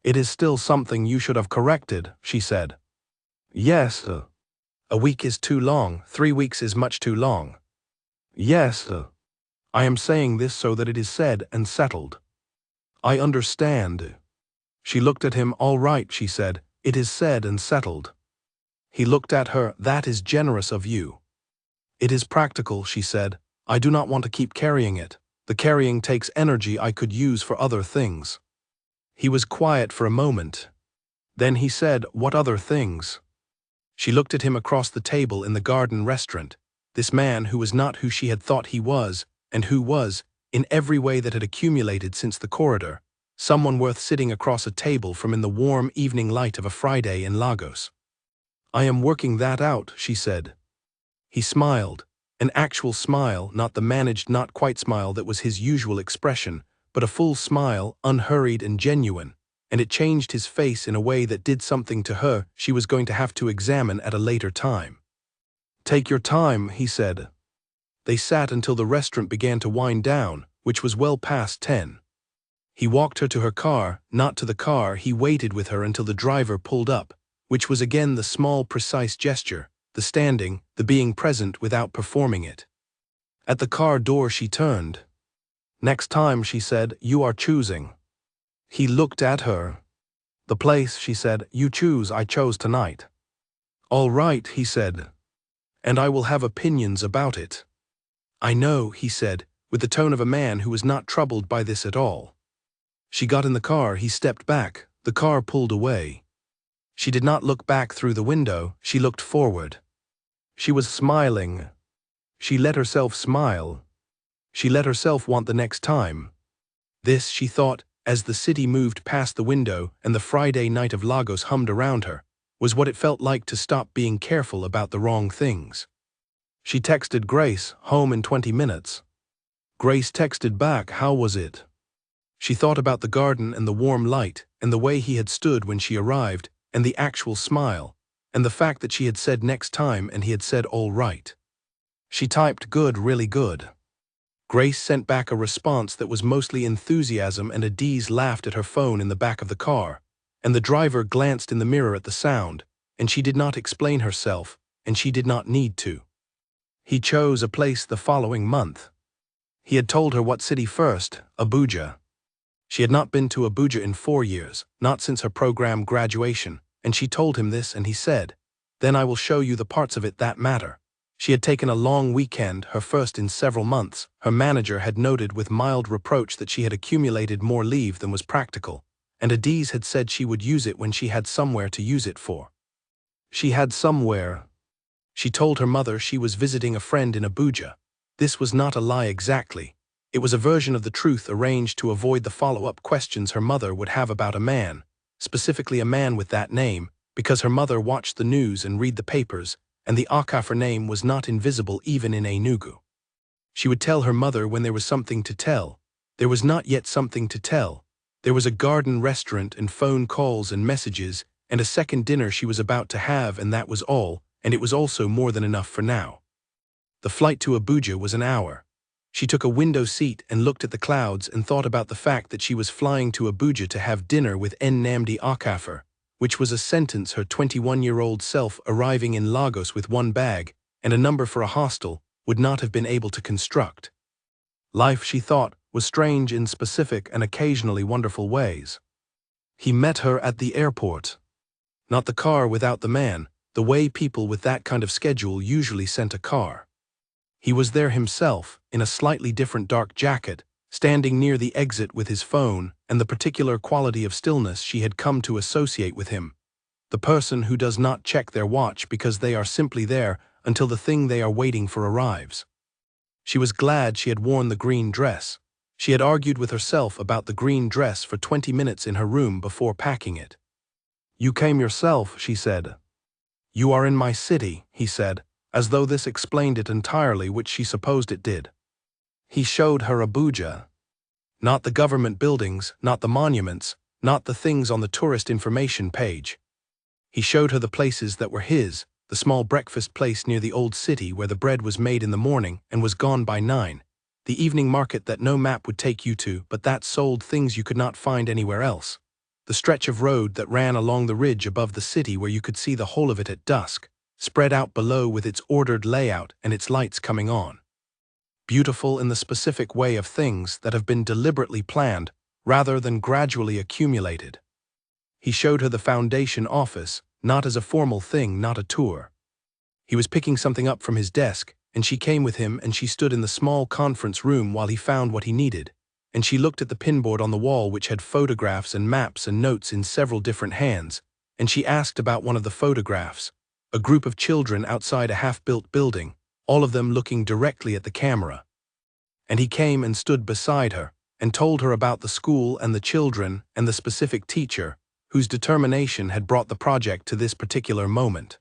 Speaker 1: "It is still something you should have corrected," she said. "Yes. A week is too long. 3 weeks is much too long." "Yes. I am saying this so that it is said and settled." "I understand." She looked at him. "All right," she said. "It is said and settled." He looked at her. "That is generous of you." "It is practical," she said. "I do not want to keep carrying it. The carrying takes energy I could use for other things." He was quiet for a moment. Then he said, "What other things?" She looked at him across the table in the garden restaurant. This man who was not who she had thought he was, and who was, in every way that had accumulated since the corridor, someone worth sitting across a table from in the warm evening light of a Friday in Lagos. "I am working that out," she said. He smiled. An actual smile, not the managed not quite smile that was his usual expression, but a full smile, unhurried and genuine, and it changed his face in a way that did something to her she was going to have to examine at a later time. "Take your time," he said. They sat until the restaurant began to wind down, which was well past 10. He walked her to her car, not to the car. He waited with her until the driver pulled up, which was again the small, precise gesture, the standing, the being present without performing it. At the car door she turned. "Next time," she said, "you are choosing." He looked at her. "The place," she said, "you choose. I chose tonight." "All right," he said. "And I will have opinions about it." "I know," he said, with the tone of a man who was not troubled by this at all. She got in the car. He stepped back. The car pulled away. She did not look back through the window. She looked forward. She was smiling. She let herself smile. She let herself want the next time. This, she thought, as the city moved past the window and the Friday night of Lagos hummed around her, was what it felt like to stop being careful about the wrong things. She texted Grace, "Home in 20 minutes." Grace texted back, "How was it?" She thought about the garden and the warm light, and the way he had stood when she arrived, and the actual smile, and the fact that she had said next time and he had said all right. She typed, "Good, really good." Grace sent back a response that was mostly enthusiasm, and Adiz laughed at her phone in the back of the car, and the driver glanced in the mirror at the sound, and she did not explain herself, and she did not need to. He chose a place the following month. He had told her what city first, Abuja. She had not been to Abuja in 4 years, not since her program graduation, and she told him this, and he said, "Then I will show you the parts of it that matter." She had taken a long weekend, her first in several months. Her manager had noted with mild reproach that she had accumulated more leave than was practical, and Adiz had said she would use it when she had somewhere to use it for. She had somewhere. She told her mother she was visiting a friend in Abuja. This was not a lie exactly. It was a version of the truth arranged to avoid the follow-up questions her mother would have about a man, specifically a man with that name, because her mother watched the news and read the papers, and the Akafar name was not invisible even in Enugu. She would tell her mother when there was something to tell. There was not yet something to tell. There was a garden restaurant and phone calls and messages, and a second dinner she was about to have, and that was all, and it was also more than enough for now. The flight to Abuja was an hour. She took a window seat and looked at the clouds and thought about the fact that she was flying to Abuja to have dinner with Nnamdi Akafar, which was a sentence her 21-year-old self arriving in Lagos with one bag and a number for a hostel would not have been able to construct. Life, she thought, was strange in specific and occasionally wonderful ways. He met her at the airport. Not the car without the man, the way people with that kind of schedule usually sent a car. He was there himself, in a slightly different dark jacket, standing near the exit with his phone, and the particular quality of stillness she had come to associate with him. The person who does not check their watch because they are simply there until the thing they are waiting for arrives. She was glad she had worn the green dress. She had argued with herself about the green dress for 20 minutes in her room before packing it. "You came yourself," she said. "You are in my city," he said, as though this explained it entirely, which she supposed it did. He showed her Abuja. Not the government buildings, not the monuments, not the things on the tourist information page. He showed her the places that were his, the small breakfast place near the old city where the bread was made in the morning and was gone by 9, the evening market that no map would take you to but that sold things you could not find anywhere else, the stretch of road that ran along the ridge above the city where you could see the whole of it at dusk, spread out below with its ordered layout and its lights coming on. Beautiful in the specific way of things that have been deliberately planned rather than gradually accumulated. He showed her the foundation office, not as a formal thing, not a tour. He was picking something up from his desk, and she came with him, and she stood in the small conference room while he found what he needed, and she looked at the pinboard on the wall which had photographs and maps and notes in several different hands, and she asked about one of the photographs, a group of children outside a half-built building, all of them looking directly at the camera. And he came and stood beside her, and told her about the school and the children and the specific teacher, whose determination had brought the project to this particular moment.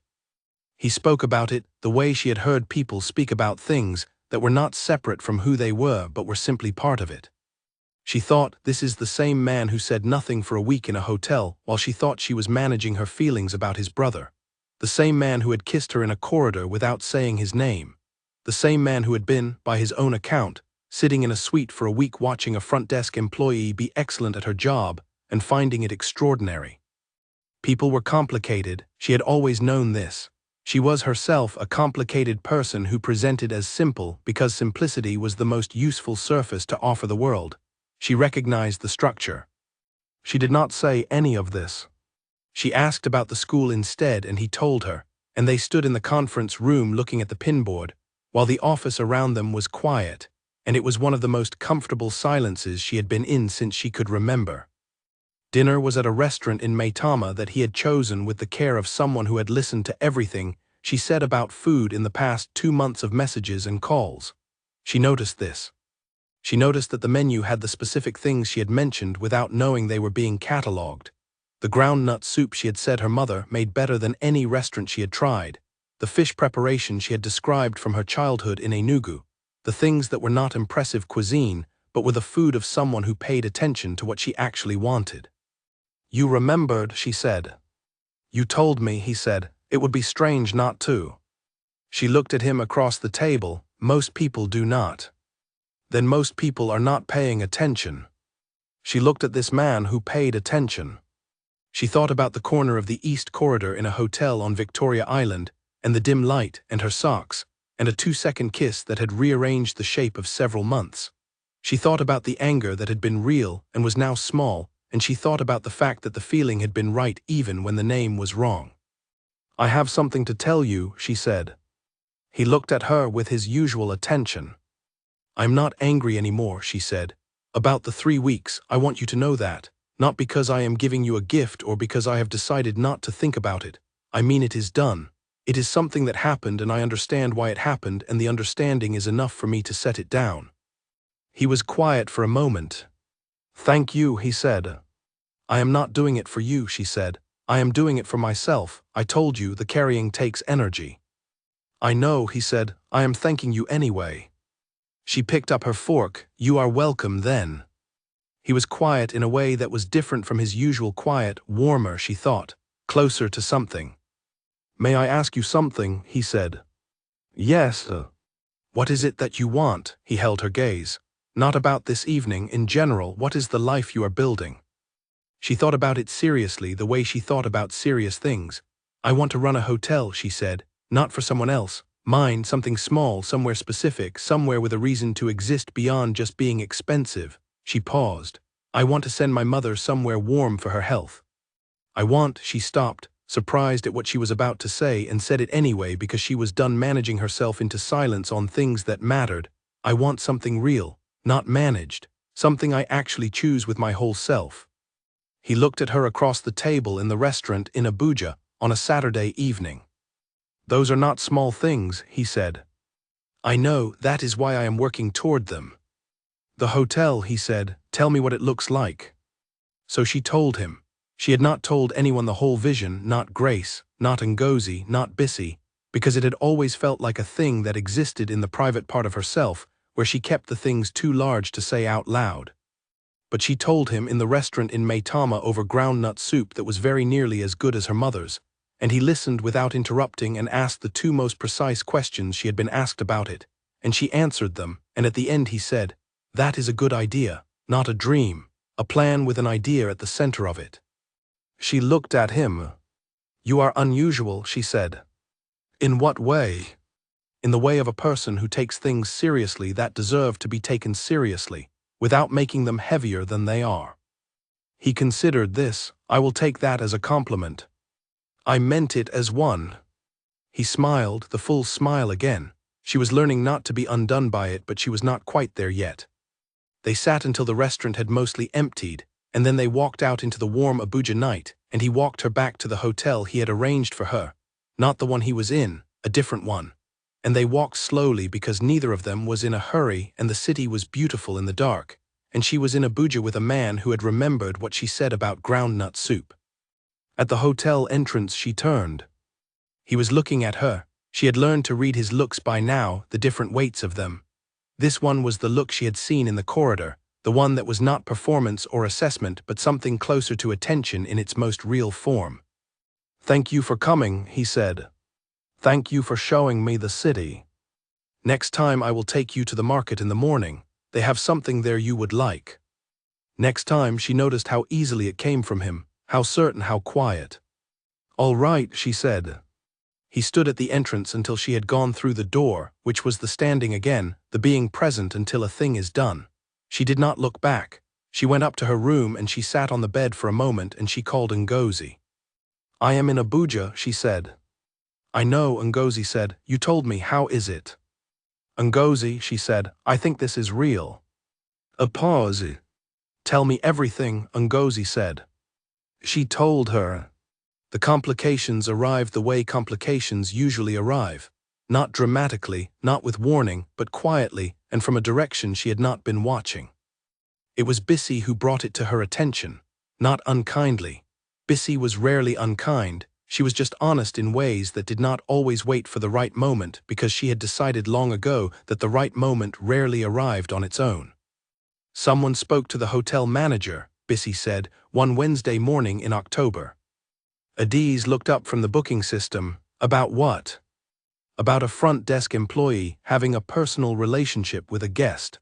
Speaker 1: He spoke about it the way she had heard people speak about things that were not separate from who they were but were simply part of it. She thought, this is the same man who said nothing for a week in a hotel while she thought she was managing her feelings about his brother. The same man who had kissed her in a corridor without saying his name. The same man who had been, by his own account, sitting in a suite for a week watching a front desk employee be excellent at her job and finding it extraordinary. People were complicated, she had always known this. She was herself a complicated person who presented as simple because simplicity was the most useful surface to offer the world. She recognized the structure. She did not say any of this. She asked about the school instead, and he told her, and they stood in the conference room looking at the pinboard, while the office around them was quiet, and it was one of the most comfortable silences she had been in since she could remember. Dinner was at a restaurant in Maitama that he had chosen with the care of someone who had listened to everything she said about food in the past 2 months of messages and calls. She noticed this. She noticed that the menu had the specific things she had mentioned without knowing they were being catalogued. The groundnut soup she had said her mother made better than any restaurant she had tried. the fish preparation she had described from her childhood in Enugu, the things that were not impressive cuisine, but were the food of someone who paid attention to what she actually wanted. "You remembered," she said. "You told me," he said. "It would be strange not to." She looked at him across the table. "Most people do not." "Then most people are not paying attention." She looked at this man who paid attention. She thought about the corner of the East Corridor in a hotel on Victoria Island, and the dim light, and her socks, and a 2-second kiss that had rearranged the shape of several months. She thought about the anger that had been real and was now small, and she thought about the fact that the feeling had been right even when the name was wrong. "I have something to tell you," she said. He looked at her with his usual attention. "I'm not angry anymore," she said. "About the 3 weeks, I want you to know that. Not because I am giving you a gift or because I have decided not to think about it. I mean, it is done. It is something that happened, and I understand why it happened, and the understanding is enough for me to set it down." He was quiet for a moment. "Thank you," he said. "I am not doing it for you," she said. "I am doing it for myself. I told you the carrying takes energy." "I know," he said. "I am thanking you anyway." She picked up her fork. "You are welcome then." He was quiet in a way that was different from his usual quiet, warmer, she thought, closer to something. "May I ask you something?" he said. "Yes." "What is it that you want?" He held her gaze. "Not about this evening, in general. What is the life you are building?" She thought about it seriously, the way she thought about serious things. "I want to run a hotel," she said. "Not for someone else. Mine, something small, somewhere specific, somewhere with a reason to exist beyond just being expensive." She paused. "I want to send my mother somewhere warm for her health. She stopped, surprised at what she was about to say, and said it anyway because she was done managing herself into silence on things that mattered. "I want something real, not managed, something I actually choose with my whole self." He looked at her across the table in the restaurant in Abuja on a Saturday evening. "Those are not small things," he said. "I know, that is why I am working toward them." "The hotel," he said. "Tell me what it looks like." So she told him. She had not told anyone the whole vision, not Grace, not Ngozi, not Bissy, because it had always felt like a thing that existed in the private part of herself, where she kept the things too large to say out loud. But she told him in the restaurant in Maitama over groundnut soup that was very nearly as good as her mother's, and he listened without interrupting and asked the 2 most precise questions she had been asked about it, and she answered them, and at the end he said, "That is a good idea, not a dream, a plan with an idea at the center of it." She looked at him. "You are unusual," she said. "In what way?" "In the way of a person who takes things seriously that deserve to be taken seriously, without making them heavier than they are." He considered this. "I will take that as a compliment." "I meant it as one." He smiled, the full smile again. She was learning not to be undone by it, but she was not quite there yet. They sat until the restaurant had mostly emptied, and then they walked out into the warm Abuja night, and he walked her back to the hotel he had arranged for her, not the one he was in, a different one. And they walked slowly because neither of them was in a hurry, and the city was beautiful in the dark, and she was in Abuja with a man who had remembered what she said about groundnut soup. At the hotel entrance she turned. He was looking at her. She had learned to read his looks by now, the different weights of them. This one was the look she had seen in the corridor, the one that was not performance or assessment but something closer to attention in its most real form. "Thank you for coming," he said. "Thank you for showing me the city. Next time I will take you to the market in the morning. They have something there you would like." Next time she noticed how easily it came from him, how certain, how quiet. "All right," she said. He stood at the entrance until she had gone through the door, which was the standing again, the being present until a thing is done. She did not look back. She went up to her room and she sat on the bed for a moment and she called Ngozi. "I am in Abuja," she said. "I know," Ngozi said. "You told me. How is it?" "Ngozi," she said, "I think this is real." A pause. "Tell me everything," Ngozi said. She told her. The complications arrived the way complications usually arrive. Not dramatically, not with warning, but quietly, and from a direction she had not been watching. It was Bissy who brought it to her attention, not unkindly. Bissy was rarely unkind, She was just honest in ways that did not always wait for the right moment because she had decided long ago that the right moment rarely arrived on its own. Someone spoke to the hotel manager, Bissy said, one Wednesday morning in October. Adiz looked up from the booking system. About what? About a front desk employee having a personal relationship with a guest.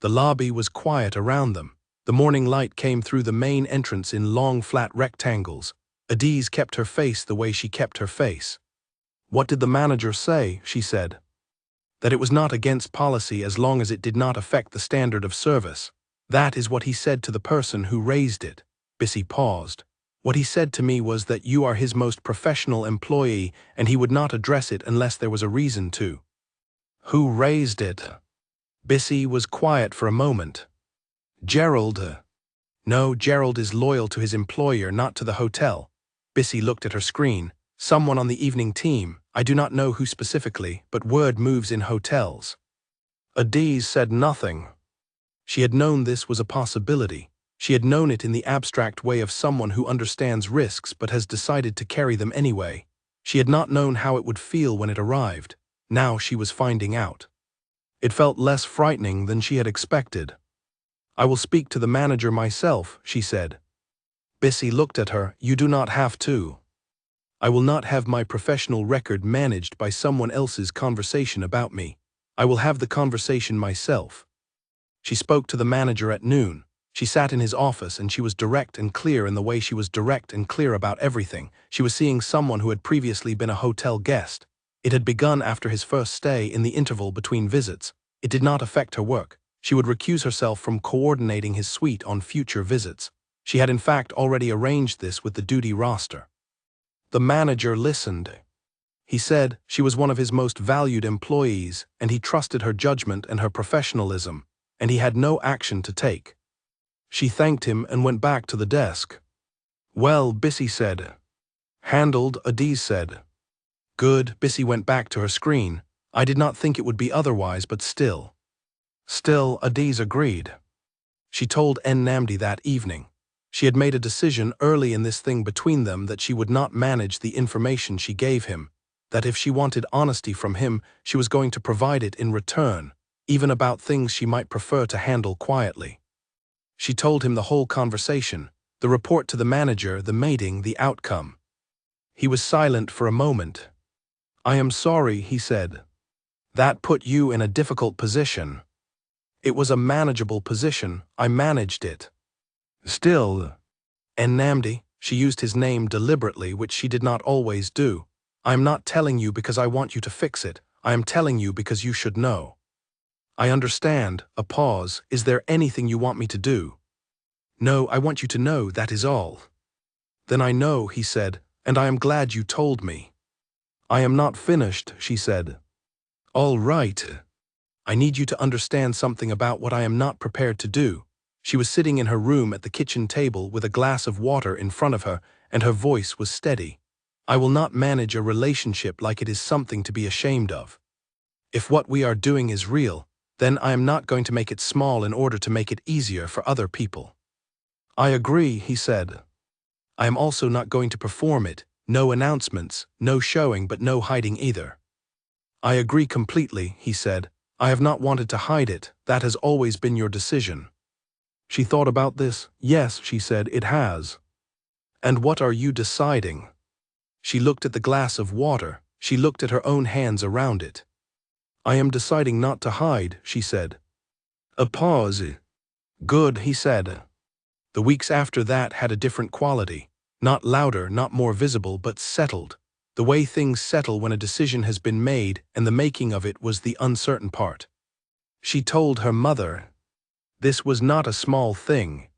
Speaker 1: The lobby was quiet around them. The morning light came through the main entrance in long flat rectangles. Adiz kept her face the way she kept her face. What did the manager say? She said. That it was not against policy as long as it did not affect the standard of service. That is what he said to the person who raised it. Bissy paused. What he said to me was that you are his most professional employee and he would not address it unless there was a reason to. Who raised it? Bissy was quiet for a moment. Gerald. No, Gerald is loyal to his employer, not to the hotel. Bissy looked at her screen. Someone on the evening team. I do not know who specifically, but word moves in hotels. Adiz said nothing. She had known this was a possibility. She had known it in the abstract way of someone who understands risks but has decided to carry them anyway. She had not known how it would feel when it arrived. Now she was finding out. It felt less frightening than she had expected. I will speak to the manager myself, she said. Bissy looked at her. You do not have to. I will not have my professional record managed by someone else's conversation about me. I will have the conversation myself. She spoke to the manager at noon. She sat in his office and she was direct and clear in the way she was direct and clear about everything. She was seeing someone who had previously been a hotel guest. It had begun after his first stay in the interval between visits. It did not affect her work. She would recuse herself from coordinating his suite on future visits. She had in fact already arranged this with the duty roster. The manager listened. He said she was one of his most valued employees, and he trusted her judgment and her professionalism, and he had no action to take. She thanked him and went back to the desk. Well, Bissy said. Handled, Adiz said. Good, Bissy went back to her screen. I did not think it would be otherwise, but still. Still, Adiz agreed. She told Namdi that evening. She had made a decision early in this thing between them that she would not manage the information she gave him, that if she wanted honesty from him, she was going to provide it in return, even about things she might prefer to handle quietly. She told him the whole conversation, the report to the manager, the mating, the outcome. He was silent for a moment. I am sorry, he said. That put you in a difficult position. It was a manageable position. I managed it. Still, Namdi, she used his name deliberately, which she did not always do. I am not telling you because I want you to fix it. I am telling you because you should know. I understand. A pause. Is there anything you want me to do? No, I want you to know, that is all. Then I know, he said, and I am glad you told me. I am not finished, she said. All right. I need you to understand something about what I am not prepared to do. She was sitting in her room at the kitchen table with a glass of water in front of her, and her voice was steady. I will not manage a relationship like it is something to be ashamed of. If what we are doing is real, then I am not going to make it small in order to make it easier for other people. I agree, he said. I am also not going to perform it. No announcements, no showing, but no hiding either. I agree completely, he said. I have not wanted to hide it. That has always been your decision. She thought about this. Yes, she said, it has. And what are you deciding? She looked at the glass of water. She looked at her own hands around it. I am deciding not to hide, she said. A pause. Good, he said. The weeks after that had a different quality. Not louder, not more visible, but settled. The way things settle when a decision has been made, and the making of it was the uncertain part. She told her mother. This was not a small thing.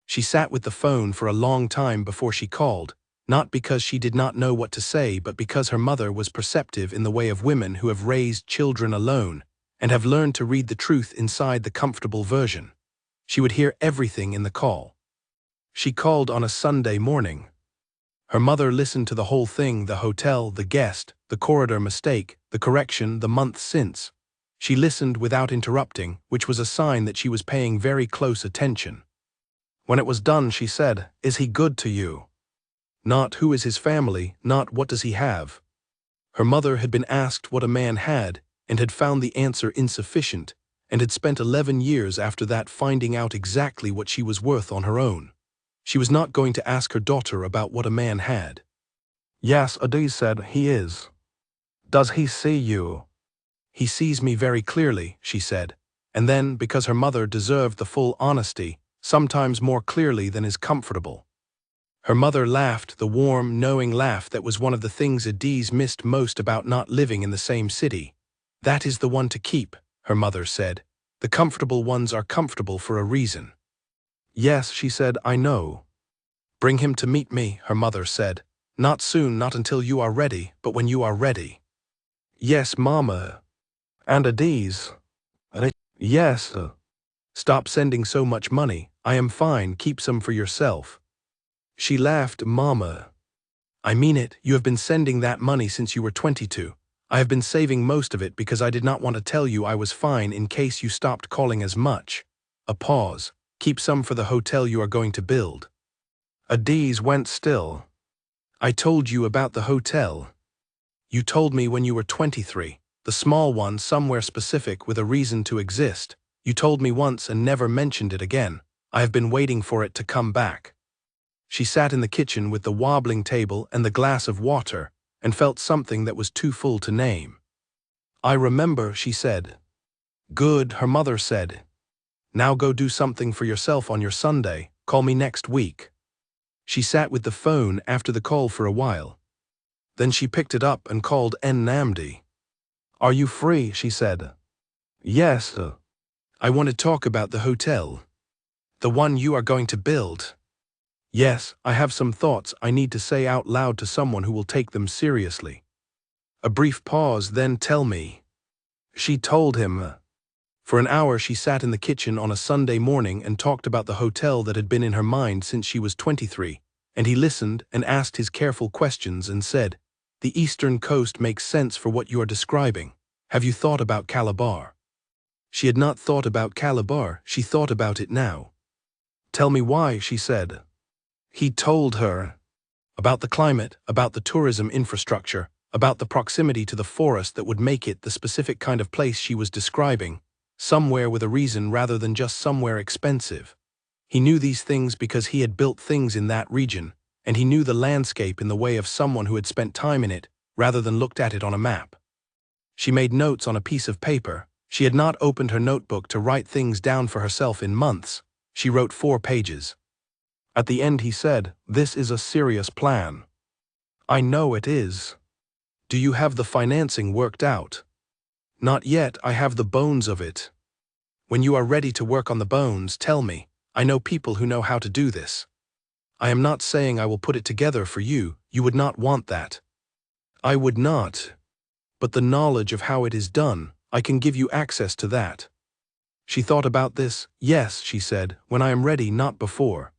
Speaker 1: She sat with the phone for a long time before she called, not because she did not know what to say, but because her mother was perceptive in the way of women who have raised children alone and have learned to read the truth inside the comfortable version. She would hear everything in the call. She called on a Sunday morning. Her mother listened to the whole thing, the hotel, the guest, the corridor mistake, the correction, the month since. She listened without interrupting, which was a sign that she was paying very close attention. When it was done, she said, "Is he good to you?" Not who is his family, not what does he have. Her mother had been asked what a man had, and had found the answer insufficient, and had spent 11 years after that finding out exactly what she was worth on her own. She was not going to ask her daughter about what a man had.
Speaker 2: Yes, Adiz said, he is. Does he see you?
Speaker 1: He sees me very clearly, she said, and then, because her mother deserved the full honesty, sometimes more clearly than is comfortable. Her mother laughed, the warm, knowing laugh that was one of the things Adiz missed most about not living in the same city. That is the one to keep, her mother said. The comfortable ones are comfortable for a reason.
Speaker 2: Yes, she said, I know.
Speaker 1: Bring him to meet me, her mother said. Not soon, not until you are ready, but when you are ready.
Speaker 2: Yes, Mama. And Adiz. Yes.
Speaker 1: Stop sending so much money. I am fine, keep some for yourself. She laughed, Mama. I mean it, you have been sending that money since you were 22. I have been saving most of it because I did not want to tell you I was fine in case you stopped calling as much. A pause. Keep some for the hotel you are going to build.
Speaker 2: Adiz went still.
Speaker 1: I told you about the hotel. You told me when you were 23, the small one somewhere specific with a reason to exist. You told me once and never mentioned it again. I have been waiting for it to come back. She sat in the kitchen with the wobbling table and the glass of water, and felt something that was too full to name. I remember, she said. Good, her mother said. Now go do something for yourself on your Sunday, call me next week. She sat with the phone after the call for a while. Then she picked it up and called Nnamdi.
Speaker 2: Are you free, she said.
Speaker 1: Yes. I want to talk about the hotel. The one you are going to build. Yes, I have some thoughts I need to say out loud to someone who will take them seriously. A brief pause, then tell me. She told him. For an hour she sat in the kitchen on a Sunday morning and talked about the hotel that had been in her mind since she was 23, and he listened and asked his careful questions and said, The eastern coast makes sense for what you are describing. Have you thought about Calabar? She had not thought about Calabar, she thought about it now. Tell me why, she said. He told her about the climate, about the tourism infrastructure, about the proximity to the forest that would make it the specific kind of place she was describing, somewhere with a reason rather than just somewhere expensive. He knew these things because he had built things in that region, and he knew the landscape in the way of someone who had spent time in it rather than looked at it on a map. She made notes on a piece of paper. She had not opened her notebook to write things down for herself in months. She wrote 4 pages. At the end he said, This is a serious plan. I know it is. Do you have the financing worked out? Not yet, I have the bones of it. When you are ready to work on the bones, tell me. I know people who know how to do this. I am not saying I will put it together for you, you would not want that. I would not. But the knowledge of how it is done, I can give you access to that. She thought about this. Yes, she said, when I am ready, not before.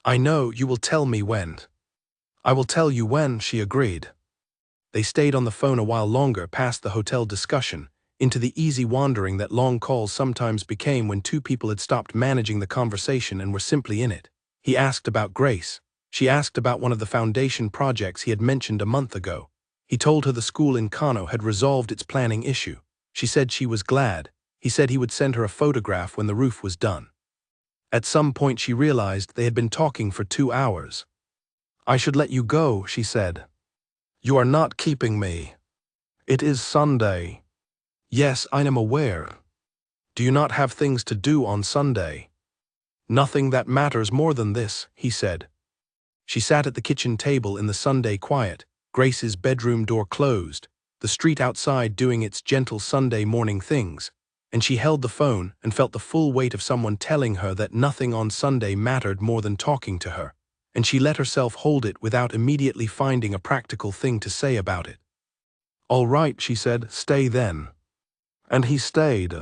Speaker 1: I know, you will tell me when. I will tell you when, she agreed. They stayed on the phone a while longer past the hotel discussion, into the easy wandering that long calls sometimes became when 2 people had stopped managing the conversation and were simply in it. He asked about Grace. She asked about one of the foundation projects he had mentioned a month ago. He told her the school in Kano had resolved its planning issue. She said she was glad. He said he would send her a photograph when the roof was done. At some point she realized they had been talking for 2 hours. I should let you go, she said. You are not keeping me. It is Sunday. Yes, I am aware. Do you not have things to do on Sunday? Nothing that matters more than this, he said. She sat at the kitchen table in the Sunday quiet, Grace's bedroom door closed, the street outside doing its gentle Sunday morning things, and she held the phone and felt the full weight of someone telling her that nothing on Sunday mattered more than talking to her, and she let herself hold it without immediately finding a practical thing to say about it. All right, she said, stay then. And he stayed.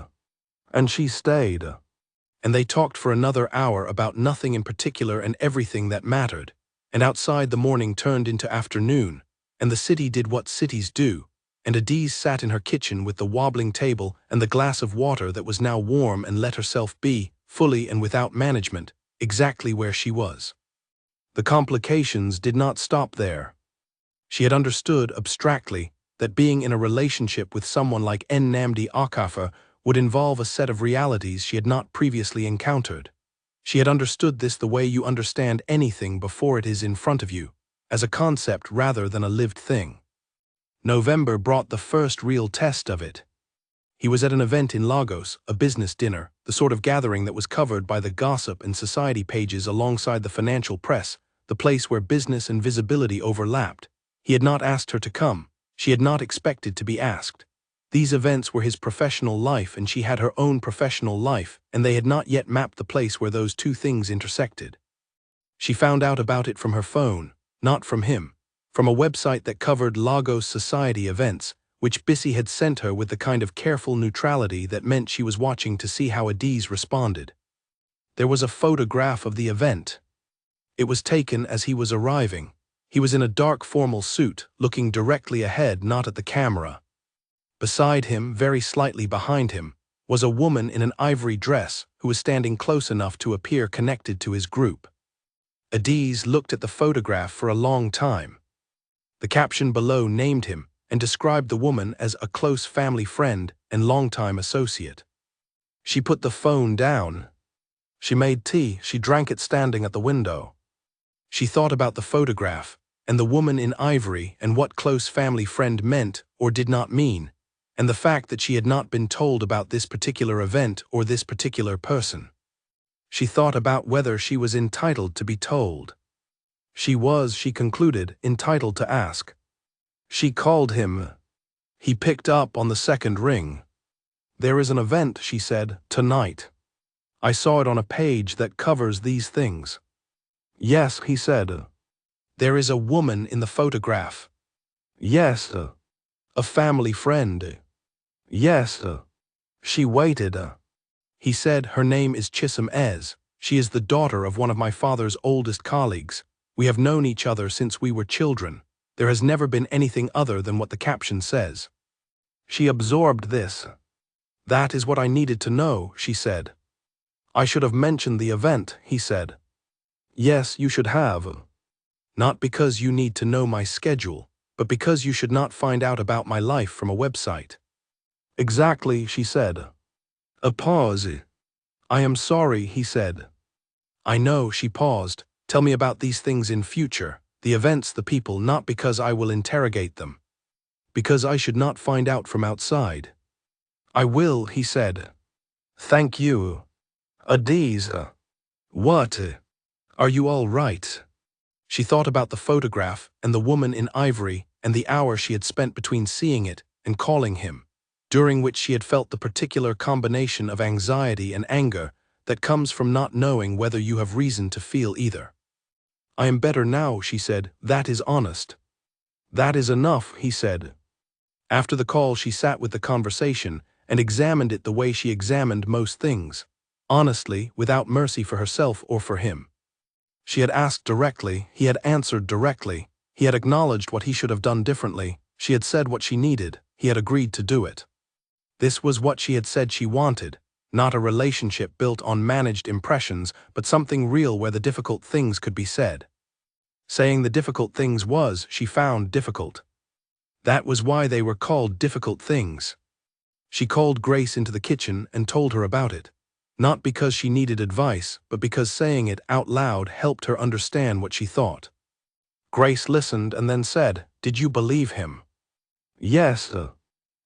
Speaker 1: And she stayed. And they talked for another hour about nothing in particular and everything that mattered, and outside the morning turned into afternoon, and the city did what cities do, and Adiz sat in her kitchen with the wobbling table and the glass of water that was now warm and let herself be, fully and without management, exactly where she was. The complications did not stop there. She had understood, abstractly, that being in a relationship with someone like Nnamdi Okafor would involve a set of realities she had not previously encountered. She had understood this the way you understand anything before it is in front of you, as a concept rather than a lived thing. November brought the first real test of it. He was at an event in Lagos, a business dinner, the sort of gathering that was covered by the gossip and society pages alongside the financial press, the place where business and visibility overlapped. He had not asked her to come. She had not expected to be asked. These events were his professional life and she had her own professional life, and they had not yet mapped the place where those two things intersected. She found out about it from her phone, not from him, from a website that covered Lagos society events, which Bissy had sent her with the kind of careful neutrality that meant she was watching to see how Adiz responded. There was a photograph of the event. It was taken as he was arriving. He was in a dark formal suit, looking directly ahead, not at the camera. Beside him, very slightly behind him, was a woman in an ivory dress who was standing close enough to appear connected to his group. Adiz looked at the photograph for a long time. The caption below named him and described the woman as a close family friend and longtime associate. She put the phone down. She made tea. She drank it standing at the window. She thought about the photograph and the woman in ivory and what close family friend meant or did not mean, and the fact that she had not been told about this particular event or this particular person. She thought about whether she was entitled to be told. She was, she concluded, entitled to ask. She called him. He picked up on the second ring. "There is an event," she said, "tonight. I saw it on a page that covers these things." "Yes," he said. "There is a woman in the photograph." "Yes." "A family friend." "Yes." She waited. He said, "Her name is Chisom Ez. She is the daughter of one of my father's oldest colleagues. We have known each other since we were children. There has never been anything other than what the caption says." She absorbed this. "That is what I needed to know," she said. "I should have mentioned the event," he said. "Yes, you should have. Not because you need to know my schedule, but because you should not find out about my life from a website." "Exactly," she said. A pause. "I am sorry," he said. "I know," she paused. "Tell me about these things in future, the events, the people, not because I will interrogate them. Because I should not find out from outside." "I will," he said. "Thank you." "Adiz." "What?" "Are you all right?" She thought about the photograph and the woman in ivory and the hour she had spent between seeing it and calling him, during which she had felt the particular combination of anxiety and anger that comes from not knowing whether you have reason to feel either. "I am better now," she said. "That is honest." "That is enough," he said. After the call, she sat with the conversation and examined it the way she examined most things, honestly, without mercy for herself or for him. She had asked directly, he had answered directly, he had acknowledged what he should have done differently, she had said what she needed, he had agreed to do it. This was what she had said she wanted, not a relationship built on managed impressions, but something real where the difficult things could be said. Saying the difficult things was, she found, difficult. That was why they were called difficult things. She called Grace into the kitchen and told her about it. Not because she needed advice, but because saying it out loud helped her understand what she thought. Grace listened and then said, "Did you believe him?" "Yes."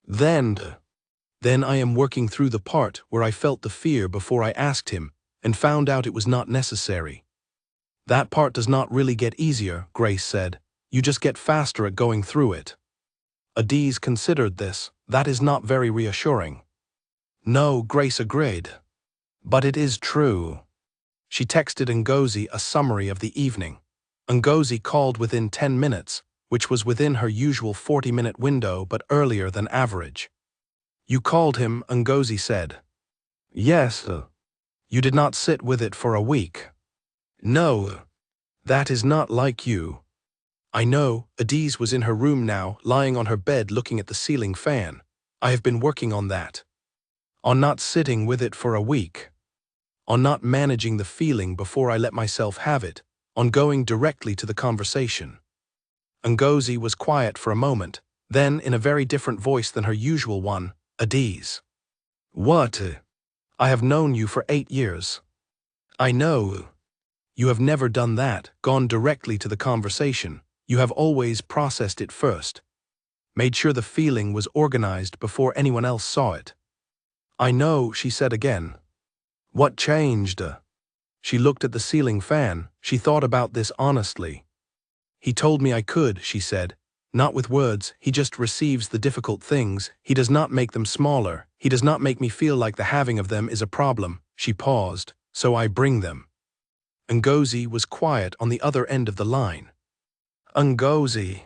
Speaker 1: Then I am working through the part where I felt the fear before I asked him and found out it was not necessary." "That part does not really get easier," Grace said. "You just get faster at going through it." Adiz considered this. "That is not very reassuring." "No," Grace agreed. "But it is true." She texted Ngozi a summary of the evening. Ngozi called within 10 minutes, which was within her usual 40-minute window but earlier than average. "You called him," Ngozi said. "Yes." "You did not sit with it for a week." "No. That is not like you." "I know." Adiz was in her room now, lying on her bed looking at the ceiling fan. "I have been working on that. On not sitting with it for a week. On not managing the feeling before I let myself have it. on going directly to the conversation. Ngozi was quiet for a moment, then, in a very different voice than her usual one, Adiz. What? I have known you for 8 years. I know. You have never done that, gone directly to the conversation. You have always processed it first. Made sure the feeling was organized before anyone else saw it. I know, she said again. What changed? She looked at the ceiling fan. She thought about this honestly. He told me I could, she said. Not with words, he just receives the difficult things. He does not make them smaller. He does not make me feel like the having of them is a problem. She paused. So I bring them. Ngozi was quiet on the other end of the line. Ngozi.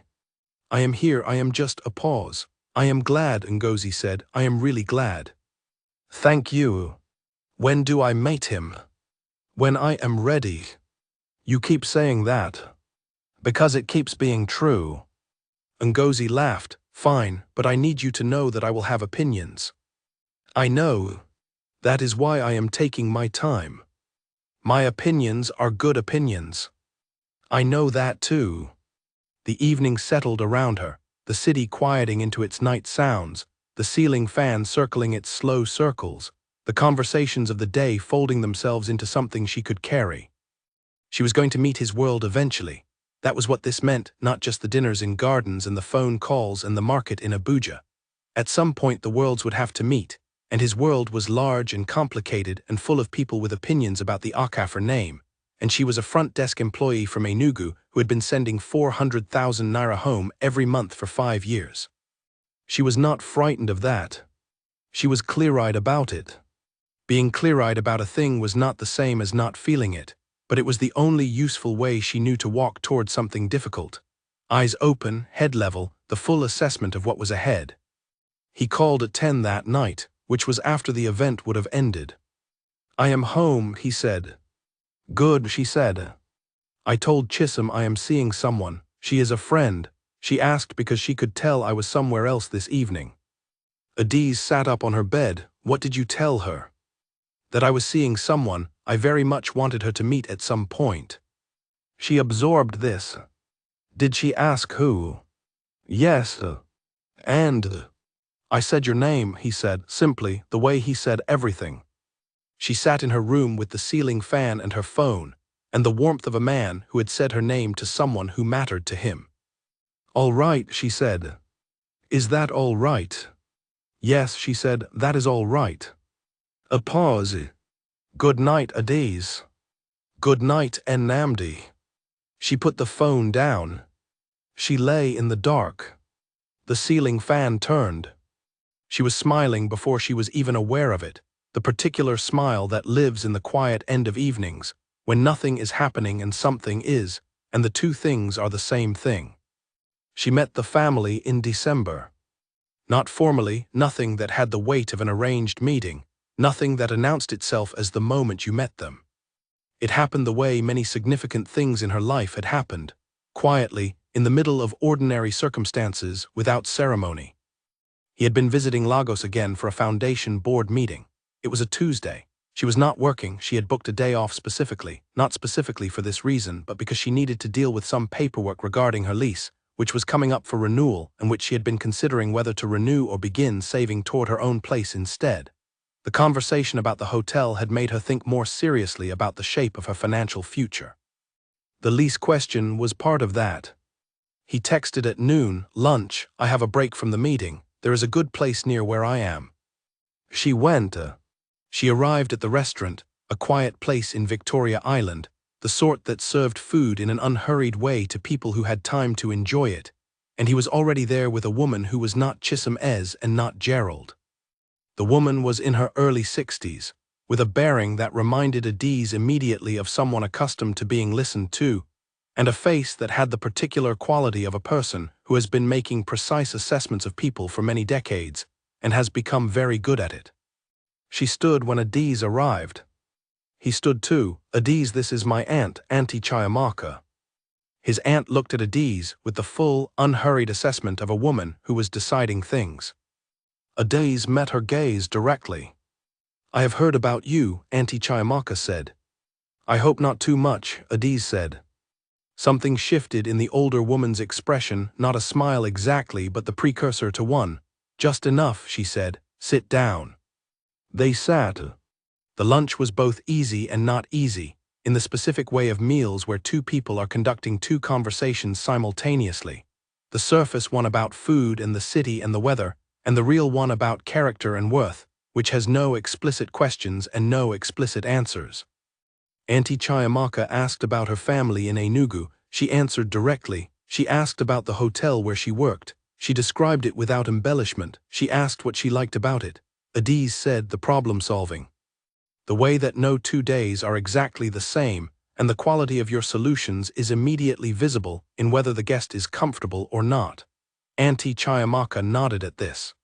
Speaker 1: I am here, I am just a pause. I am glad, Ngozi said. I am really glad. Thank you. When do I meet him? When I am ready. You keep saying that. Because it keeps being true. Ngozi laughed. Fine, but I need you to know that I will have opinions. I know. That is why I am taking my time. My opinions are good opinions. I know that too. The evening settled around her, the city quieting into its night sounds, the ceiling fan circling its slow circles, the conversations of the day folding themselves into something she could carry. She was going to meet his world eventually. That was what this meant, not just the dinners in gardens and the phone calls and the market in Abuja. At some point the worlds would have to meet, and his world was large and complicated and full of people with opinions about the Okafur name, and she was a front desk employee from Enugu who had been sending 400,000 naira home every month for 5 years. She was not frightened of that. She was clear-eyed about it. Being clear-eyed about a thing was not the same as not feeling it, but it was the only useful way she knew to walk toward something difficult. Eyes open, head level, the full assessment of what was ahead. He called at 10 that night, which was after the event would have ended. I am home, he said. Good, she said. I told Chisom I am seeing someone. She is a friend. She asked because she could tell I was somewhere else this evening. Adiz sat up on her bed. What did you tell her? That I was seeing someone. I very much wanted her to meet at some point. She absorbed this. Did she ask who? Yes. And I said your name, he said, simply, the way he said everything. She sat in her room with the ceiling fan and her phone, and the warmth of a man who had said her name to someone who mattered to him. All right, she said. Is that all right? Yes, she said, that is all right. A pause. Good night, Adiz. Good night, Nnamdi. She put the phone down. She lay in the dark. The ceiling fan turned. She was smiling before she was even aware of it, the particular smile that lives in the quiet end of evenings, when nothing is happening and something is, and the two things are the same thing. She met the family in December. Not formally, nothing that had the weight of an arranged meeting, nothing that announced itself as the moment you met them. It happened the way many significant things in her life had happened, quietly, in the middle of ordinary circumstances, without ceremony. He had been visiting Lagos again for a foundation board meeting. It was a Tuesday. She was not working, she had booked a day off specifically, not specifically for this reason, but because she needed to deal with some paperwork regarding her lease, which was coming up for renewal and which she had been considering whether to renew or begin saving toward her own place instead. The conversation about the hotel had made her think more seriously about the shape of her financial future. The lease question was part of that. He texted at noon, lunch, I have a break from the meeting, there is a good place near where I am. She went. She arrived at the restaurant, a quiet place in Victoria Island, the sort that served food in an unhurried way to people who had time to enjoy it, and he was already there with a woman who was not Chisom Ez and not Gerald. The woman was in her early 60s, with a bearing that reminded Adiz immediately of someone accustomed to being listened to, and a face that had the particular quality of a person who has been making precise assessments of people for many decades and has become very good at it. She stood when Adiz arrived. He stood too. Adiz, this is my aunt, Auntie Chiamaka. His aunt looked at Adiz with the full, unhurried assessment of a woman who was deciding things. Adiz met her gaze directly. I have heard about you, Auntie Chiamaka said. I hope not too much, Adiz said. Something shifted in the older woman's expression, not a smile exactly, but the precursor to one. Just enough, she said. Sit down. They sat. The lunch was both easy and not easy, in the specific way of meals where two people are conducting two conversations simultaneously. The surface one about food and the city and the weather, and the real one about character and worth, which has no explicit questions and no explicit answers. Auntie Chiamaka asked about her family in Enugu. She answered directly. She asked about the hotel where she worked. She described it without embellishment. She asked what she liked about it. Adiz said the problem-solving. The way that no 2 days are exactly the same, and the quality of your solutions is immediately visible in whether the guest is comfortable or not. Auntie Chiamaka nodded at this.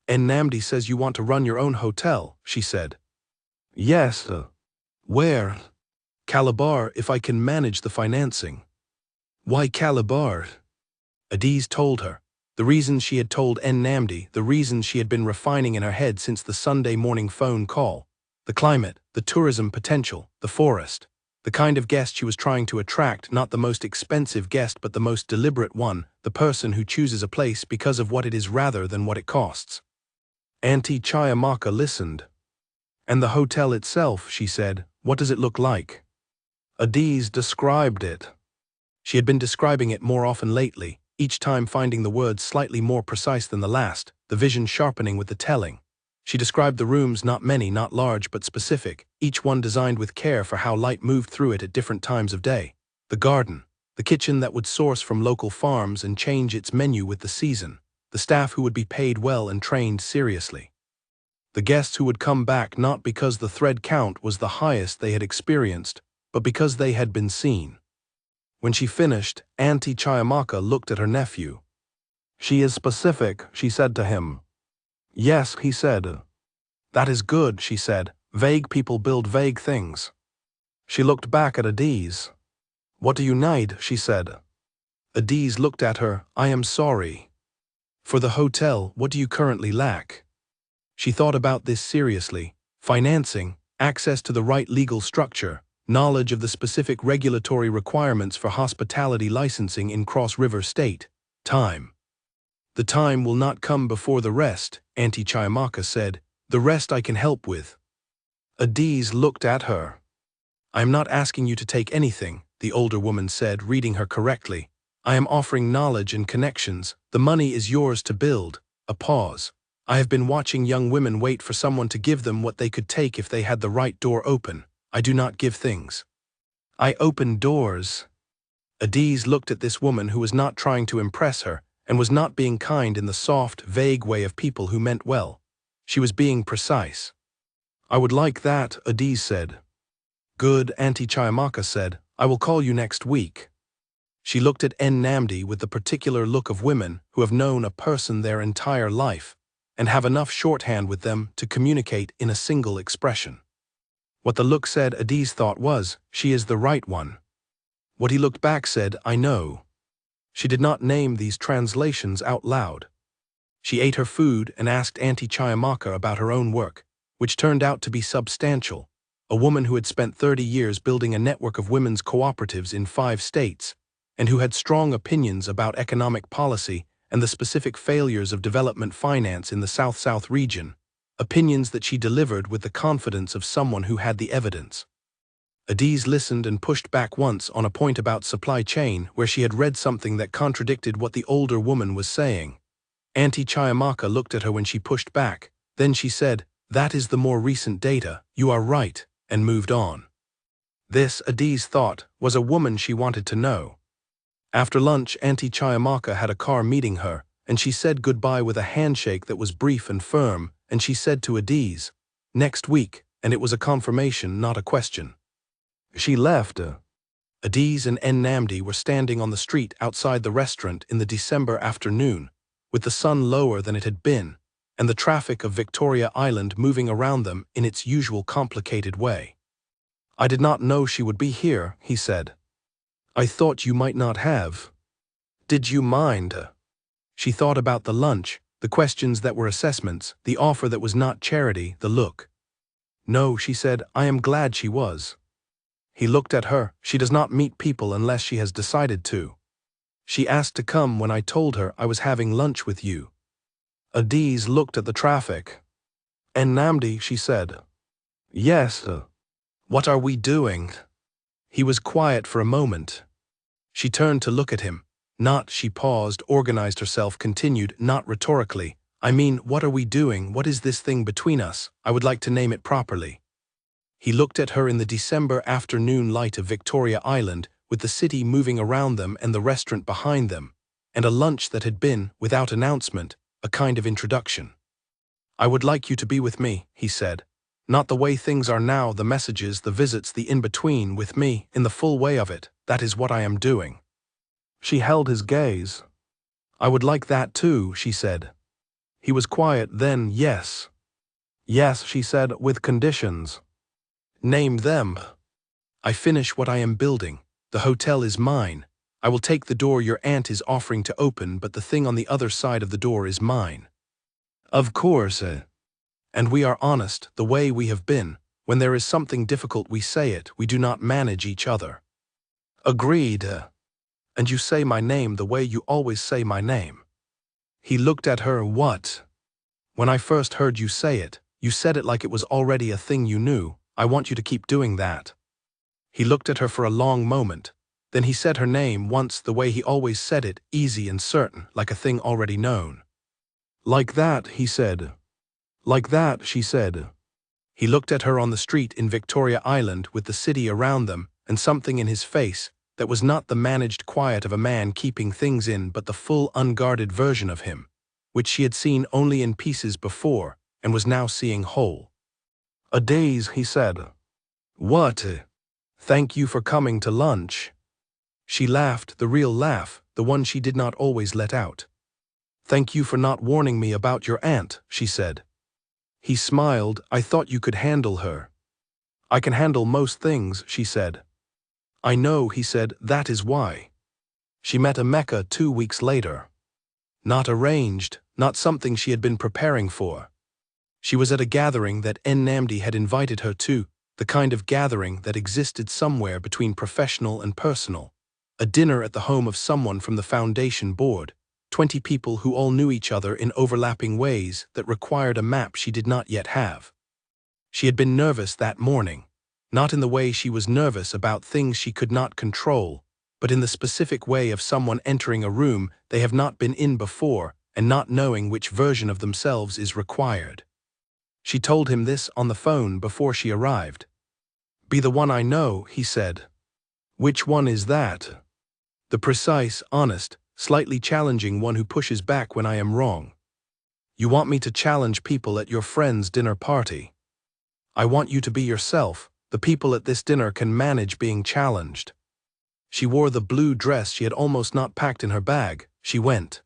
Speaker 1: Nnamdi says you want to run your own hotel, she said.
Speaker 2: Yes.
Speaker 1: Where? Calabar, if I can manage the financing. Why Calabar? Adiz told her. The reasons she had told Nnamdi, the reasons she had been refining in her head since the Sunday morning phone call. The climate, the tourism potential, the forest. The kind of guest she was trying to attract, not the most expensive guest but the most deliberate one, the person who chooses a place because of what it is rather than what it costs. Auntie Chiamaka listened. And the hotel itself, she said, what does it look like?
Speaker 2: Adiz described it.
Speaker 1: She had been describing it more often lately, each time finding the words slightly more precise than the last, the vision sharpening with the telling. She described the rooms, not many, not large, but specific, each one designed with care for how light moved through it at different times of day. The garden, the kitchen that would source from local farms and change its menu with the season, the staff who would be paid well and trained seriously. The guests who would come back not because the thread count was the highest they had experienced, but because they had been seen. When she finished, Auntie Chiamaka looked at her nephew.
Speaker 2: She is specific, she said to him.
Speaker 1: Yes, he said. That is good, she said. Vague people build vague things.
Speaker 2: She looked back at Adiz.
Speaker 1: What do you need, she said. Adiz looked at her. I am sorry. For the hotel, what do you currently lack? She thought about this seriously. Financing, access to the right legal structure, knowledge of the specific regulatory requirements for hospitality licensing in Cross River State, time. The time will not come before the rest, Auntie Chiamaka said. The rest I can help with. Adiz looked at her. I am not asking you to take anything, the older woman said, reading her correctly. I am offering knowledge and connections. The money is yours to build. A pause. I have been watching young women wait for someone to give them what they could take if they had the right door open. I do not give things. I open doors. Adiz looked at this woman who was not trying to impress her and was not being kind in the soft, vague way of people who meant well. She was being precise. I would like that, Adiz said. Good, Auntie Chiamaka said. I will call you next week. She looked at Nnamdi with the particular look of women who have known a person their entire life and have enough shorthand with them to communicate in a single expression. What the look said, Adiz thought was, she is the right one. What he looked back said, I know. She did not name these translations out loud. She ate her food and asked Auntie Chiamaka about her own work, which turned out to be substantial. A woman who had spent 30 years building a network of women's cooperatives in 5 states, and who had strong opinions about economic policy and the specific failures of development finance in the South-South region, opinions that she delivered with the confidence of someone who had the evidence. Adiz listened and pushed back once on a point about supply chain where she had read something that contradicted what the older woman was saying. Auntie Chiamaka looked at her when she pushed back. Then she said, that is the more recent data, you are right, and moved on. This, Adiz thought, was a woman she wanted to know. After lunch, Auntie Chiamaka had a car meeting her, and she said goodbye with a handshake that was brief and firm, and she said to Adiz, next week, and it was a confirmation, not a question. She left. Adiz and Nnamdi were standing on the street outside the restaurant in the December afternoon, with the sun lower than it had been, and the traffic of Victoria Island moving around them in its usual complicated way. I did not know she would be here, he said. I thought you might not have. Did you mind? She thought about the lunch, the questions that were assessments, the offer that was not charity, the look. No, she said, I am glad she was. He looked at her. She does not meet people unless she has decided to. She asked to come when I told her I was having lunch with you. Adiz looked at the traffic. Nnamdi, she said. Yes. What are we doing? He was quiet for a moment. She turned to look at him. Not, she paused, organized herself, continued, not rhetorically. I mean, what are we doing? What is this thing between us? I would like to name it properly. He looked at her in the December afternoon light of Victoria Island, with the city moving around them and the restaurant behind them, and a lunch that had been, without announcement, a kind of introduction. I would like you to be with me, he said. Not the way things are now, the messages, the visits, the in-between, with me, in the full way of it. That is what I am doing. She held his gaze. I would like that too, she said. He was quiet. Then, yes. Yes, she said, with conditions. Name them. I finish what I am building. The hotel is mine. I will take the door your aunt is offering to open, but the thing on the other side of the door is mine. Of course. And we are honest, the way we have been. When there is something difficult we say it, we do not manage each other. Agreed. And you say my name the way you always say my name. He looked at her. What? When I first heard you say it, you said it like it was already a thing you knew. I want you to keep doing that. He looked at her for a long moment. Then he said her name once the way he always said it, easy and certain, like a thing already known. Like that, he said. Like that, she said. He looked at her on the street in Victoria Island with the city around them and something in his face that was not the managed quiet of a man keeping things in but the full unguarded version of him, which she had seen only in pieces before and was now seeing whole. Adiz, he said. What? Thank you for coming to lunch. She laughed, the real laugh, the one she did not always let out. Thank you for not warning me about your aunt, she said. He smiled. I thought you could handle her. I can handle most things, she said. I know, he said, that is why. She met Emeka 2 weeks later. Not arranged, not something she had been preparing for. She was at a gathering that Nnamdi had invited her to, the kind of gathering that existed somewhere between professional and personal. A dinner at the home of someone from the foundation board, 20 people who all knew each other in overlapping ways that required a map she did not yet have. She had been nervous that morning, not in the way she was nervous about things she could not control, but in the specific way of someone entering a room they have not been in before and not knowing which version of themselves is required. She told him this on the phone before she arrived. Be the one I know, he said. Which one is that? The precise, honest, slightly challenging one who pushes back when I am wrong. You want me to challenge people at your friend's dinner party. I want you to be yourself. The people at this dinner can manage being challenged. She wore the blue dress she had almost not packed in her bag. She went.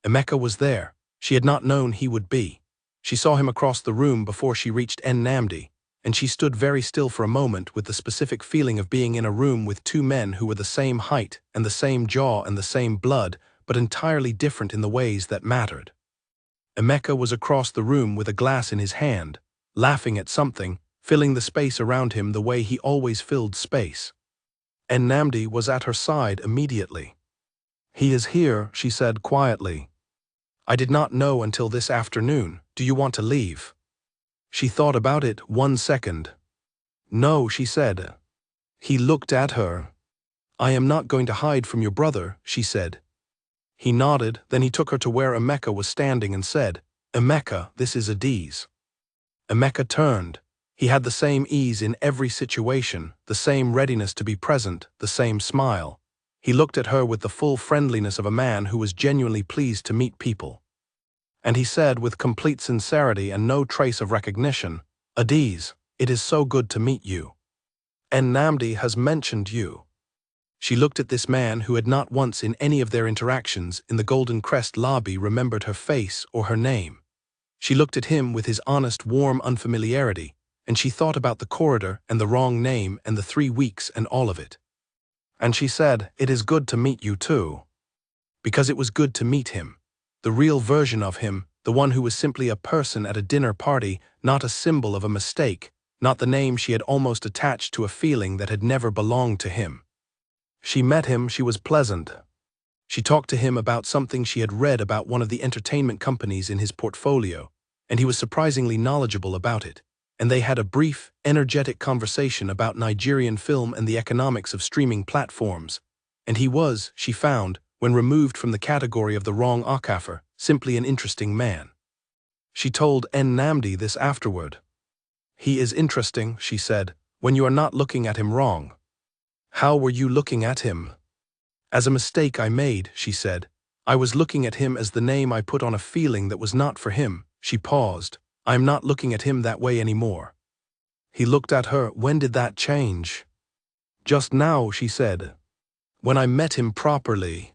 Speaker 1: Emeka was there. She had not known he would be. She saw him across the room before she reached Nnamdi, and she stood very still for a moment with the specific feeling of being in a room with two men who were the same height and the same jaw and the same blood, but entirely different in the ways that mattered. Emeka was across the room with a glass in his hand, laughing at something, filling the space around him the way he always filled space. Nnamdi was at her side immediately. He is here, she said quietly. I did not know until this afternoon. Do you want to leave? She thought about it 1 second. No, she said. He looked at her. I am not going to hide from your brother, she said. He nodded, then he took her to where Emeka was standing and said, Emeka, this is Adiz. Emeka turned. He had the same ease in every situation, the same readiness to be present, the same smile. He looked at her with the full friendliness of a man who was genuinely pleased to meet people. And he said with complete sincerity and no trace of recognition, Adiz, it is so good to meet you. Nnamdi has mentioned you. She looked at this man who had not once in any of their interactions in the Golden Crest lobby remembered her face or her name. She looked at him with his honest, warm unfamiliarity, and she thought about the corridor and the wrong name and the 3 weeks and all of it. And she said, it is good to meet you too. Because it was good to meet him. The real version of him, the one who was simply a person at a dinner party, not a symbol of a mistake, not the name she had almost attached to a feeling that had never belonged to him. She met him, she was pleasant. She talked to him about something she had read about one of the entertainment companies in his portfolio, and he was surprisingly knowledgeable about it, and they had a brief, energetic conversation about Nigerian film and the economics of streaming platforms, and he was, she found, when removed from the category of the wrong Okafor, simply an interesting man. She told Nnamdi this afterward. "He is interesting," she said, "when you are not looking at him wrong." "How were you looking at him?" "As a mistake I made," she said. "I was looking at him as the name I put on a feeling that was not for him." She paused. "I am not looking at him that way anymore." He looked at her. "When did that change?" "Just now," she said. "When I met him properly."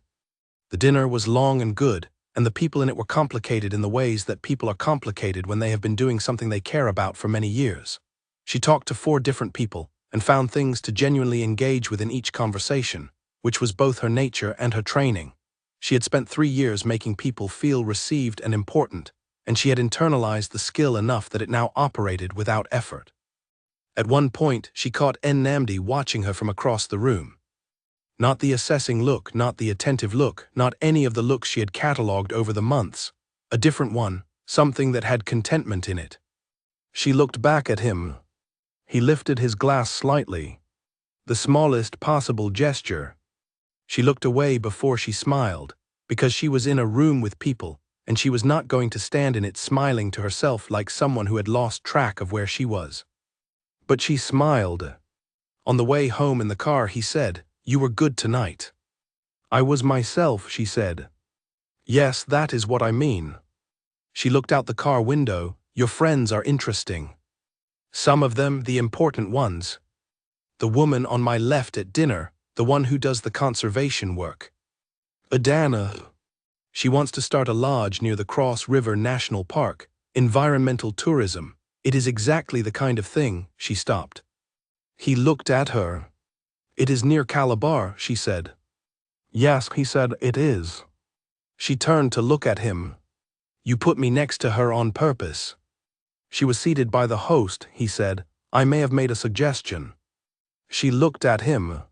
Speaker 1: The dinner was long and good, and the people in it were complicated in the ways that people are complicated when they have been doing something they care about for many years. She talked to 4 different people, and found things to genuinely engage with in each conversation, which was both her nature and her training. She had spent 3 years making people feel received and important, and she had internalized the skill enough that it now operated without effort. At one point, she caught Nnamdi watching her from across the room. Not the assessing look, not the attentive look, not any of the looks she had catalogued over the months. A different one, something that had contentment in it. She looked back at him. He lifted his glass slightly. The smallest possible gesture. She looked away before she smiled, because she was in a room with people, and she was not going to stand in it smiling to herself like someone who had lost track of where she was. But she smiled. On the way home in the car he said, "You were good tonight." "I was myself," she said. "Yes, that is what I mean." She looked out the car window. "Your friends are interesting. Some of them, the important ones. The woman on my left at dinner, the one who does the conservation work. Adana. She wants to start a lodge near the Cross River National Park, environmental tourism. It is exactly the kind of thing." She stopped. He looked at her. "It is near Calabar," she said. "Yes," he said, "it is." She turned to look at him. "You put me next to her on purpose." She was seated by the host, he said. "I may have made a suggestion." She looked at him.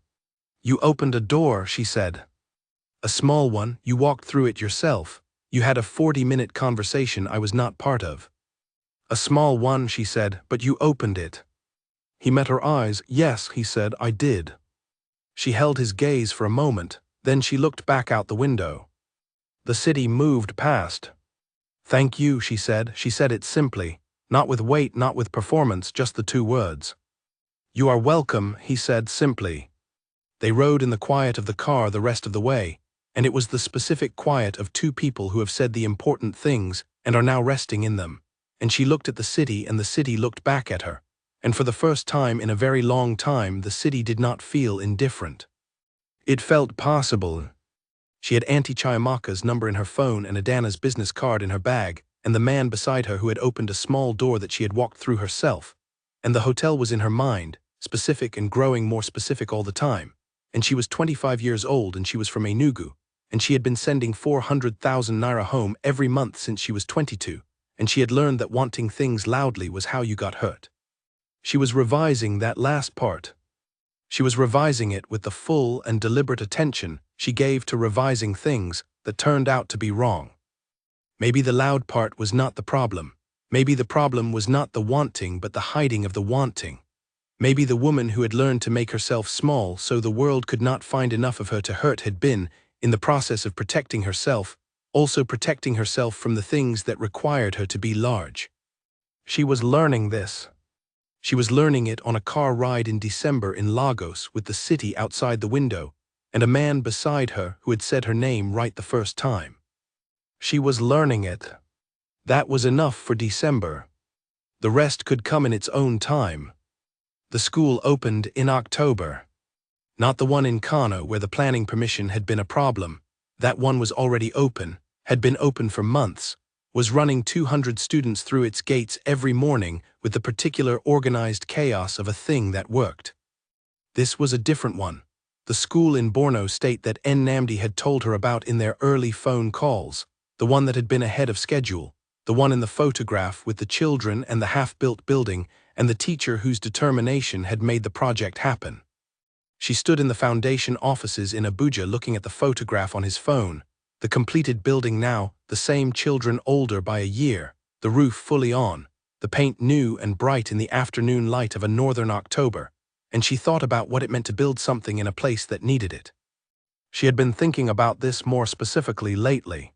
Speaker 1: "You opened a door," she said. "A small one, you walked through it yourself. You had a 40-minute conversation I was not part of." "A small one," she said, "but you opened it." He met her eyes. "Yes," he said, "I did." She held his gaze for a moment, then she looked back out the window. The city moved past. "Thank you," she said. She said it simply, not with weight, not with performance, just the 2 words. "You are welcome," he said simply. They rode in the quiet of the car the rest of the way, and it was the specific quiet of 2 people who have said the important things and are now resting in them. And she looked at the city and the city looked back at her. And for the first time in a very long time, the city did not feel indifferent. It felt possible. She had Auntie Chiamaka's number in her phone and Adana's business card in her bag, and the man beside her who had opened a small door that she had walked through herself. And the hotel was in her mind, specific and growing more specific all the time. And she was 25 years old and she was from Enugu, and she had been sending 400,000 naira home every month since she was 22, and she had learned that wanting things loudly was how you got hurt. She was revising that last part. She was revising it with the full and deliberate attention she gave to revising things that turned out to be wrong. Maybe the loud part was not the problem. Maybe the problem was not the wanting but the hiding of the wanting. Maybe the woman who had learned to make herself small so the world could not find enough of her to hurt had been, in the process of protecting herself, also protecting herself from the things that required her to be large. She was learning this. She was learning it on a car ride in December in Lagos with the city outside the window and a man beside her who had said her name right the first time. She was learning it. That was enough for December. The rest could come in its own time. The school opened in October. Not the one in Kano where the planning permission had been a problem. That one was already open, had been open for months, was running 200 students through its gates every morning with the particular organized chaos of a thing that worked. This was a different one. The school in Borno State that Nnamdi had told her about in their early phone calls, the one that had been ahead of schedule, the one in the photograph with the children and the half-built building, and the teacher whose determination had made the project happen. She stood in the foundation offices in Abuja looking at the photograph on his phone, the completed building now, the same children older by a year, the roof fully on, the paint new and bright in the afternoon light of a northern October, and she thought about what it meant to build something in a place that needed it. She had been thinking about this more specifically lately.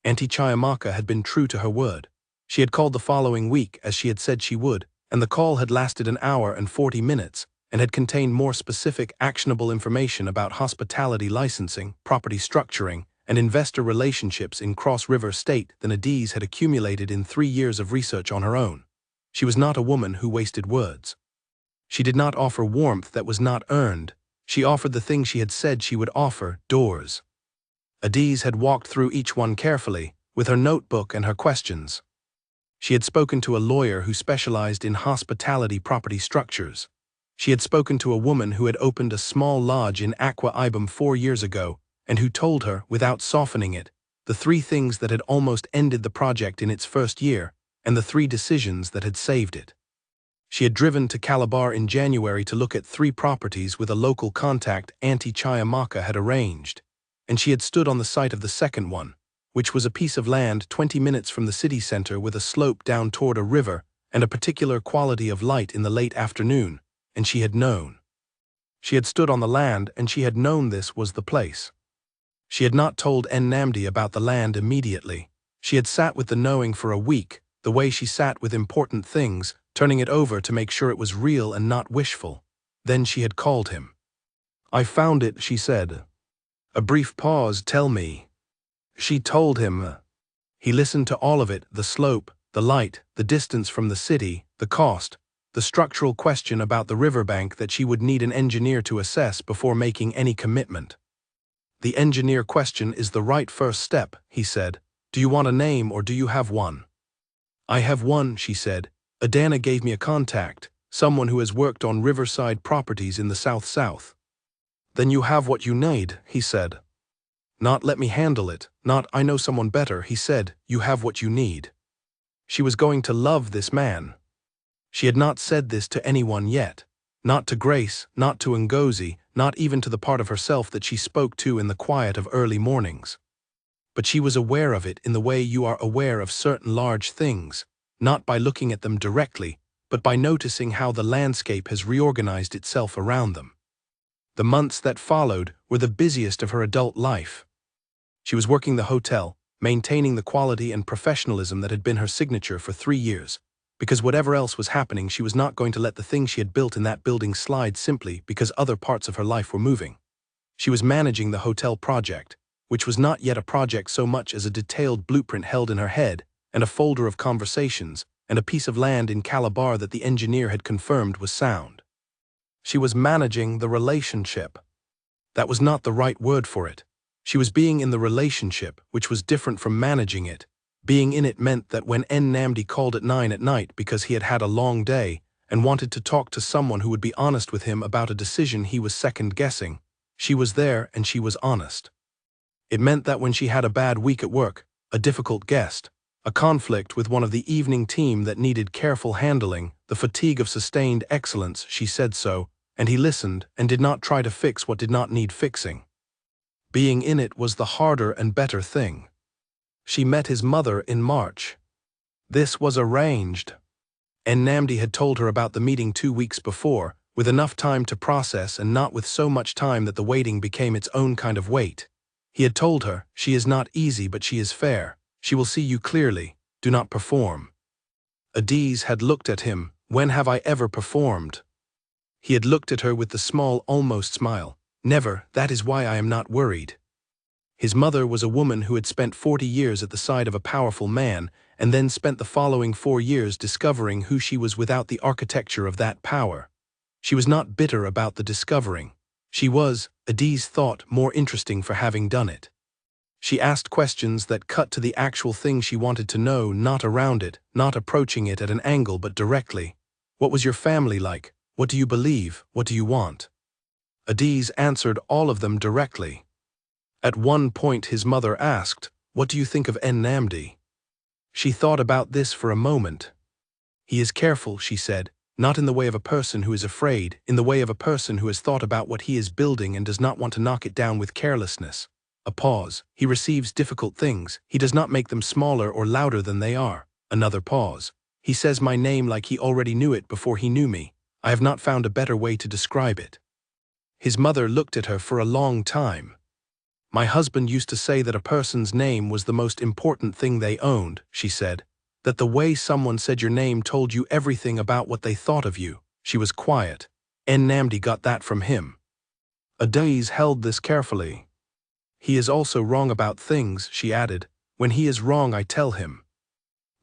Speaker 1: Auntie Chiamaka had been true to her word. She had called the following week as she had said she would, and the call had lasted an hour and 40 minutes, and had contained more specific, actionable information about hospitality licensing, property structuring, and investor relationships in Cross River State than Adiz had accumulated in 3 years of research on her own. She was not a woman who wasted words. She did not offer warmth that was not earned. She offered the thing she had said she would offer, doors. Adiz had walked through each one carefully, with her notebook and her questions. She had spoken to a lawyer who specialized in hospitality property structures. She had spoken to a woman who had opened a small lodge in Akwa Ibom 4 years ago, and who told her, without softening it, the 3 things that had almost ended the project in its first year, and the 3 decisions that had saved it. She had driven to Calabar in January to look at 3 properties with a local contact Auntie Chiamaka had arranged, and she had stood on the site of the second one, which was a piece of land 20 minutes from the city center with a slope down toward a river and a particular quality of light in the late afternoon, and she had known. She had stood on the land and she had known this was the place. She had not told Nnamdi about the land immediately. She had sat with the knowing for a week, the way she sat with important things, turning it over to make sure it was real and not wishful. Then she had called him. "I found it," she said. A brief pause. "Tell me." She told him. He listened to all of it, the slope, the light, the distance from the city, the cost, the structural question about the riverbank that she would need an engineer to assess before making any commitment. "The engineer question is the right first step," he said. "Do you want a name or do you have one?" "I have one," she said. "Adana gave me a contact, someone who has worked on riverside properties in the South. "Then you have what you need," he said. "Not let me handle it, not I know someone better," he said. "You have what you need." She was going to love this man. She had not said this to anyone yet. Not to Grace, not to Ngozi, not even to the part of herself that she spoke to in the quiet of early mornings. But she was aware of it in the way you are aware of certain large things, not by looking at them directly, but by noticing how the landscape has reorganized itself around them. The months that followed were the busiest of her adult life. She was working the hotel, maintaining the quality and professionalism that had been her signature for 3 years, because whatever else was happening, she was not going to let the thing she had built in that building slide simply because other parts of her life were moving. She was managing the hotel project, which was not yet a project so much as a detailed blueprint held in her head, and a folder of conversations, and a piece of land in Calabar that the engineer had confirmed was sound. She was managing the relationship. That was not the right word for it. She was being in the relationship, which was different from managing it. Being in it meant that when Nnamdi called at 9 at night because he had had a long day and wanted to talk to someone who would be honest with him about a decision he was second-guessing, she was there and she was honest. It meant that when she had a bad week at work, a difficult guest, a conflict with one of the evening team that needed careful handling, the fatigue of sustained excellence, she said so, and he listened and did not try to fix what did not need fixing. Being in it was the harder and better thing. She met his mother in March. This was arranged. Nnamdi had told her about the meeting 2 weeks before, with enough time to process and not with so much time that the waiting became its own kind of wait. He had told her, "She is not easy but she is fair. She will see you clearly. Do not perform." Adiz had looked at him. "When have I ever performed?" He had looked at her with the small, almost smile. "Never, that is why I am not worried." His mother was a woman who had spent 40 years at the side of a powerful man, and then spent the following 4 years discovering who she was without the architecture of that power. She was not bitter about the discovering. She was, Adiz thought, more interesting for having done it. She asked questions that cut to the actual thing she wanted to know, not around it, not approaching it at an angle but directly. "What was your family like? What do you believe? What do you want?" Adiz answered all of them directly. At one point his mother asked, "What do you think of Nnamdi?" She thought about this for a moment. He is careful, she said, not in the way of a person who is afraid, in the way of a person who has thought about what he is building and does not want to knock it down with carelessness. A pause. He receives difficult things. He does not make them smaller or louder than they are. Another pause. He says my name like he already knew it before he knew me. I have not found a better way to describe it. His mother looked at her for a long time. My husband used to say that a person's name was the most important thing they owned, she said. That the way someone said your name told you everything about what they thought of you. She was quiet. Nnamdi got that from him. Adaize held this carefully. He is also wrong about things, she added. When he is wrong, I tell him.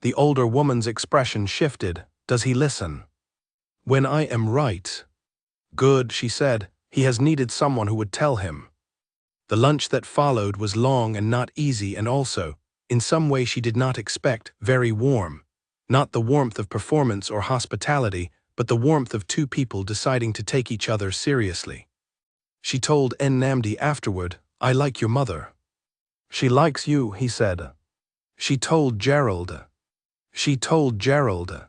Speaker 1: The older woman's expression shifted. Does he listen? When I am right. Good, she said. He has needed someone who would tell him. The lunch that followed was long and not easy, and also, in some way she did not expect, very warm. Not the warmth of performance or hospitality, but the warmth of two people deciding to take each other seriously. She told Nnamdi afterward, I like your mother. She likes you, he said. She told Gerald. She told Gerald.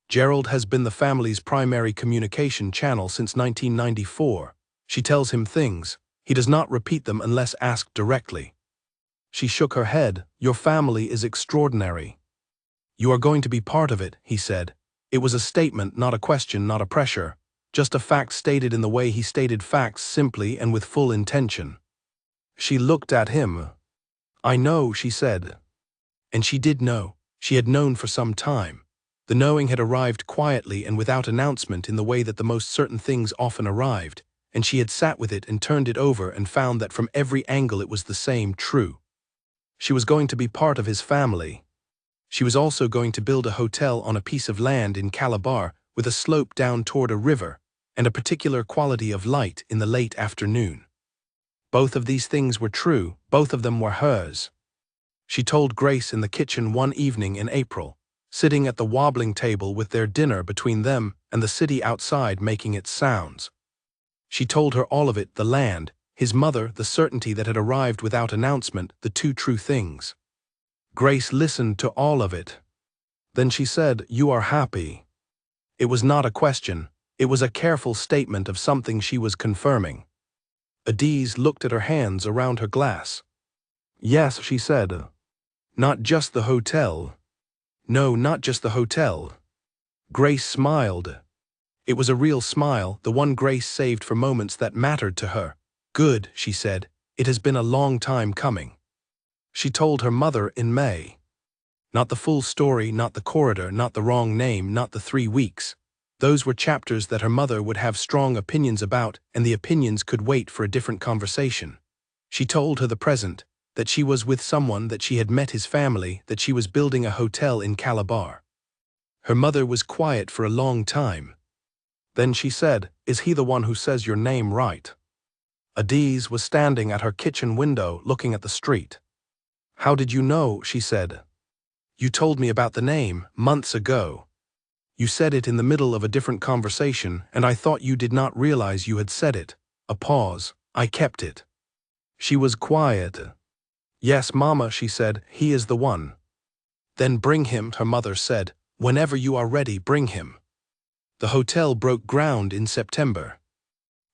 Speaker 1: Gerald has been the family's primary communication channel since 1994. She tells him things. He does not repeat them unless asked directly. She shook her head. Your family is extraordinary. You are going to be part of it, he said. It was a statement, not a question, not a pressure. Just a fact stated in the way he stated facts, simply and with full intention. She looked at him. I know, she said. And she did know. She had known for some time. The knowing had arrived quietly and without announcement in the way that the most certain things often arrived, and she had sat with it and turned it over and found that from every angle it was the same, true. She was going to be part of his family. She was also going to build a hotel on a piece of land in Calabar with a slope down toward a river and a particular quality of light in the late afternoon. Both of these things were true, both of them were hers. She told Grace in the kitchen one evening in April, sitting at the wobbling table with their dinner between them and the city outside making its sounds. She told her all of it, the land, his mother, the certainty that had arrived without announcement, the two true things. Grace listened to all of it. Then she said, you are happy. It was not a question. It was a careful statement of something she was confirming. Adaize looked at her hands around her glass. Yes, she said. Not just the hotel. No, not just the hotel. Grace smiled. It was a real smile, the one Grace saved for moments that mattered to her. Good, she said. It has been a long time coming. She told her mother in May. Not the full story, not the corridor, not the wrong name, not the 3 weeks. Those were chapters that her mother would have strong opinions about, and the opinions could wait for a different conversation. She told her the present, that she was with someone, that she had met his family, that she was building a hotel in Calabar. Her mother was quiet for a long time. Then she said, is he the one who says your name right? Adaize was standing at her kitchen window looking at the street. How did you know? She said. You told me about the name months ago. You said it in the middle of a different conversation, and I thought you did not realize you had said it. A pause. I kept it. She was quiet. Yes, Mama, she said, he is the one. Then bring him, her mother said. Whenever you are ready, bring him. The hotel broke ground in September.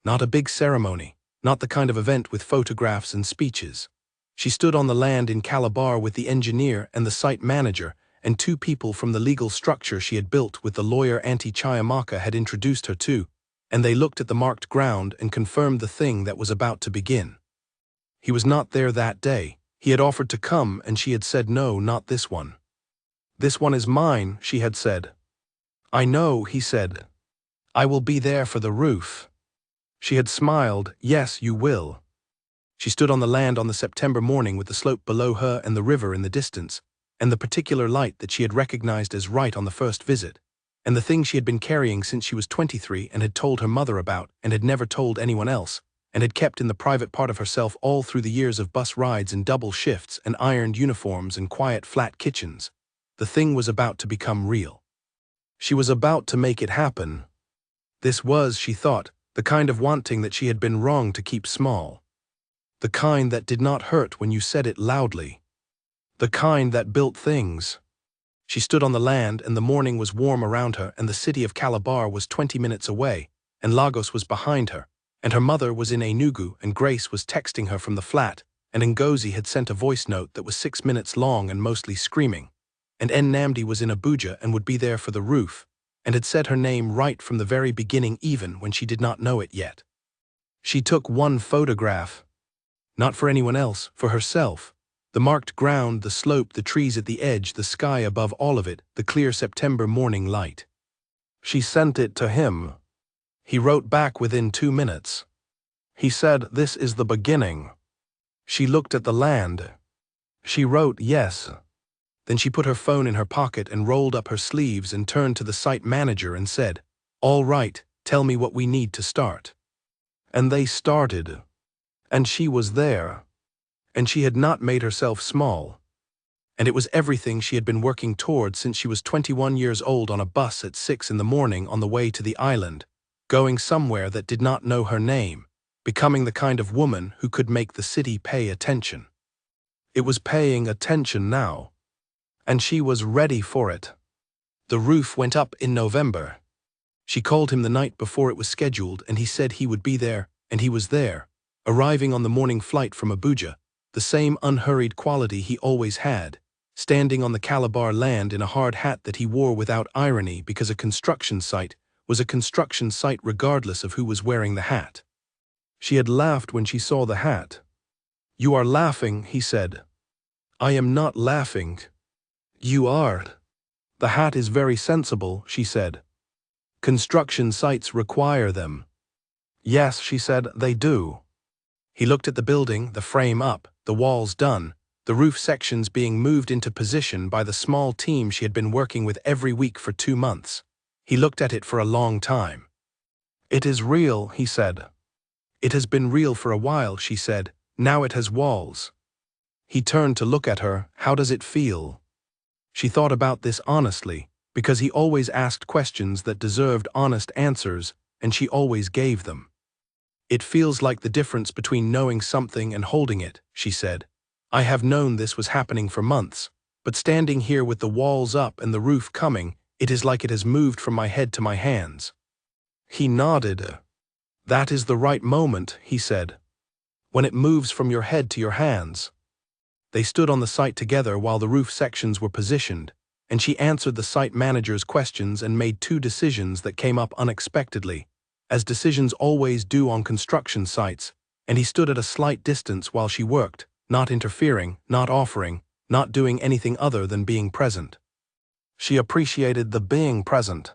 Speaker 1: Not a big ceremony, not the kind of event with photographs and speeches. She stood on the land in Calabar with the engineer and the site manager and 2 people from the legal structure she had built with the lawyer Auntie Chiamaka had introduced her to, and they looked at the marked ground and confirmed the thing that was about to begin. He was not there that day. He had offered to come and she had said no, not this one. This one is mine, she had said. I know, he said. I will be there for the roof. She had smiled, yes, you will. She stood on the land on the September morning with the slope below her and the river in the distance, and the particular light that she had recognized as right on the first visit, and the thing she had been carrying since she was 23 and had told her mother about and had never told anyone else, and had kept in the private part of herself all through the years of bus rides and double shifts and ironed uniforms and quiet flat kitchens. The thing was about to become real. She was about to make it happen. This was, she thought, the kind of wanting that she had been wrong to keep small. The kind that did not hurt when you said it loudly. The kind that built things. She stood on the land, and the morning was warm around her, and the city of Calabar was 20 minutes away, and Lagos was behind her, and her mother was in Enugu, and Grace was texting her from the flat, and Ngozi had sent a voice note that was 6 minutes long and mostly screaming, and Nnamdi was in Abuja and would be there for the roof, and had said her name right from the very beginning even when she did not know it yet. She took one photograph. Not for anyone else, for herself. The marked ground, the slope, the trees at the edge, the sky above all of it, the clear September morning light.
Speaker 2: She sent it to him. He wrote back within 2 minutes. He said, "This is the beginning." She looked at the land. She wrote yes.
Speaker 1: Then she put her phone in her pocket and rolled up her sleeves and turned to the site manager and said, "All right, tell me what we need to start."
Speaker 2: And they started. And she was there.
Speaker 1: And she had not made herself small. And it was everything she had been working toward since she was 21 years old, on a bus at 6 in the morning on the way to the island, going somewhere that did not know her name, becoming the kind of woman who could make the city pay attention.
Speaker 2: It was paying attention now. And she was ready for it.
Speaker 1: The roof went up in November. She called him the night before it was scheduled, and he said he would be there, and he was there, arriving on the morning flight from Abuja, the same unhurried quality he always had, standing on the Calabar land in a hard hat that he wore without irony because a construction site was a construction site regardless of who was wearing the hat.
Speaker 2: She had laughed when she saw the hat. "You are laughing," he said.
Speaker 1: "I am not laughing."
Speaker 2: "You are." "The hat is very sensible," she said.
Speaker 1: "Construction sites require them."
Speaker 2: "Yes," she said, "they do."
Speaker 1: He looked at the building, the frame up, the walls done, the roof sections being moved into position by the small team she had been working with every week for 2 months. He looked at it for a long time.
Speaker 2: "It is real," he said.
Speaker 1: "It has been real for a while," she said. "Now it has walls." He turned to look at her. "How does it feel?" She thought about this honestly, because he always asked questions that deserved honest answers, and she always gave them. "It feels like the difference between knowing something and holding it," she said. "I have known this was happening for months, but standing here with the walls up and the roof coming, it is like it has moved from my head to my hands."
Speaker 2: He nodded.
Speaker 1: "That is the right moment," he said. "When it moves from your head to your hands." They stood on the site together while the roof sections were positioned, and she answered the site manager's questions and made 2 decisions that came up unexpectedly, as decisions always do on construction sites, and he stood at a slight distance while she worked, not interfering, not offering, not doing anything other than being present.
Speaker 2: She appreciated the being present.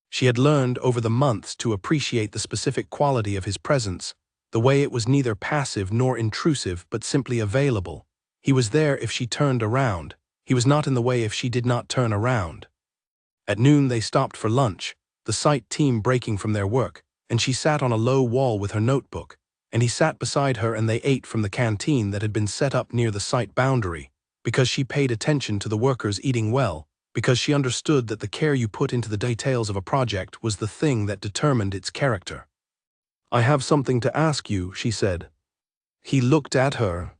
Speaker 1: She had learned over the months to appreciate the specific quality of his presence, the way it was neither passive nor intrusive but simply available. He was there if she turned around. He was not in the way if she did not turn around. At noon they stopped for lunch, the site team breaking from their work, and she sat on a low wall with her notebook, and he sat beside her and they ate from the canteen that had been set up near the site boundary, because she paid attention to the workers eating well, because she understood that the care you put into the details of a project was the thing that determined its character.
Speaker 2: "I have something to ask you," she said.
Speaker 1: He looked at her.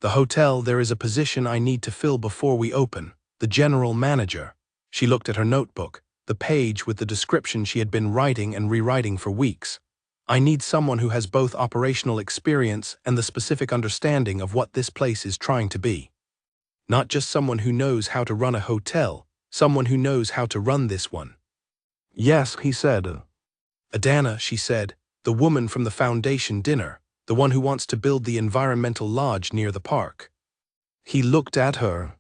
Speaker 1: "The hotel, there is a position I need to fill before we open, the general manager." She looked at her notebook, the page with the description she had been writing and rewriting for weeks. "I need someone who has both operational experience and the specific understanding of what this place is trying to be. Not just someone who knows how to run a hotel, someone who knows how to run this one."
Speaker 2: "Yes," he said.
Speaker 1: "Adana," she said, "the woman from the foundation dinner, the one who wants to build the environmental lodge near the park."
Speaker 2: He looked at her.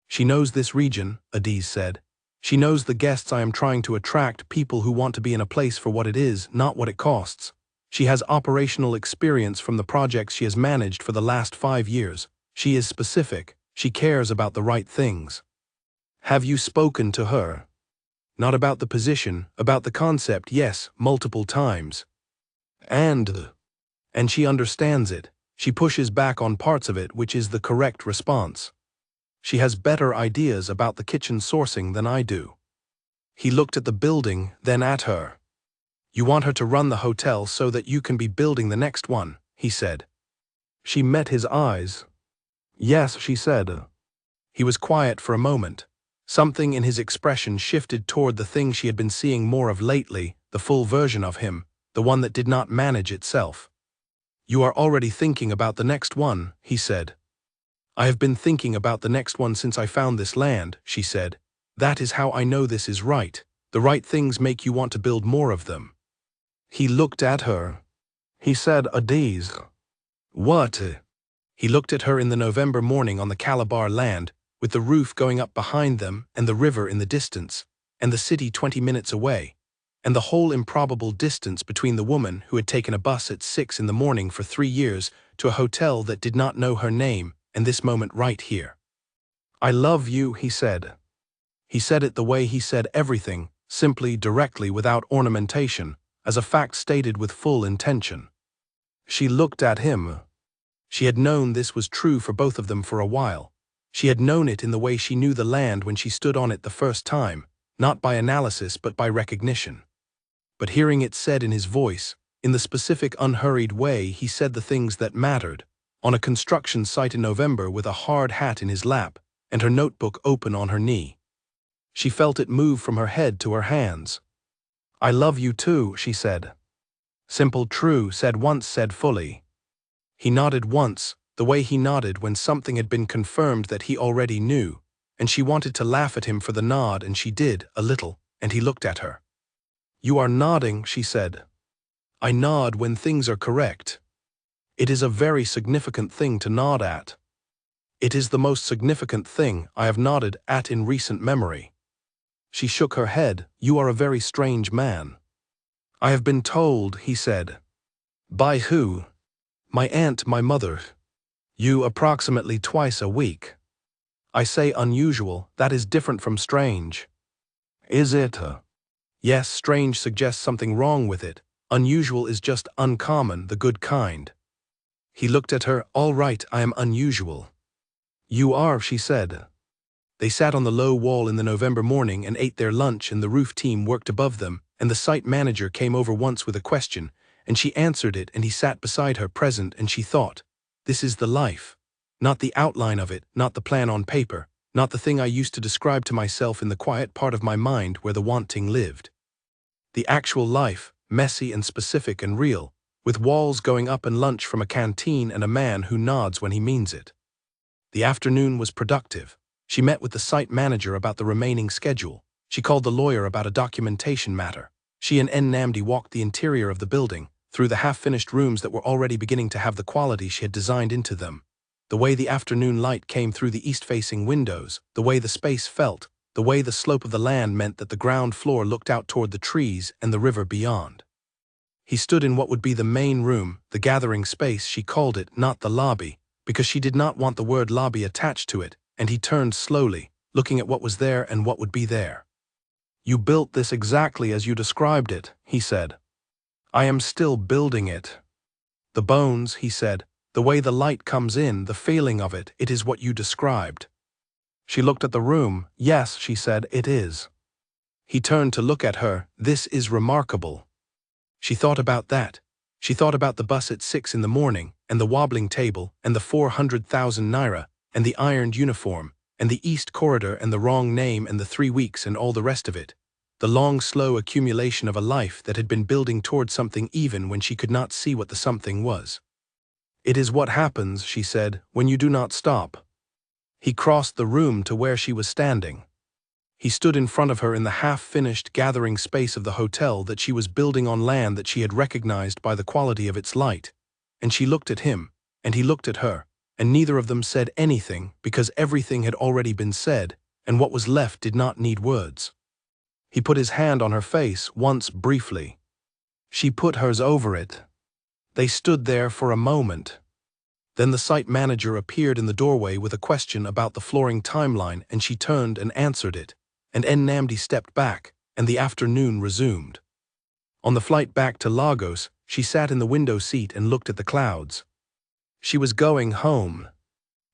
Speaker 1: "She knows this region," Adiz said. "She knows the guests I am trying to attract, people who want to be in a place for what it is, not what it costs. She has operational experience from the projects she has managed for the last 5 years. She is specific. She cares about the right things."
Speaker 2: "Have you spoken to her?"
Speaker 1: "Not about the position, about the concept, yes, multiple times."
Speaker 2: And
Speaker 1: she understands it. She pushes back on parts of it, which is the correct response. She has better ideas about the kitchen sourcing than I do." He looked at the building, then at her. "You want her to run the hotel so that you can be building the next one," he said.
Speaker 2: She met his eyes. "Yes," she said.
Speaker 1: He was quiet for a moment. Something in his expression shifted toward the thing she had been seeing more of lately, the full version of him, the one that did not manage itself. "You are already thinking about the next one," he said. "I have been thinking about the next one since I found this land," she said. "That is how I know this is right. The right things make you want to build more of them." He looked at her. He said, "Adiz." "What?" He looked at her in the November morning on the Calabar land, with the roof going up behind them and the river in the distance, and the city 20 minutes away, and the whole improbable distance between the woman who had taken a bus at 6 in the morning for 3 years to a hotel that did not know her name, and this moment right here. "I love you," he said. He said it the way he said everything, simply, directly, without ornamentation, as a fact stated with full intention. She looked at him. She had known this was true for both of them for a while. She had known it in the way she knew the land when she stood on it the first time, not by analysis but by recognition. But hearing it said in his voice, in the specific unhurried way he said the things that mattered, on a construction site in November with a hard hat in his lap and her notebook open on her knee. She felt it move from her head to her hands. "I love you too," she said. Simple, true, said once, said fully. He nodded once, the way he nodded when something had been confirmed that he already knew, and she wanted to laugh at him for the nod, and she did, a little, and he looked at her. "You are nodding," she said. "I nod when things are correct. It is a very significant thing to nod at. It is the most significant thing I have nodded at in recent memory." She shook her head. "You are a very strange man." "I have been told," he said. "By who?" "My aunt, my mother. You approximately twice a week." "I say unusual, that is different from strange." "Is it?" "Yes, strange suggests something wrong with it. Unusual is just uncommon, the good kind." He looked at her. "All right, I am unusual." "You are," she said. They sat on the low wall in the November morning and ate their lunch, and the roof team worked above them, and the site manager came over once with a question, and she answered it, and he sat beside her, present, and she thought, "This is the life. Not the outline of it, not the plan on paper, not the thing I used to describe to myself in the quiet part of my mind where the wanting lived. The actual life, messy and specific and real, with walls going up and lunch from a canteen and a man who nods when he means it." The afternoon was productive. She met with the site manager about the remaining schedule. She called the lawyer about a documentation matter. She and Nnamdi walked the interior of the building, through the half-finished rooms that were already beginning to have the quality she had designed into them. The way the afternoon light came through the east-facing windows, the way the space felt, the way the slope of the land meant that the ground floor looked out toward the trees and the river beyond. He stood in what would be the main room, the gathering space she called it, not the lobby, because she did not want the word lobby attached to it, and he turned slowly, looking at what was there and what would be there. "You built this exactly as you described it," he said. "I am still building it. The bones," he said, "the way the light comes in, the feeling of it, it is what you described." She looked at the room. "Yes," she said, "it is." He turned to look at her. "This is remarkable." She thought about that. She thought about the bus at 6 in the morning, and the wobbling table, and the 400,000 naira, and the ironed uniform, and the East Corridor, and the wrong name, and the 3 weeks, and all the rest of it. The long, slow accumulation of a life that had been building toward something even when she could not see what the something was. "It is what happens," she said, "when you do not stop." He crossed the room to where she was standing. He stood in front of her in the half-finished gathering space of the hotel that she was building on land that she had recognized by the quality of its light. And she looked at him, and he looked at her, and neither of them said anything because everything had already been said, and what was left did not need words. He put his hand on her face once briefly. She put hers over it. They stood there for a moment. Then the site manager appeared in the doorway with a question about the flooring timeline, and she turned and answered it, and Nnamdi stepped back, and the afternoon resumed. On the flight back to Lagos, she sat in the window seat and looked at the clouds. She was going home.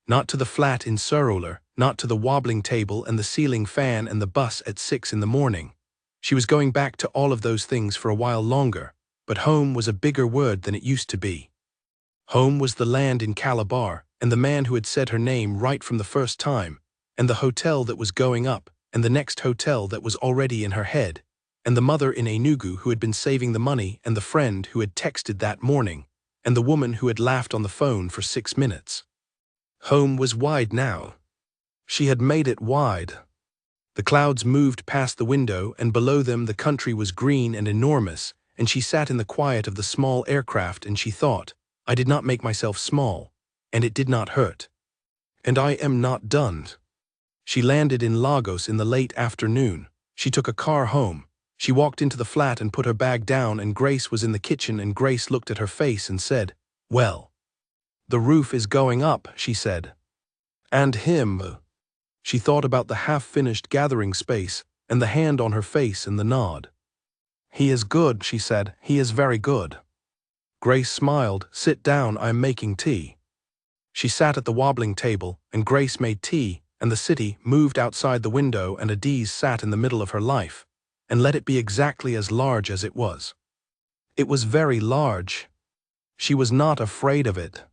Speaker 1: Not to the flat in Surulere, not to the wobbling table and the ceiling fan and the bus at 6 in the morning. She was going back to all of those things for a while longer, but home was a bigger word than it used to be. Home was the land in Calabar, and the man who had said her name right from the first time, and the hotel that was going up, and the next hotel that was already in her head, and the mother in Enugu who had been saving the money, and the friend who had texted that morning, and the woman who had laughed on the phone for 6 minutes. Home was wide now. She had made it wide. The clouds moved past the window, and below them the country was green and enormous, and she sat in the quiet of the small aircraft and she thought, I did not make myself small, and it did not hurt. And I am not done. She landed in Lagos in the late afternoon. She took a car home. She walked into the flat and put her bag down, and Grace was in the kitchen, and Grace looked at her face and said, Well, the roof is going up, she said. And him. She thought about the half-finished gathering space, and the hand on her face and the nod. He is good, she said. He is very good. Grace smiled. Sit down, I am making tea. She sat at the wobbling table, and Grace made tea, and the city moved outside the window, and Adiz sat in the middle of her life, and let it be exactly as large as it was. It was very large. She was not afraid of it.